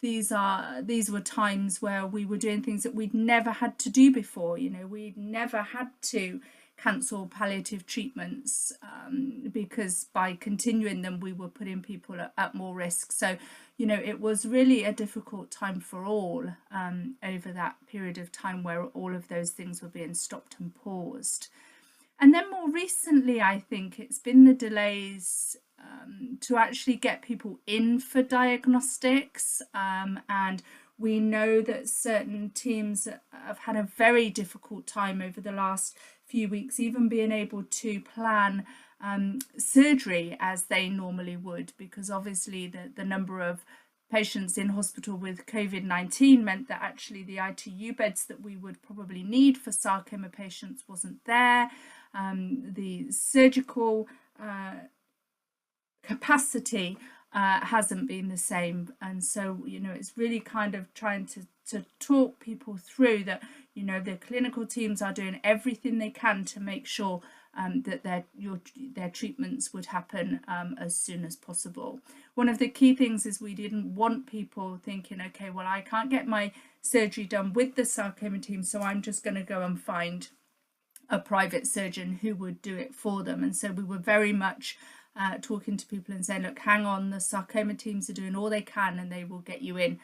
These were times where we were doing things that we'd never had to do before. You know, we'd never had to cancel palliative treatments because by continuing them we were putting people at more risk. So, you know, it was really a difficult time for all over that period of time where all of those things were being stopped and paused. And then more recently, I think it's been the delays to actually get people in for diagnostics, and we know that certain teams have had a very difficult time over the last few weeks, even being able to plan surgery as they normally would, because obviously the number of patients in hospital with COVID-19 meant that actually the ITU beds that we would probably need for sarcoma patients wasn't there. The surgical capacity hasn't been the same, and so, you know, it's really kind of trying to talk people through that, you know, the clinical teams are doing everything they can to make sure that their treatments would happen as soon as possible. One of the key things is we didn't want people thinking, okay, well, I can't get my surgery done with the sarcoma team, so I'm just going to go and find a private surgeon who would do it for them. And so we were very much talking to people and saying, look, hang on, the sarcoma teams are doing all they can and they will get you in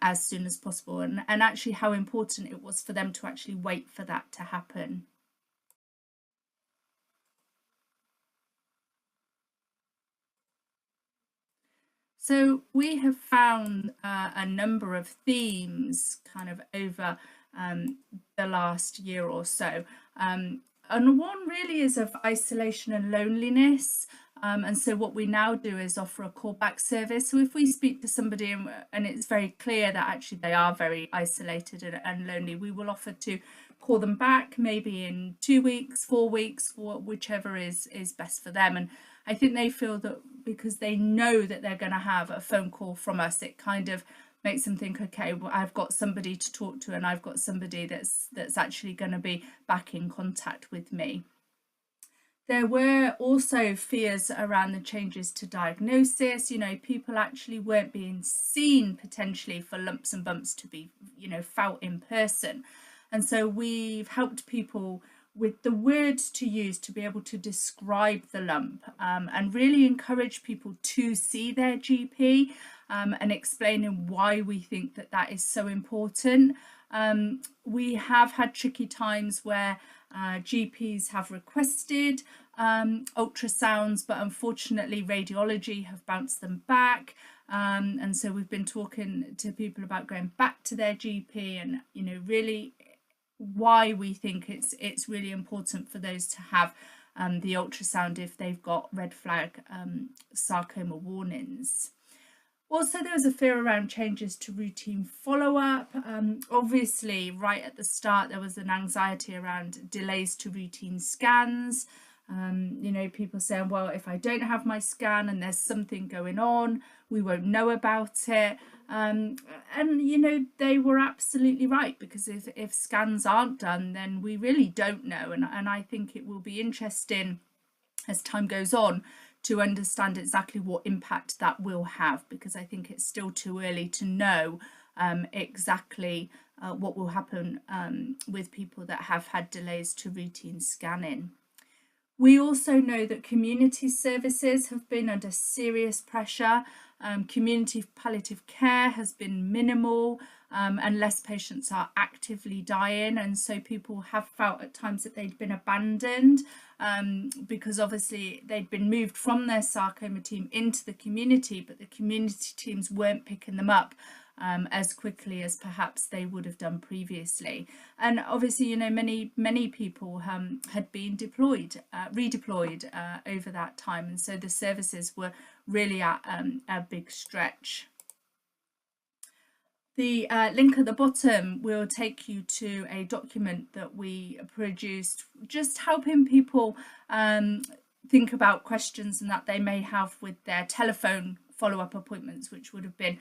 as soon as possible. And actually how important it was for them to actually wait for that to happen. So we have found a number of themes kind of over the last year or so. And one really is of isolation and loneliness. And so what we now do is offer a callback service. So if we speak to somebody and it's very clear that actually they are very isolated and lonely, we will offer to call them back maybe in 2 weeks, 4 weeks, whichever is best for them. And I think they feel that because they know that they're going to have a phone call from us, it kind of makes them think, okay, well, I've got somebody to talk to and I've got somebody that's actually going to be back in contact with me. There were also fears around the changes to diagnosis. You know, people actually weren't being seen potentially for lumps and bumps to be, you know, felt in person. And so we've helped people with the words to use to be able to describe the lump and really encourage people to see their GP and explaining why we think that that is so important. We have had tricky times where GPs have requested ultrasounds, but unfortunately radiology have bounced them back. And so we've been talking to people about going back to their GP and, you know, really why we think it's really important for those to have the ultrasound if they've got red flag sarcoma warnings. Also, there was a fear around changes to routine follow-up. Obviously, right at the start, there was an anxiety around delays to routine scans. You know, people saying, well, if I don't have my scan and there's something going on, we won't know about it. And, you know, they were absolutely right, because if scans aren't done, then we really don't know. And I think it will be interesting as time goes on to understand exactly what impact that will have, because I think it's still too early to know exactly what will happen with people that have had delays to routine scanning. We also know that community services have been under serious pressure. Community palliative care has been minimal unless patients are actively dying, and so people have felt at times that they'd been abandoned because obviously they'd been moved from their sarcoma team into the community, but the community teams weren't picking them up as quickly as perhaps they would have done previously. And obviously, you know, many people had been redeployed over that time, and so the services were really at a big stretch. The link at the bottom will take you to a document that we produced, just helping people think about questions and that they may have with their telephone follow-up appointments, which would have been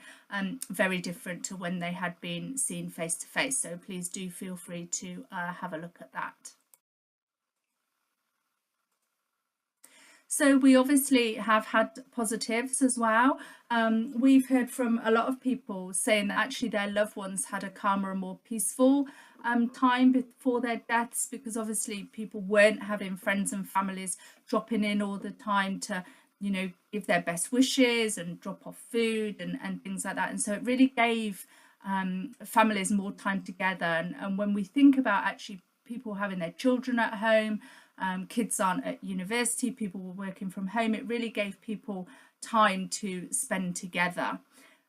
very different to when they had been seen face to face. So please do feel free to have a look at that. So we obviously have had positives as well. We've heard from a lot of people saying that actually their loved ones had a calmer and more peaceful time before their deaths, because obviously people weren't having friends and families dropping in all the time to, you know, give their best wishes and drop off food and things like that. And so it really gave families more time together. And when we think about actually people having their children at home, kids aren't at university, people were working from home, it really gave people time to spend together.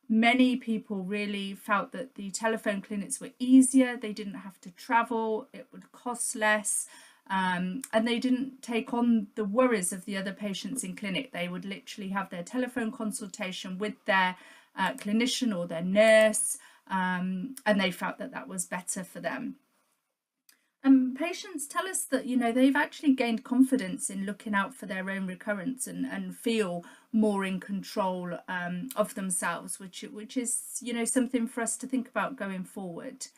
Many people really felt that the telephone clinics were easier, they didn't have to travel, it would cost less, and they didn't take on the worries of the other patients in clinic. They would literally have their telephone consultation with their clinician or their nurse, and they felt that that was better for them. And patients tell us that, you know, they've actually gained confidence in looking out for their own recurrence and feel more in control of themselves, which is, you know, something for us to think about going forward.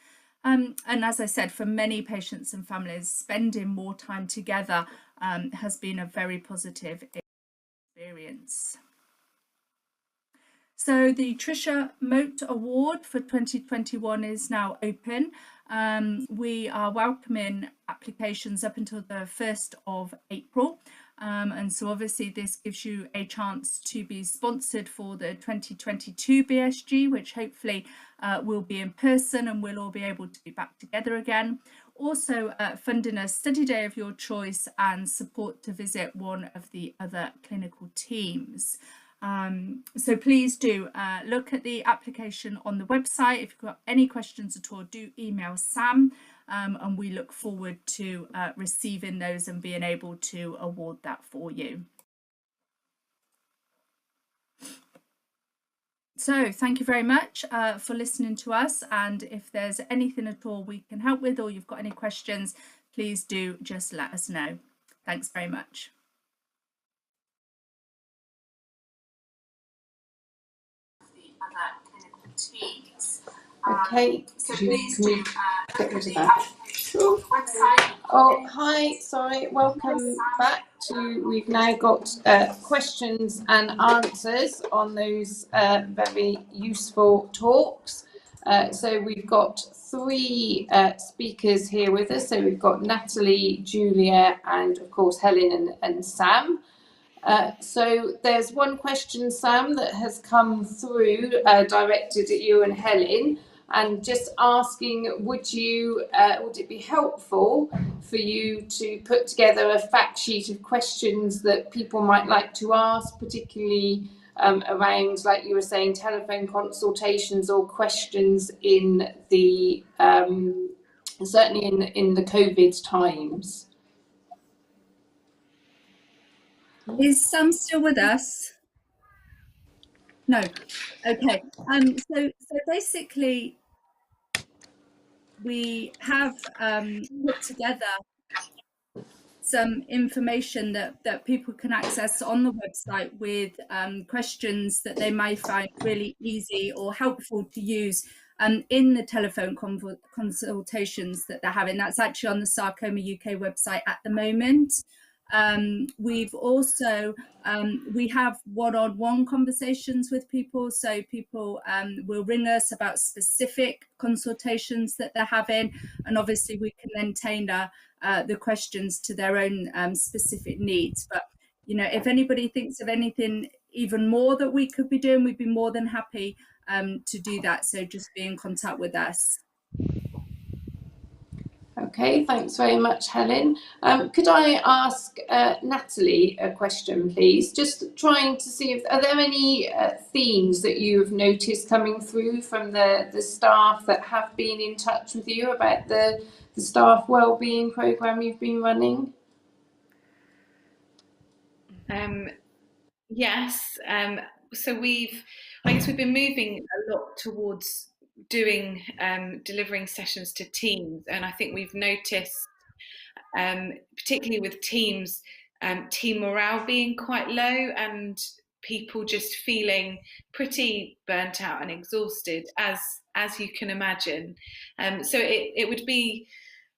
And as I said, for many patients and families, spending more time together has been a very positive experience. So the Tricia Moat Award for 2021 is now open. We are welcoming applications up until the 1st of April. And so obviously this gives you a chance to be sponsored for the 2022 BSG, which hopefully will be in person and we'll all be able to be back together again. Also funding a study day of your choice and support to visit one of the other clinical teams. So please do look at the application on the website. If you've got any questions at all, do email Sam, and we look forward to receiving those and being able to award that for you. So thank you very much for listening to us, and if there's anything at all we can help with or you've got any questions, please do just let us know. Thanks very much. Okay, can we get rid of that? Oh, hi, sorry, welcome back to, we've now got questions and answers on those very useful talks. So we've got three speakers here with us. So we've got Natalie, Julia, and of course Helen and Sam. So there's one question, Sam, that has come through directed at you and Helen, and just asking, would it be helpful for you to put together a fact sheet of questions that people might like to ask, particularly around, like you were saying, telephone consultations or questions in the certainly in the COVID times? Is Sam still with us? No. Okay. So basically, we have put together some information that people can access on the website with questions that they may find really easy or helpful to use in the telephone consultations that they're having. That's actually on the Sarcoma UK website at the moment. We've also we have one-on-one conversations with people, so people will ring us about specific consultations that they're having, and obviously we can then tailor the questions to their own specific needs. But you know, if anybody thinks of anything even more that we could be doing, we'd be more than happy to do that, so just be in contact with us. Okay, thanks very much, Helen. Could I ask Natalie a question, please? Just trying to see if are there any themes that you've noticed coming through from the staff that have been in touch with you about the staff wellbeing programme you've been running? Yes. So I guess we've been moving a lot towards doing delivering sessions to teams, and I think we've noticed, particularly with teams, team morale being quite low and people just feeling pretty burnt out and exhausted, as you can imagine. So it would be,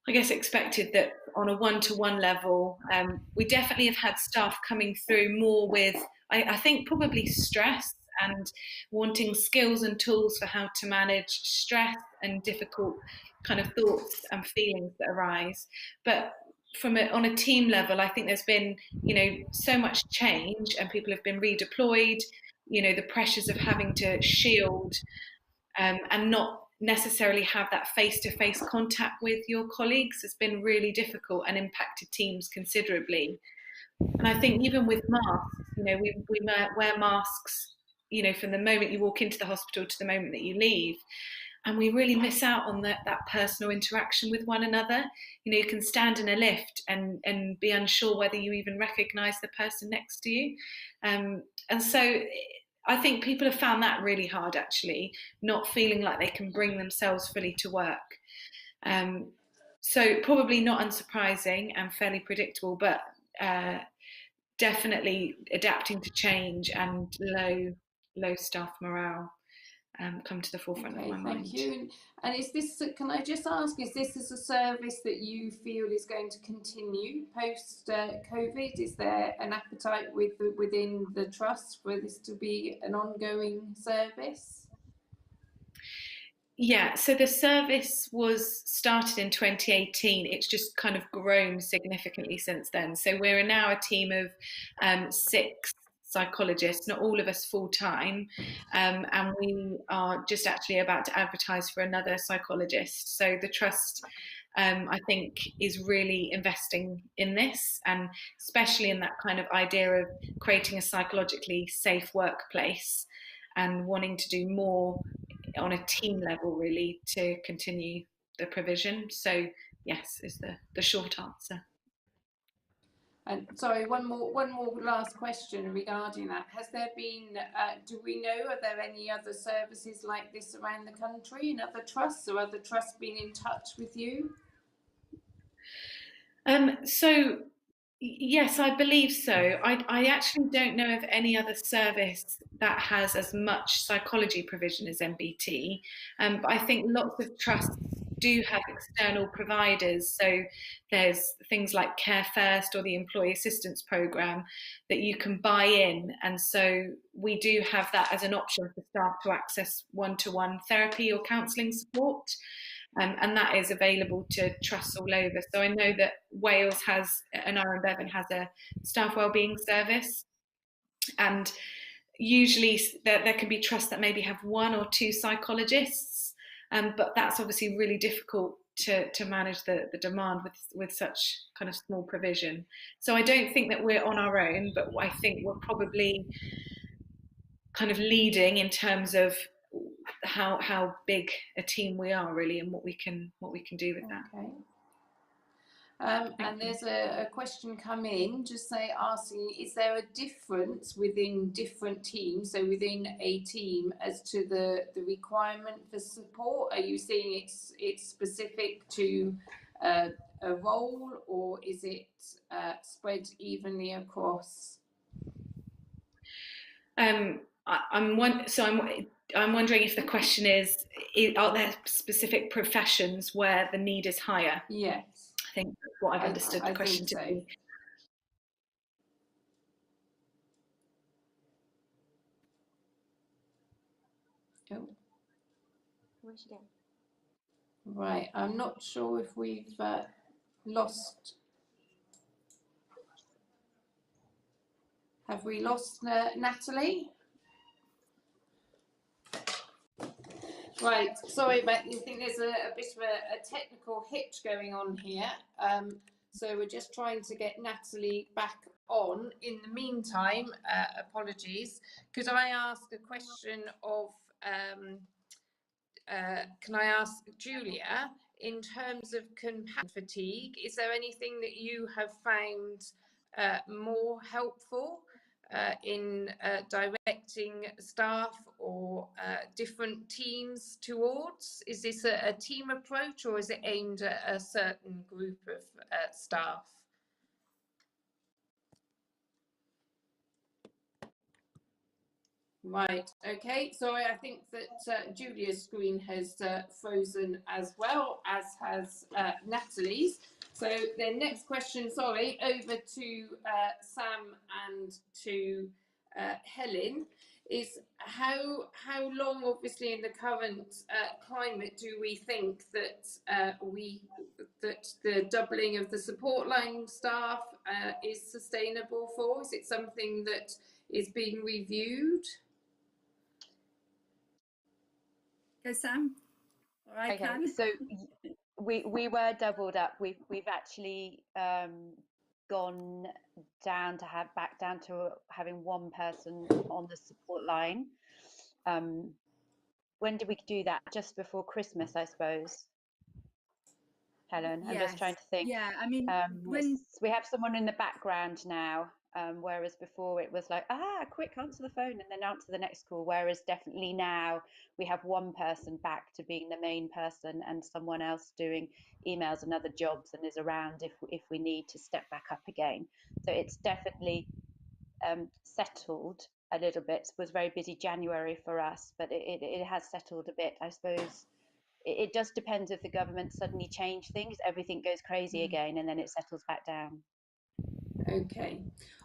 I guess, expected that on a one-to-one level, we definitely have had staff coming through more with, I think, probably stress and wanting skills and tools for how to manage stress and difficult kind of thoughts and feelings that arise. But on a team level, I think there's been, so much change, and people have been redeployed. The pressures of having to shield and not necessarily have that face-to-face contact with your colleagues has been really difficult and impacted teams considerably. And I think even with masks, we wear masks, from the moment you walk into the hospital to the moment that you leave. And we really miss out on that personal interaction with one another. You can stand in a lift and be unsure whether you even recognise the person next to you. And so I think people have found that really hard, actually, not feeling like they can bring themselves fully to work. So probably not unsurprising and fairly predictable, but definitely adapting to change and low staff morale. come to the forefront of my mind. Thank you. And is this, can I just ask, is this as a service that you feel is going to continue post COVID? Is there an appetite within the trust for this to be an ongoing service? Yeah, so the service was started in 2018. It's just kind of grown significantly since then. So we're now a team of 6 psychologists, not all of us full time, and we are just actually about to advertise for another psychologist. So the trust, I think, is really investing in this, and especially in that kind of idea of creating a psychologically safe workplace and wanting to do more on a team level, really, to continue the provision. So yes, is the short answer. And sorry, one more last question regarding that. Has there been, do we know, are there any other services like this around the country in other trusts, or other trusts been in touch with you? So yes, I believe so. I actually don't know of any other service that has as much psychology provision as MBT, but I think lots of trusts do have external providers. So there's things like Care First or the Employee Assistance Programme that you can buy in, and so we do have that as an option for staff to access one-to-one therapy or counselling support. And that is available to trusts all over. So I know that Wales has, and Iron Bevan has a staff wellbeing service, and usually there can be trusts that maybe have 1 or 2 psychologists, but that's obviously really difficult to manage the demand with such kind of small provision. So I don't think that we're on our own, but I think we're probably kind of leading in terms of how big a team we are, really, and what we can do with that. And there's a question come in just asking, is there a difference within different teams, so within a team, as to the requirement for support? Are you seeing it's specific to a role, or is it spread evenly across? I'm wondering if the question is, are there specific professions where the need is higher? Yes. I think that's what I've understood the question to be. Oh. Where's she going? Right, I'm not sure if we've lost. Have we lost Natalie? Right, sorry, but I think there's a bit of a technical hitch going on here. So we're just trying to get Natalie back on. In the meantime, apologies. Could I ask a question of, can I ask Julia, in terms of compassion fatigue, is there anything that you have found more helpful in directing staff or different teams towards? Is this a team approach, or is it aimed at a certain group of staff? Right, okay, so I think that Julia's screen has frozen as well, as has Natalie's. So the next question, sorry, over to Sam and to Helen, is how long, obviously in the current climate, do we think that that the doubling of the support line staff is sustainable for? Is it something that is being reviewed? Go, Sam. Or I can. So we were doubled up. We've actually gone down to back down to having 1 person on the support line. When did we do that? Just before Christmas, I suppose. Helen, I'm just trying to think. Yeah, I mean, we have someone in the background now, whereas before it was like, quick, answer the phone and then answer the next call. Whereas definitely now we have 1 person back to being the main person and someone else doing emails and other jobs and is around if we need to step back up again. So it's definitely settled, a little bit. It was very busy January for us, but it has settled a bit. I suppose it does depend if the government suddenly change things, everything goes crazy again, and then it settles back down. Okay.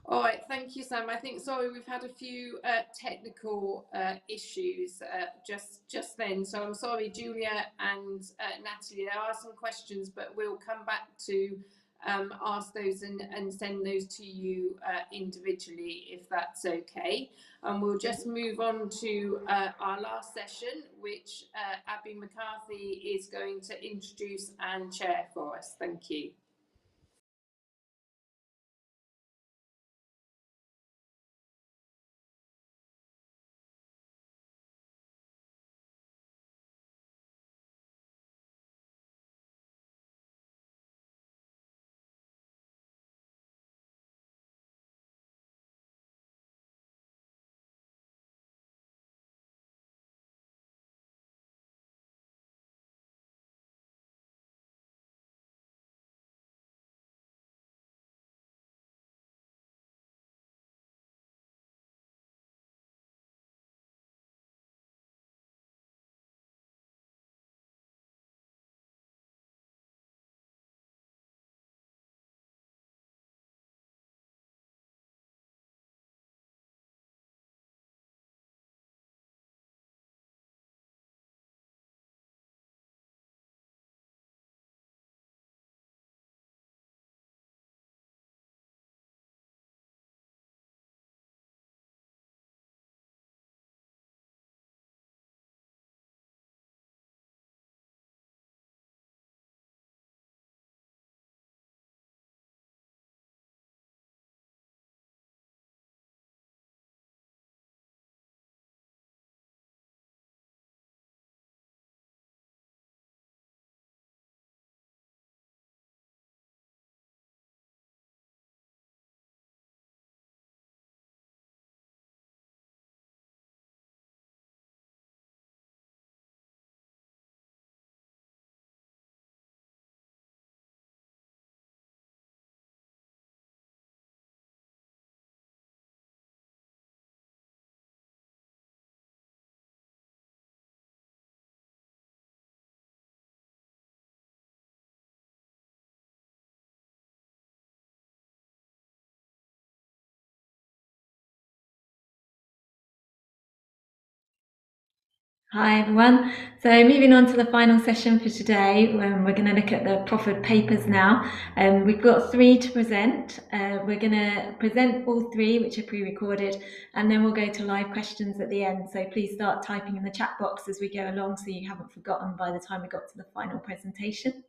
All right. Thank you, Sam. I think, sorry, we've had a few technical issues just then. So I'm sorry, Julia and Natalie, there are some questions, but we'll come back to ask those and send those to you individually, if that's okay. And we'll just move on to our last session, which Abby McCarthy is going to introduce and chair for us. Thank you. Hi everyone. So moving on to the final session for today, we're going to look at the proffered papers now. We've got 3 to present. We're going to present all 3, which are pre-recorded, and then we'll go to live questions at the end. So please start typing in the chat box as we go along so you haven't forgotten by the time we got to the final presentation.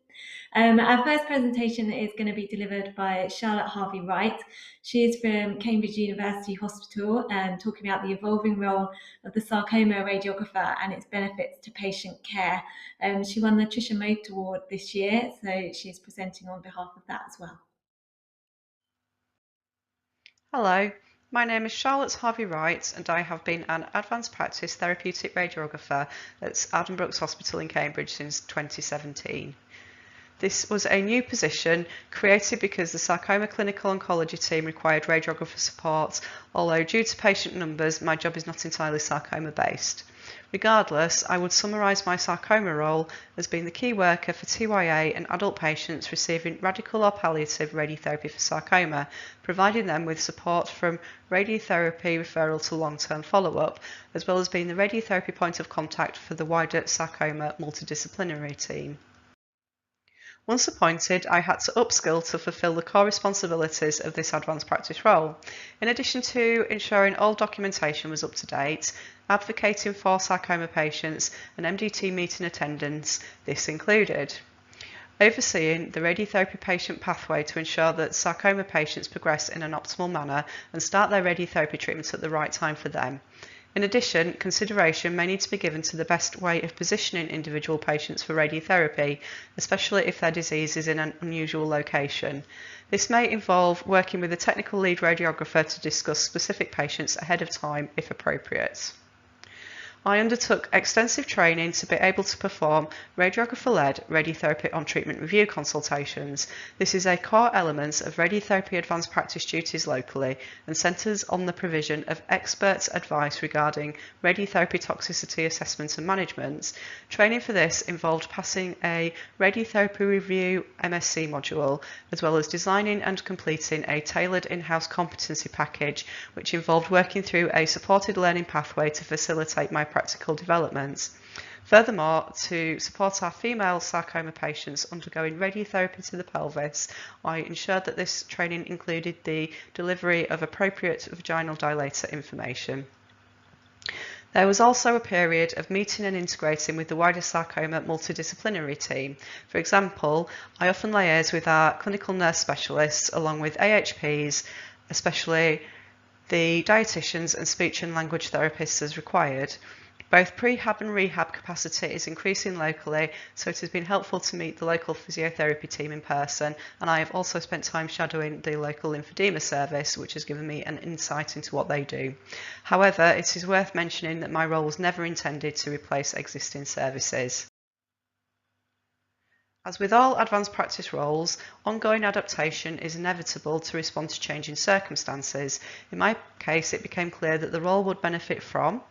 Our first presentation is going to be delivered by Charlotte Harvey-Wright. She is from Cambridge University Hospital, talking about the evolving role of the sarcoma radiographer and its benefits to patient care. She won the Tricia Moat Award this year, so she's presenting on behalf of that as well. Hello, my name is Charlotte Harvey-Wright and I have been an advanced practice therapeutic radiographer at Addenbrooke's Hospital in Cambridge since 2017. This was a new position created because the sarcoma clinical oncology team required radiographer support, although due to patient numbers, my job is not entirely sarcoma based. Regardless, I would summarise my sarcoma role as being the key worker for TYA and adult patients receiving radical or palliative radiotherapy for sarcoma, providing them with support from radiotherapy referral to long-term follow-up, as well as being the radiotherapy point of contact for the wider sarcoma multidisciplinary team. Once appointed, I had to upskill to fulfil the core responsibilities of this advanced practice role. In addition to ensuring all documentation was up to date, advocating for sarcoma patients and MDT meeting attendance, this included overseeing the radiotherapy patient pathway to ensure that sarcoma patients progress in an optimal manner and start their radiotherapy treatment at the right time for them. In addition, consideration may need to be given to the best way of positioning individual patients for radiotherapy, especially if their disease is in an unusual location. This may involve working with a technical lead radiographer to discuss specific patients ahead of time if appropriate. I undertook extensive training to be able to perform radiographer-led radiotherapy on treatment review consultations. This is a core element of radiotherapy advanced practice duties locally and centres on the provision of expert advice regarding radiotherapy toxicity assessment and management. Training for this involved passing a radiotherapy review MSc module, as well as designing and completing a tailored in-house competency package, which involved working through a supported learning pathway to facilitate my practical development. Furthermore, to support our female sarcoma patients undergoing radiotherapy to the pelvis, I ensured that this training included the delivery of appropriate vaginal dilator information. There was also a period of meeting and integrating with the wider sarcoma multidisciplinary team. For example, I often liaise with our clinical nurse specialists along with AHPs, especially the dietitians and speech and language therapists as required. Both prehab and rehab capacity is increasing locally, so it has been helpful to meet the local physiotherapy team in person, and I have also spent time shadowing the local lymphedema service, which has given me an insight into what they do. However, it is worth mentioning that my role was never intended to replace existing services. As with all advanced practice roles, ongoing adaptation is inevitable to respond to changing circumstances. In my case, it became clear that the role would benefit from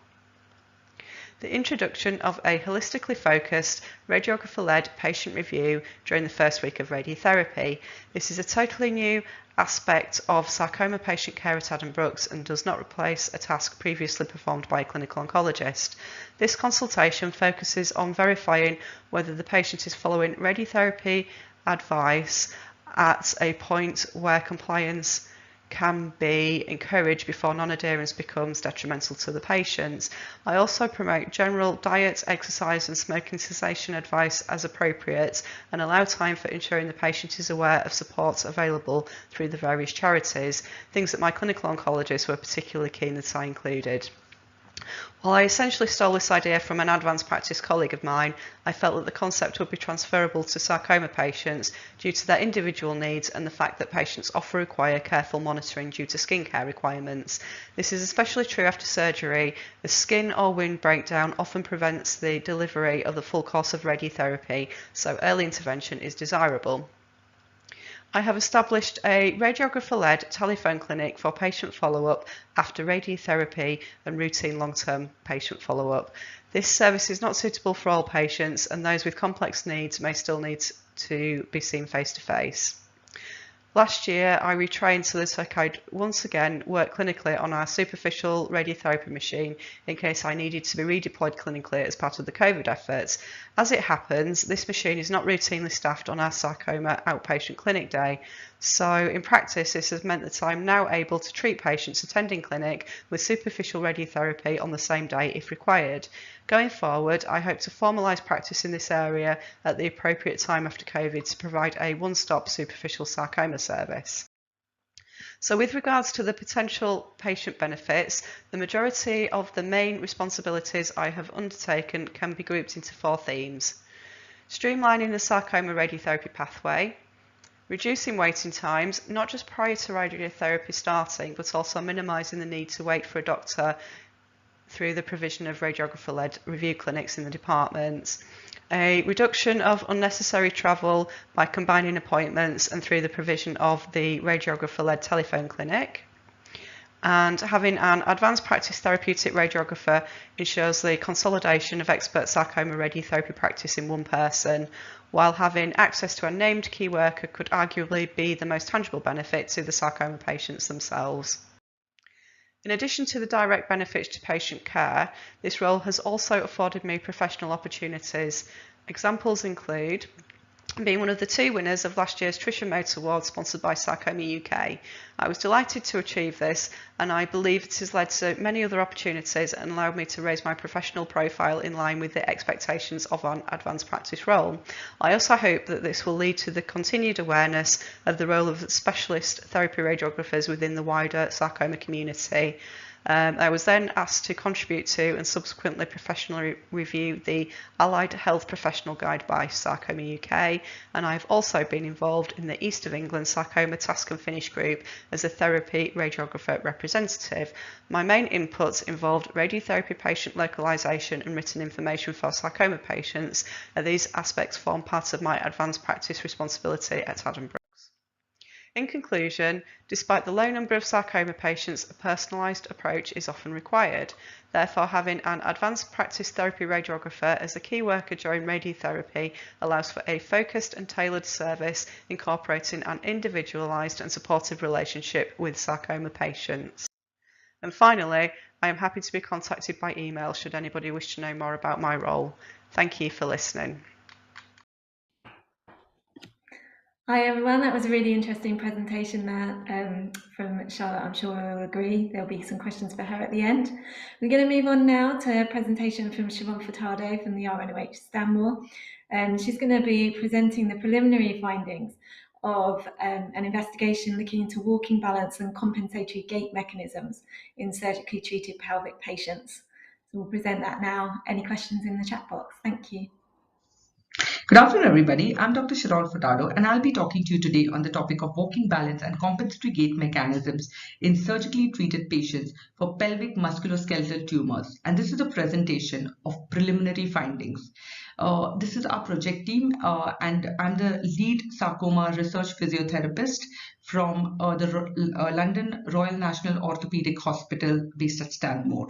the introduction of a holistically focused, radiographer-led patient review during the first week of radiotherapy. This is a totally new aspect of sarcoma patient care at Addenbrooke's and does not replace a task previously performed by a clinical oncologist. This consultation focuses on verifying whether the patient is following radiotherapy advice at a point where compliance can be encouraged before non-adherence becomes detrimental to the patient. I also promote general diet, exercise and smoking cessation advice as appropriate and allow time for ensuring the patient is aware of support available through the various charities, things that my clinical oncologists were particularly keen that I included. While I essentially stole this idea from an advanced practice colleague of mine, I felt that the concept would be transferable to sarcoma patients due to their individual needs and the fact that patients often require careful monitoring due to skincare requirements. This is especially true after surgery, as skin or wound breakdown often prevents the delivery of the full course of radiotherapy, so early intervention is desirable. I have established a radiographer-led telephone clinic for patient follow-up after radiotherapy and routine long-term patient follow-up. This service is not suitable for all patients, and those with complex needs may still need to be seen face-to-face. Last year, I retrained so that I could once again work clinically on our superficial radiotherapy machine in case I needed to be redeployed clinically as part of the COVID efforts. As it happens, this machine is not routinely staffed on our sarcoma outpatient clinic day. So in practice, this has meant that I'm now able to treat patients attending clinic with superficial radiotherapy on the same day if required. Going forward, I hope to formalise practice in this area at the appropriate time after COVID to provide a one-stop superficial sarcoma service. So with regards to the potential patient benefits, the majority of the main responsibilities I have undertaken can be grouped into 4 themes. Streamlining the sarcoma radiotherapy pathway, reducing waiting times, not just prior to radiotherapy starting, but also minimising the need to wait for a doctor through the provision of radiographer-led review clinics in the department, a reduction of unnecessary travel by combining appointments and through the provision of the radiographer-led telephone clinic, and having an advanced practice therapeutic radiographer ensures the consolidation of expert sarcoma radiotherapy practice in one person, while having access to a named key worker could arguably be the most tangible benefit to the sarcoma patients themselves. In addition to the direct benefits to patient care, this role has also afforded me professional opportunities. Examples include being one of the 2 winners of last year's Tricia Motes Award sponsored by Sarcoma UK. I was delighted to achieve this, and I believe it has led to many other opportunities and allowed me to raise my professional profile in line with the expectations of an advanced practice role. I also hope that this will lead to the continued awareness of the role of specialist therapy radiographers within the wider sarcoma community. I was then asked to contribute to and subsequently professionally review the Allied Health Professional Guide by Sarcoma UK, and I've also been involved in the East of England Sarcoma Task and Finish group as a therapy radiographer representative. My main inputs involved radiotherapy patient localisation and written information for sarcoma patients, and these aspects form part of my advanced practice responsibility at Addenbrooke's. In conclusion, despite the low number of sarcoma patients, a personalised approach is often required. Therefore, having an advanced practice therapy radiographer as a key worker during radiotherapy allows for a focused and tailored service, incorporating an individualised and supportive relationship with sarcoma patients. And finally, I am happy to be contacted by email should anybody wish to know more about my role. Thank you for listening. Hi everyone, that was a really interesting presentation there from Charlotte. I'm sure you'll agree. There'll be some questions for her at the end. We're going to move on now to a presentation from Siobhan Furtado from the RNOH Stanmore. She's going to be presenting the preliminary findings of an investigation looking into walking balance and compensatory gait mechanisms in surgically treated pelvic patients. So we'll present that now. Any questions in the chat box? Thank you. Good afternoon, everybody. I'm Dr. Sharon Furtado, and I'll be talking to you today on the topic of walking balance and compensatory gait mechanisms in surgically treated patients for pelvic musculoskeletal tumors. And this is a presentation of preliminary findings. This is our project team, and I'm the lead sarcoma research physiotherapist from the London Royal National Orthopaedic Hospital based at Stanmore.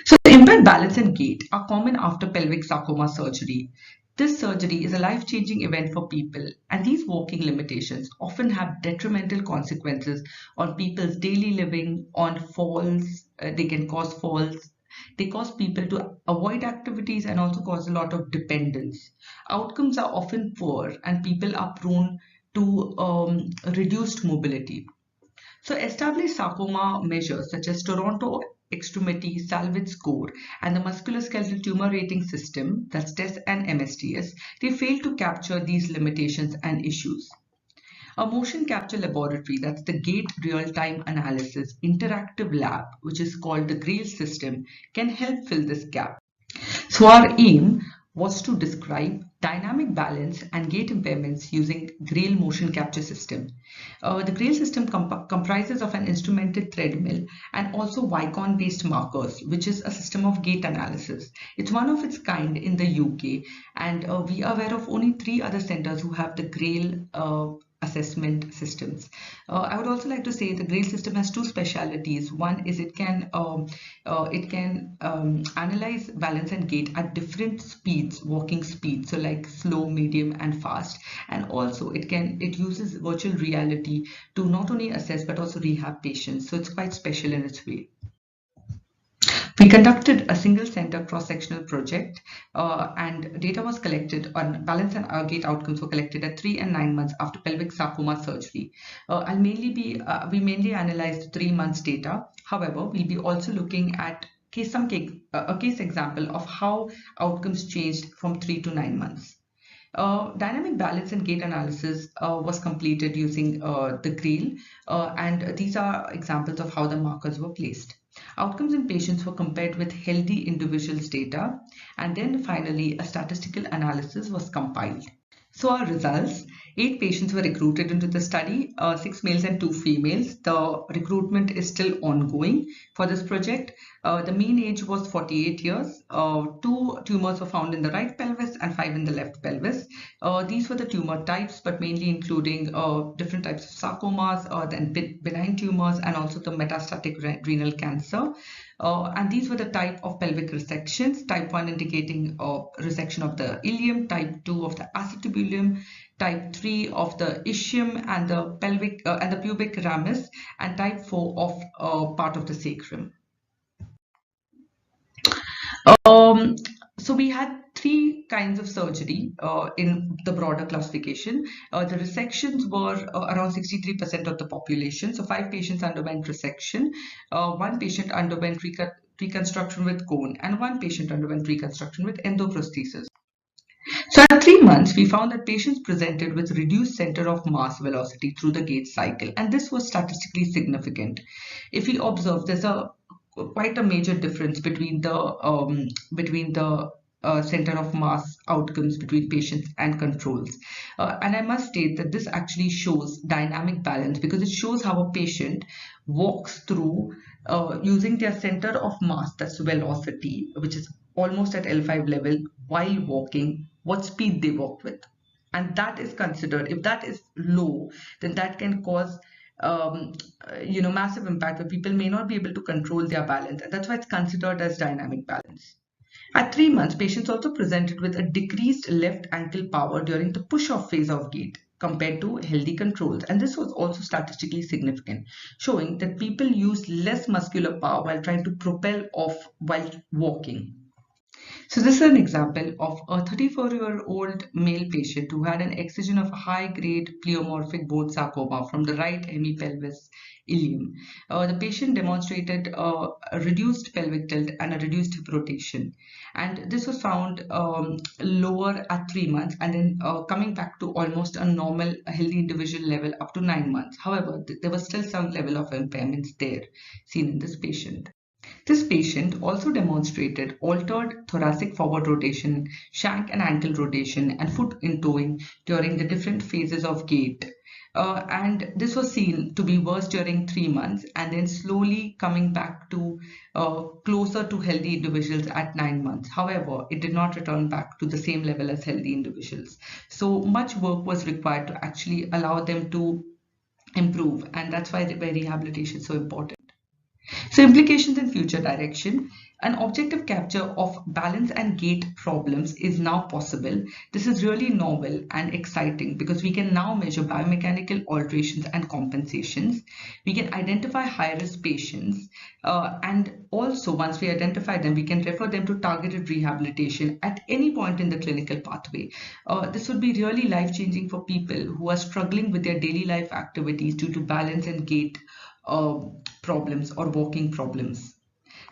So impaired balance and gait are common after pelvic sarcoma surgery. This surgery is a life-changing event for people, and these walking limitations often have detrimental consequences on people's daily living, on falls. They can cause falls. They cause people to avoid activities and also cause a lot of dependence. Outcomes are often poor, and people are prone to reduced mobility. So established sarcoma measures such as Toronto Extremity Salvage Score and the Musculoskeletal Tumor Rating System, that's TESS and MSTS, they fail to capture these limitations and issues. A motion capture laboratory, that's the Gait Real-Time Analysis Interactive Lab, which is called the GRAIL system, can help fill this gap. So our aim was to describe dynamic balance and gait impairments using GRAIL motion capture system. The GRAIL system comprises of an instrumented treadmill and also Vicon-based markers, which is a system of gait analysis. It's one of its kind in the UK, and we are aware of only 3 other centers who have the GRAIL assessment systems. I would also like to say the GRAIL system has 2 specialities. One is it can analyze balance and gait at different speeds, walking speeds, so like slow, medium, and fast. And also it uses virtual reality to not only assess but also rehab patients. So it's quite special in its way. We conducted a single center cross-sectional project and data was collected on balance and gait outcomes were collected at 3 and 9 months after pelvic sarcoma surgery. We mainly analyzed 3 months data. However, we'll be also looking at a case example of how outcomes changed from 3 to 9 months. Dynamic balance and gait analysis was completed using the GRAIL, and these are examples of how the markers were placed. Outcomes in patients were compared with healthy individuals' data, and then finally a statistical analysis was compiled. So our results, 8 patients were recruited into the study, 6 males and 2 females. The recruitment is still ongoing for this project. The mean age was 48 years. 2 tumors were found in the right pelvis and 5 in the left pelvis. These were the tumor types, but mainly including different types of sarcomas, then benign tumors, and also the metastatic renal cancer. And these were the type of pelvic resections, type 1 indicating resection of the ilium, type 2 of the acetabulum, type 3 of the ischium and the pelvic and the pubic ramus, and type 4 of part of the sacrum. So we had 3 kinds of surgery in the broader classification. The resections were around 63% of the population. So 5 patients underwent resection, 1 patient underwent reconstruction with cone, and 1 patient underwent reconstruction with endoprosthesis. So at 3 months, we found that patients presented with reduced center of mass velocity through the gait cycle, and this was statistically significant. If we observe, there's quite a major difference between the center of mass outcomes between patients and controls. And I must state that this actually shows dynamic balance because it shows how a patient walks through using their center of mass, that's velocity, which is almost at L5 level, while walking, what speed they walk with. And that is considered, if that is low, then that can cause massive impact where people may not be able to control their balance. And that's why it's considered as dynamic balance. At 3 months, patients also presented with a decreased left ankle power during the push-off phase of gait compared to healthy controls. And this was also statistically significant, showing that people used less muscular power while trying to propel off while walking. So this is an example of a 34-year-old male patient who had an excision of high-grade pleomorphic bone sarcoma from the right hemipelvis ilium. The patient demonstrated a reduced pelvic tilt and a reduced hip rotation. And this was found lower at 3 months and then coming back to almost a normal healthy individual level up to 9 months. However, there was still some level of impairments there seen in this patient. This patient also demonstrated altered thoracic forward rotation, shank and ankle rotation, and foot in-toeing during the different phases of gait. And this was seen to be worse during 3 months and then slowly coming back to closer to healthy individuals at 9 months. However, it did not return back to the same level as healthy individuals. So much work was required to actually allow them to improve, and that's why rehabilitation is so important. So implications in future direction. An objective capture of balance and gait problems is now possible. This is really novel and exciting because we can now measure biomechanical alterations and compensations. We can identify high-risk patients and also once we identify them, we can refer them to targeted rehabilitation at any point in the clinical pathway. This would be really life-changing for people who are struggling with their daily life activities due to balance and gait problems or walking problems.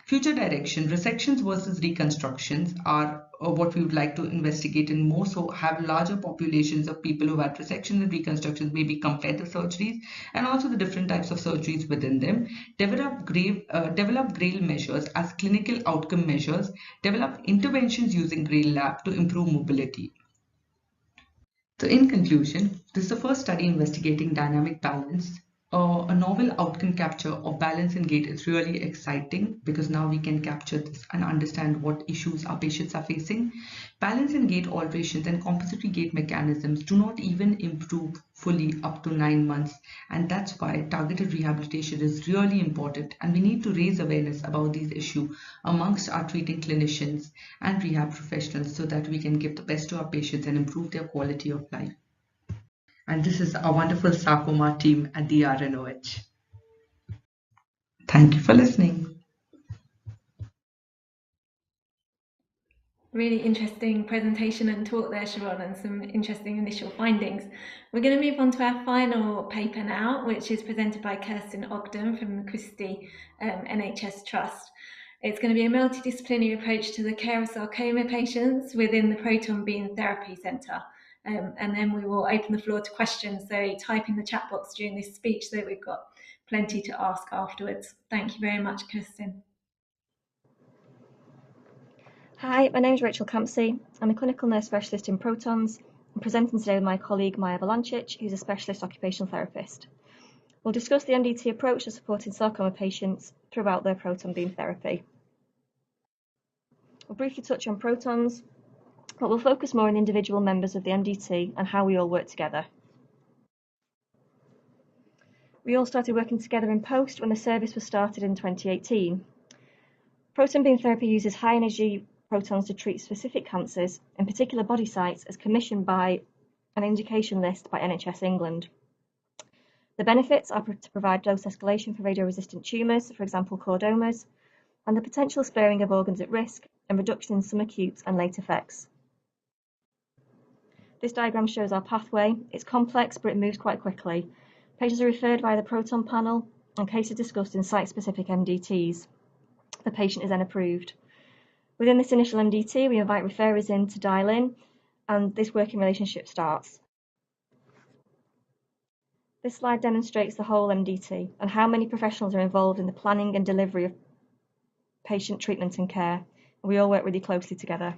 Future direction, resections versus reconstructions are what we would like to investigate and more so have larger populations of people who had resections and reconstructions, maybe compare the surgeries and also the different types of surgeries within them, develop GRAIL measures as clinical outcome measures, develop interventions using GRAIL lab to improve mobility. So in conclusion, this is the first study investigating dynamic balance. A novel outcome capture of balance and gait is really exciting because now we can capture this and understand what issues our patients are facing. Balance and gait alterations and compensatory gait mechanisms do not even improve fully up to 9 months, and that's why targeted rehabilitation is really important, and we need to raise awareness about these issues amongst our treating clinicians and rehab professionals so that we can give the best to our patients and improve their quality of life. And this is our wonderful sarcoma team at the RNOH. Thank you for listening. Really interesting presentation and talk there, Sharon, and some interesting initial findings. We're going to move on to our final paper now, which is presented by Kirsten Ogden from the Christie NHS Trust. It's going to be a multidisciplinary approach to the care of sarcoma patients within the Proton Beam Therapy Centre. And then we will open the floor to questions, so type in the chat box during this speech so that we've got plenty to ask afterwards. Thank you very much, Kirsten. Hi, my name is Rachel Campsey. I'm a clinical nurse specialist in protons. I'm presenting today with my colleague Maya Valancic, who's a specialist occupational therapist. We'll discuss the MDT approach to supporting sarcoma patients throughout their proton beam therapy. We'll briefly touch on protons, but we'll focus more on individual members of the MDT and how we all work together. We all started working together in post when the service was started in 2018. Proton beam therapy uses high energy protons to treat specific cancers, in particular body sites, as commissioned by an indication list by NHS England. The benefits are to provide dose escalation for radioresistant tumours, for example chordomas, and the potential sparing of organs at risk and reduction in some acute and late effects. This diagram shows our pathway. It's complex, but it moves quite quickly. Patients are referred via the proton panel and cases discussed in site-specific MDTs. The patient is then approved. Within this initial MDT, we invite referrers in to dial in and this working relationship starts. This slide demonstrates the whole MDT and how many professionals are involved in the planning and delivery of patient treatment and care. We all work really closely together.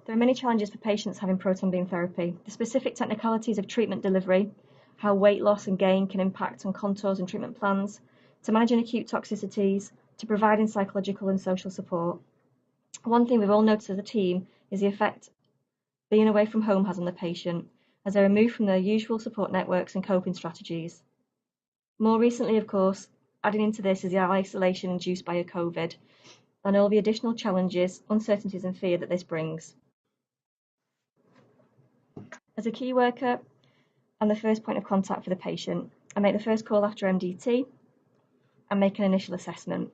There are many challenges for patients having proton beam therapy. The specific technicalities of treatment delivery, how weight loss and gain can impact on contours and treatment plans, to managing acute toxicities, to providing psychological and social support. One thing we've all noticed as a team is the effect being away from home has on the patient, as they're removed from their usual support networks and coping strategies. More recently, of course, adding into this is the isolation induced by COVID and all the additional challenges, uncertainties and fear that this brings. As a key worker, I'm the first point of contact for the patient. I make the first call after MDT and make an initial assessment.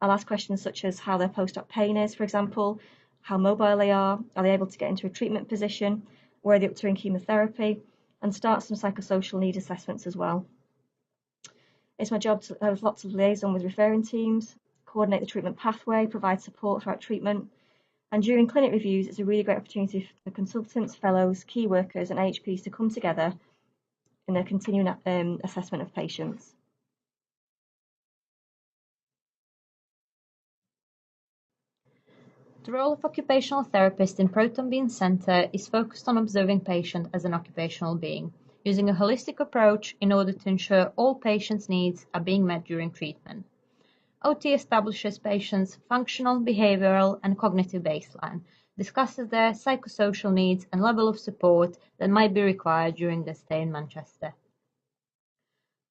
I'll ask questions such as how their post-op pain is, for example, how mobile they are they able to get into a treatment position, where they're up to in chemotherapy, and start some psychosocial need assessments as well. It's my job to have lots of liaison with referring teams, coordinate the treatment pathway, provide support throughout treatment, and during clinic reviews, it's a really great opportunity for consultants, fellows, key workers and HPs to come together in their continuing assessment of patients. The role of occupational therapist in Proton Beam Centre is focused on observing patient as an occupational being, using a holistic approach in order to ensure all patients' needs are being met during treatment. OT establishes patients' functional, behavioural and cognitive baseline, discusses their psychosocial needs and level of support that might be required during their stay in Manchester.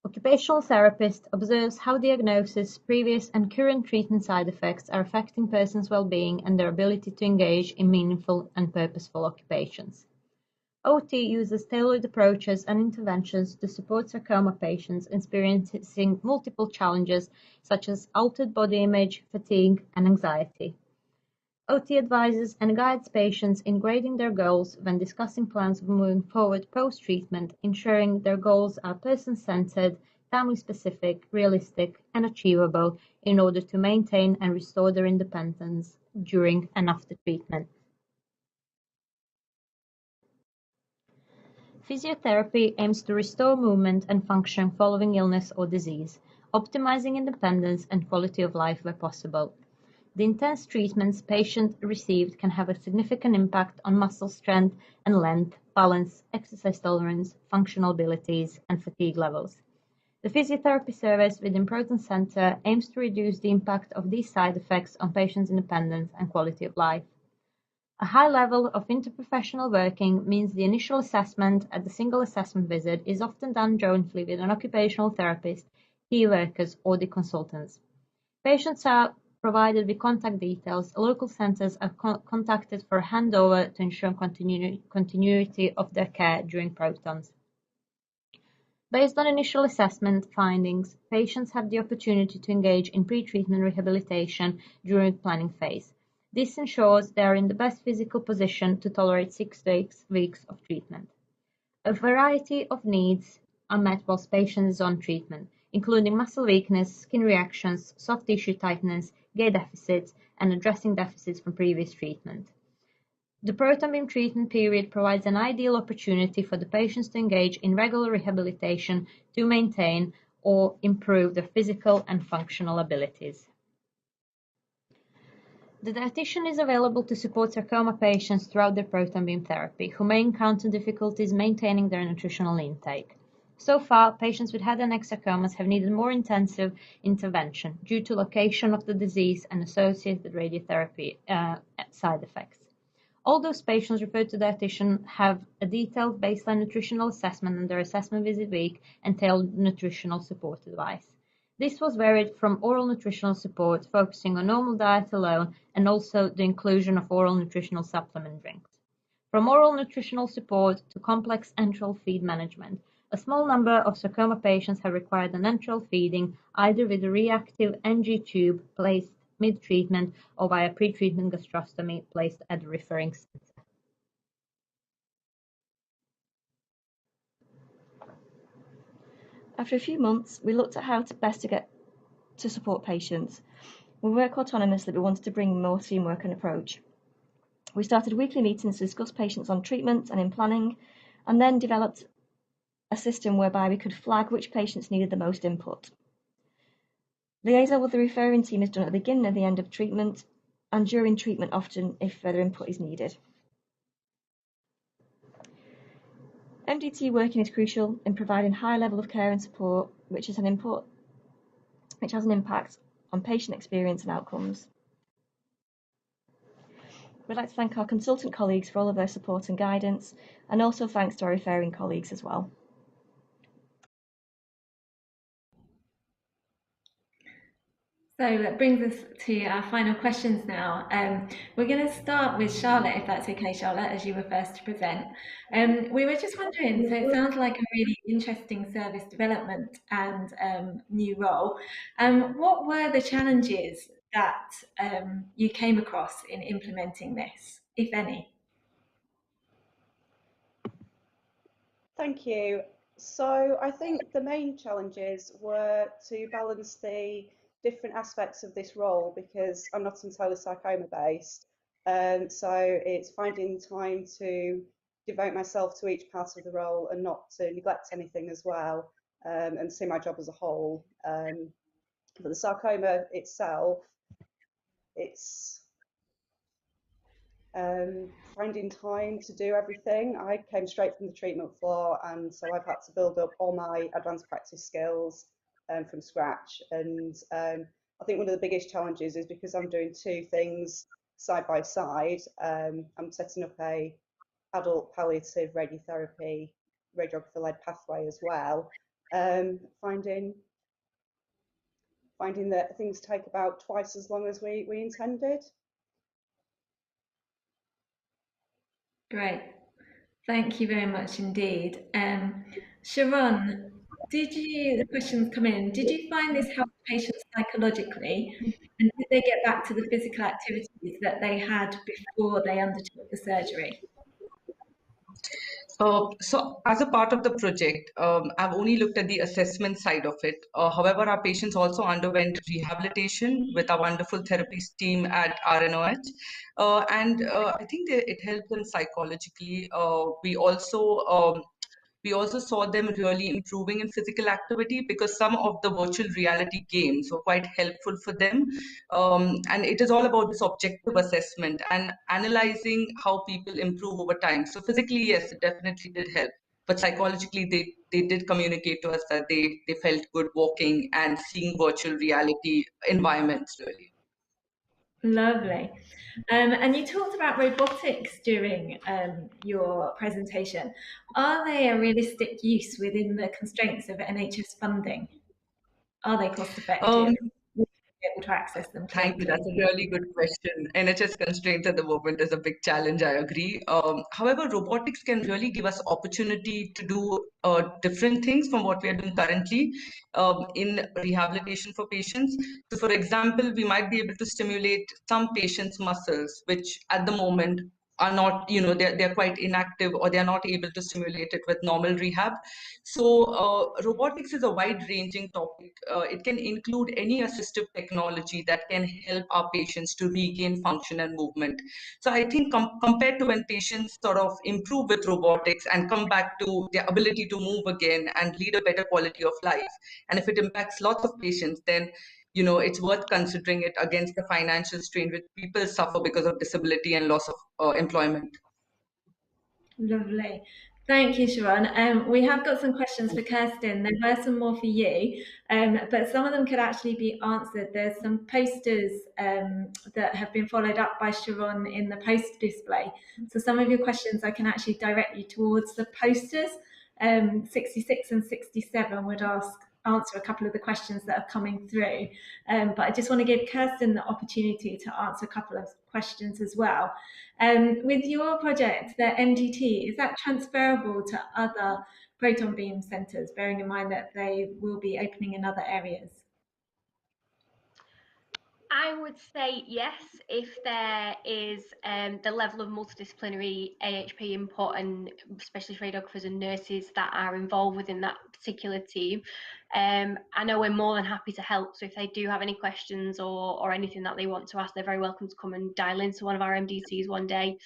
Occupational therapist observes how diagnosis, previous and current treatment side effects are affecting persons' well-being and their ability to engage in meaningful and purposeful occupations. OT uses tailored approaches and interventions to support sarcoma patients experiencing multiple challenges such as altered body image, fatigue, and anxiety. OT advises and guides patients in grading their goals when discussing plans of moving forward post-treatment, ensuring their goals are person-centered, family-specific, realistic, and achievable in order to maintain and restore their independence during and after treatment. Physiotherapy aims to restore movement and function following illness or disease, optimizing independence and quality of life where possible. The intense treatments patient received can have a significant impact on muscle strength and length, balance, exercise tolerance, functional abilities, and fatigue levels. The physiotherapy service within Proton Centre aims to reduce the impact of these side effects on patients' independence and quality of life. A high level of interprofessional working means the initial assessment at the single assessment visit is often done jointly with an occupational therapist, key workers, or the consultants. Patients are provided with contact details. Local centres are contacted for a handover to ensure continuity of their care during protons. Based on initial assessment findings, patients have the opportunity to engage in pre-treatment rehabilitation during the planning phase. This ensures they are in the best physical position to tolerate 6 weeks of treatment. A variety of needs are met whilst patient is on treatment, including muscle weakness, skin reactions, soft tissue tightness, gait deficits, and addressing deficits from previous treatment. The proton beam treatment period provides an ideal opportunity for the patients to engage in regular rehabilitation to maintain or improve their physical and functional abilities. The dietitian is available to support sarcoma patients throughout their proton beam therapy who may encounter difficulties maintaining their nutritional intake. So far, patients with head and neck sarcomas have needed more intensive intervention due to location of the disease and associated radiotherapy side effects. All those patients referred to the dietitian have a detailed baseline nutritional assessment on their assessment visit week and tailored nutritional support advice. This was varied from oral nutritional support, focusing on normal diet alone, and also the inclusion of oral nutritional supplement drinks. From oral nutritional support to complex enteral feed management, a small number of sarcoma patients have required an enteral feeding, either with a reactive NG tube placed mid-treatment or via pre-treatment gastrostomy placed at the referring center. After a few months, we looked at how best to get to support patients. We work autonomously, but wanted to bring more teamwork and approach. We started weekly meetings to discuss patients on treatment and in planning, and then developed a system whereby we could flag which patients needed the most input. Liaison with the referring team is done at the beginning and the end of treatment, and during treatment often if further input is needed. MDT working is crucial in providing high level of care and support, which has an impact on patient experience and outcomes. We'd like to thank our consultant colleagues for all of their support and guidance, and also thanks to our referring colleagues as well. So that brings us to our final questions now. We're going to start with Charlotte, if that's okay, Charlotte, as you were first to present. We were just wondering, so it sounds like a really interesting service development and new role. What were the challenges that you came across in implementing this, if any? Thank you. So I think the main challenges were to balance the different aspects of this role, because I'm not entirely sarcoma based. So it's finding time to devote myself to each part of the role and not to neglect anything as well, and see my job as a whole. For the sarcoma itself, it's finding time to do everything. I came straight from the treatment floor, and so I've had to build up all my advanced practice skills from scratch. And I think one of the biggest challenges is because I'm doing two things side by side. I'm setting up a adult palliative radiotherapy radiographer-led pathway as well. Finding that things take about twice as long as we intended. Great. Thank you very much indeed. Sharon, the questions come in, did you find this helped patients psychologically? And did they get back to the physical activities that they had before they undertook the surgery? So as a part of the project, I've only looked at the assessment side of it. However, our patients also underwent rehabilitation with our wonderful therapies team at RNOH. And I think it helped them psychologically. We also saw them really improving in physical activity, because some of the virtual reality games were quite helpful for them. And it is all about this objective assessment and analyzing how people improve over time. So physically, yes, it definitely did help. But psychologically, they did communicate to us that they felt good walking and seeing virtual reality environments, really. Lovely. And you talked about robotics during your presentation. Are they a realistic use within the constraints of NHS funding? Are they cost effective? Able to access them Thank you. That's a really good question. NHS constraints at the moment is a big challenge, I agree. However, robotics can really give us opportunity to do different things from what we are doing currently in rehabilitation for patients. So, for example, we might be able to stimulate some patients' muscles, which at the moment are not, they're quite inactive, or they're not able to stimulate it with normal rehab. So robotics is a wide-ranging topic. It can include any assistive technology that can help our patients to regain function and movement. So I think compared to when patients sort of improve with robotics and come back to their ability to move again and lead a better quality of life, and if it impacts lots of patients, then it's worth considering it against the financial strain which people suffer because of disability and loss of employment. Lovely. Thank you, Sharon. We have got some questions for Kirsten. There were some more for you, but some of them could actually be answered. There's some posters that have been followed up by Sharon in the poster display. So some of your questions I can actually direct you towards the posters. 66 and 67 would answer a couple of the questions that are coming through. But I just want to give Kirsten the opportunity to answer a couple of questions as well. With your project, the MDT, is that transferable to other proton beam centres, bearing in mind that they will be opening in other areas? I would say yes, if there is the level of multidisciplinary AHP input, and especially radiographers and nurses that are involved within that particular team. I know we're more than happy to help, so if they do have any questions or anything that they want to ask, they're very welcome to come and dial into one of our MDCs one day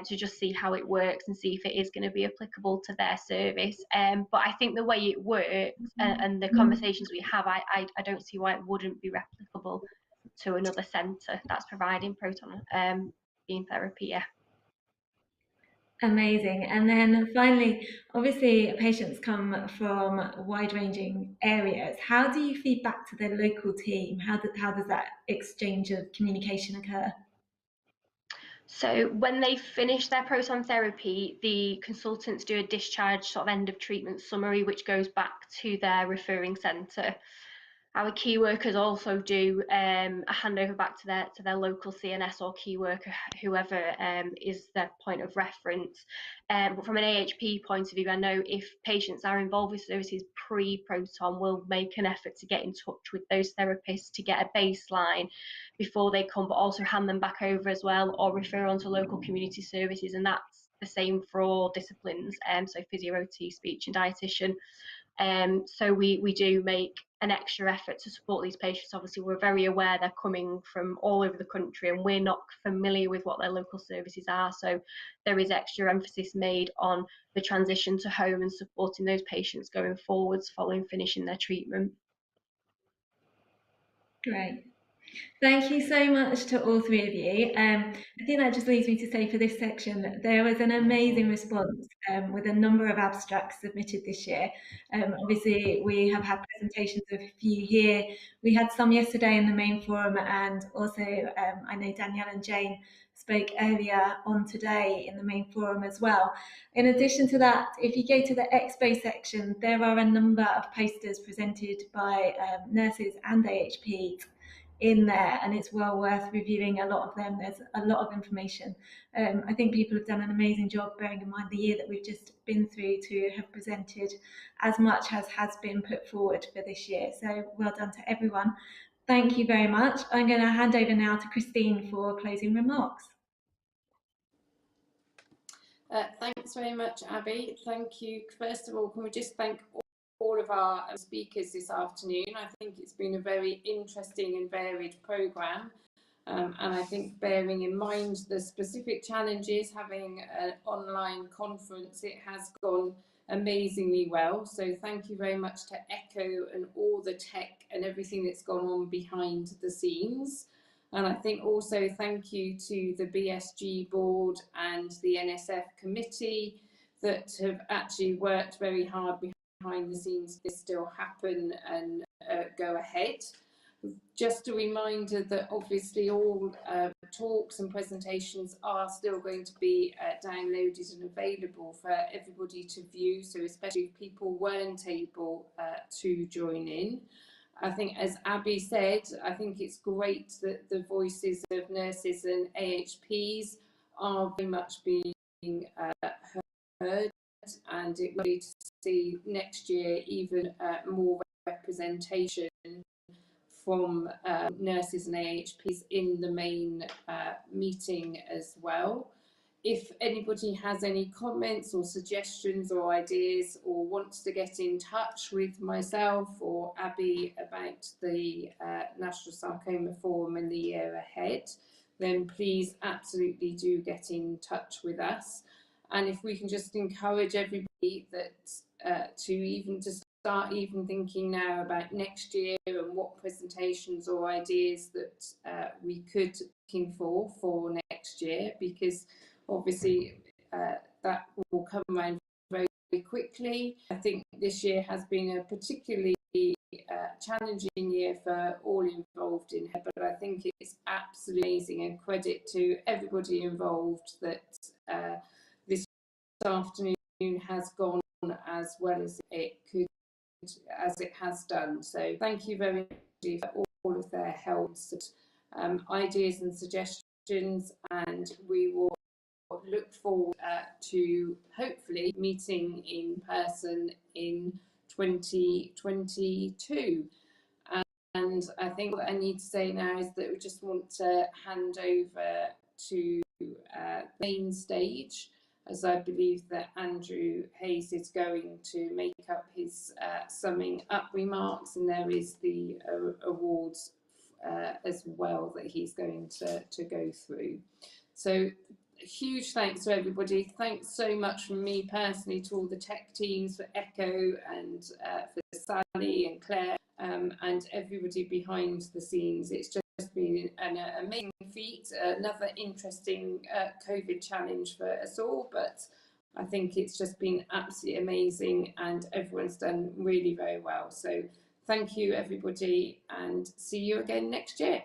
to just see how it works and see if it is going to be applicable to their service. But I think the way it works and the conversations we have, I don't see why it wouldn't be replicable to another centre that's providing proton beam therapy. Yeah. Amazing. And then finally, obviously patients come from wide-ranging areas. How do you feed back to the local team? How does that exchange of communication occur? So when they finish their proton therapy, the consultants do a discharge sort of end of treatment summary, which goes back to their referring centre. Our key workers also do a handover back to their local CNS or key worker, whoever is their point of reference. But from an AHP point of view, I know if patients are involved with services pre-proton, we'll make an effort to get in touch with those therapists to get a baseline before they come, but also hand them back over as well, or refer on to local community services, and that's the same for all disciplines, so physio, OT, speech and dietitian. So we do make an extra effort to support these patients. Obviously, we're very aware they're coming from all over the country and we're not familiar with what their local services are. So there is extra emphasis made on the transition to home and supporting those patients going forwards following finishing their treatment. Great. Thank you so much to all three of you. I think that just leads me to say for this section that there was an amazing response with a number of abstracts submitted this year. Obviously, we have had presentations of a few here. We had some yesterday in the main forum, and also I know Danielle and Jane spoke earlier on today in the main forum as well. In addition to that, if you go to the Expo section, there are a number of posters presented by nurses and AHPs in there, and it's well worth reviewing a lot of them. There's a lot of information. I think people have done an amazing job, bearing in mind the year that we've just been through, to have presented as much as has been put forward for this year. So well done to everyone. Thank you very much. I'm going to hand over now to Christine for closing remarks. Thanks very much, Abby. Thank you. First of all, can we just thank all of our speakers this afternoon. I think it's been a very interesting and varied programme, and I think bearing in mind the specific challenges, having an online conference, it has gone amazingly well. So thank you very much to Echo and all the tech and everything that's gone on behind the scenes. And I think also thank you to the BSG board and the NSF committee that have actually worked very hard behind the scenes to still happen and go ahead. Just a reminder that obviously all talks and presentations are still going to be downloaded and available for everybody to view, so especially if people weren't able to join in. I think, as Abby said, I think it's great that the voices of nurses and AHPs are very much being heard, and it will be to see next year even more representation from nurses and AHPs in the main meeting as well. If anybody has any comments or suggestions or ideas, or wants to get in touch with myself or Abby about the National Sarcoma Forum in the year ahead, then please absolutely do get in touch with us. And if we can just encourage everybody that to start even thinking now about next year and what presentations or ideas that we could be looking for next year, because obviously that will come around very, very quickly. I think this year has been a particularly challenging year for all involved in it, but I think it's absolutely amazing, and credit to everybody involved that this afternoon has gone as well as it could, as it has done. So thank you very much for all of their help, ideas and suggestions, and we will look forward to hopefully meeting in person in 2022. And I think what I need to say now is that we just want to hand over to the main stage, as I believe that Andrew Hayes is going to make up his summing up remarks, and there is the awards as well that he's going to go through. So huge thanks to everybody. Thanks so much from me personally to all the tech teams, for Echo and for Sally and Claire, and everybody behind the scenes. It's just been an amazing feat, another interesting COVID challenge for us all, but I think it's just been absolutely amazing and everyone's done really very well. So thank you everybody, and see you again next year.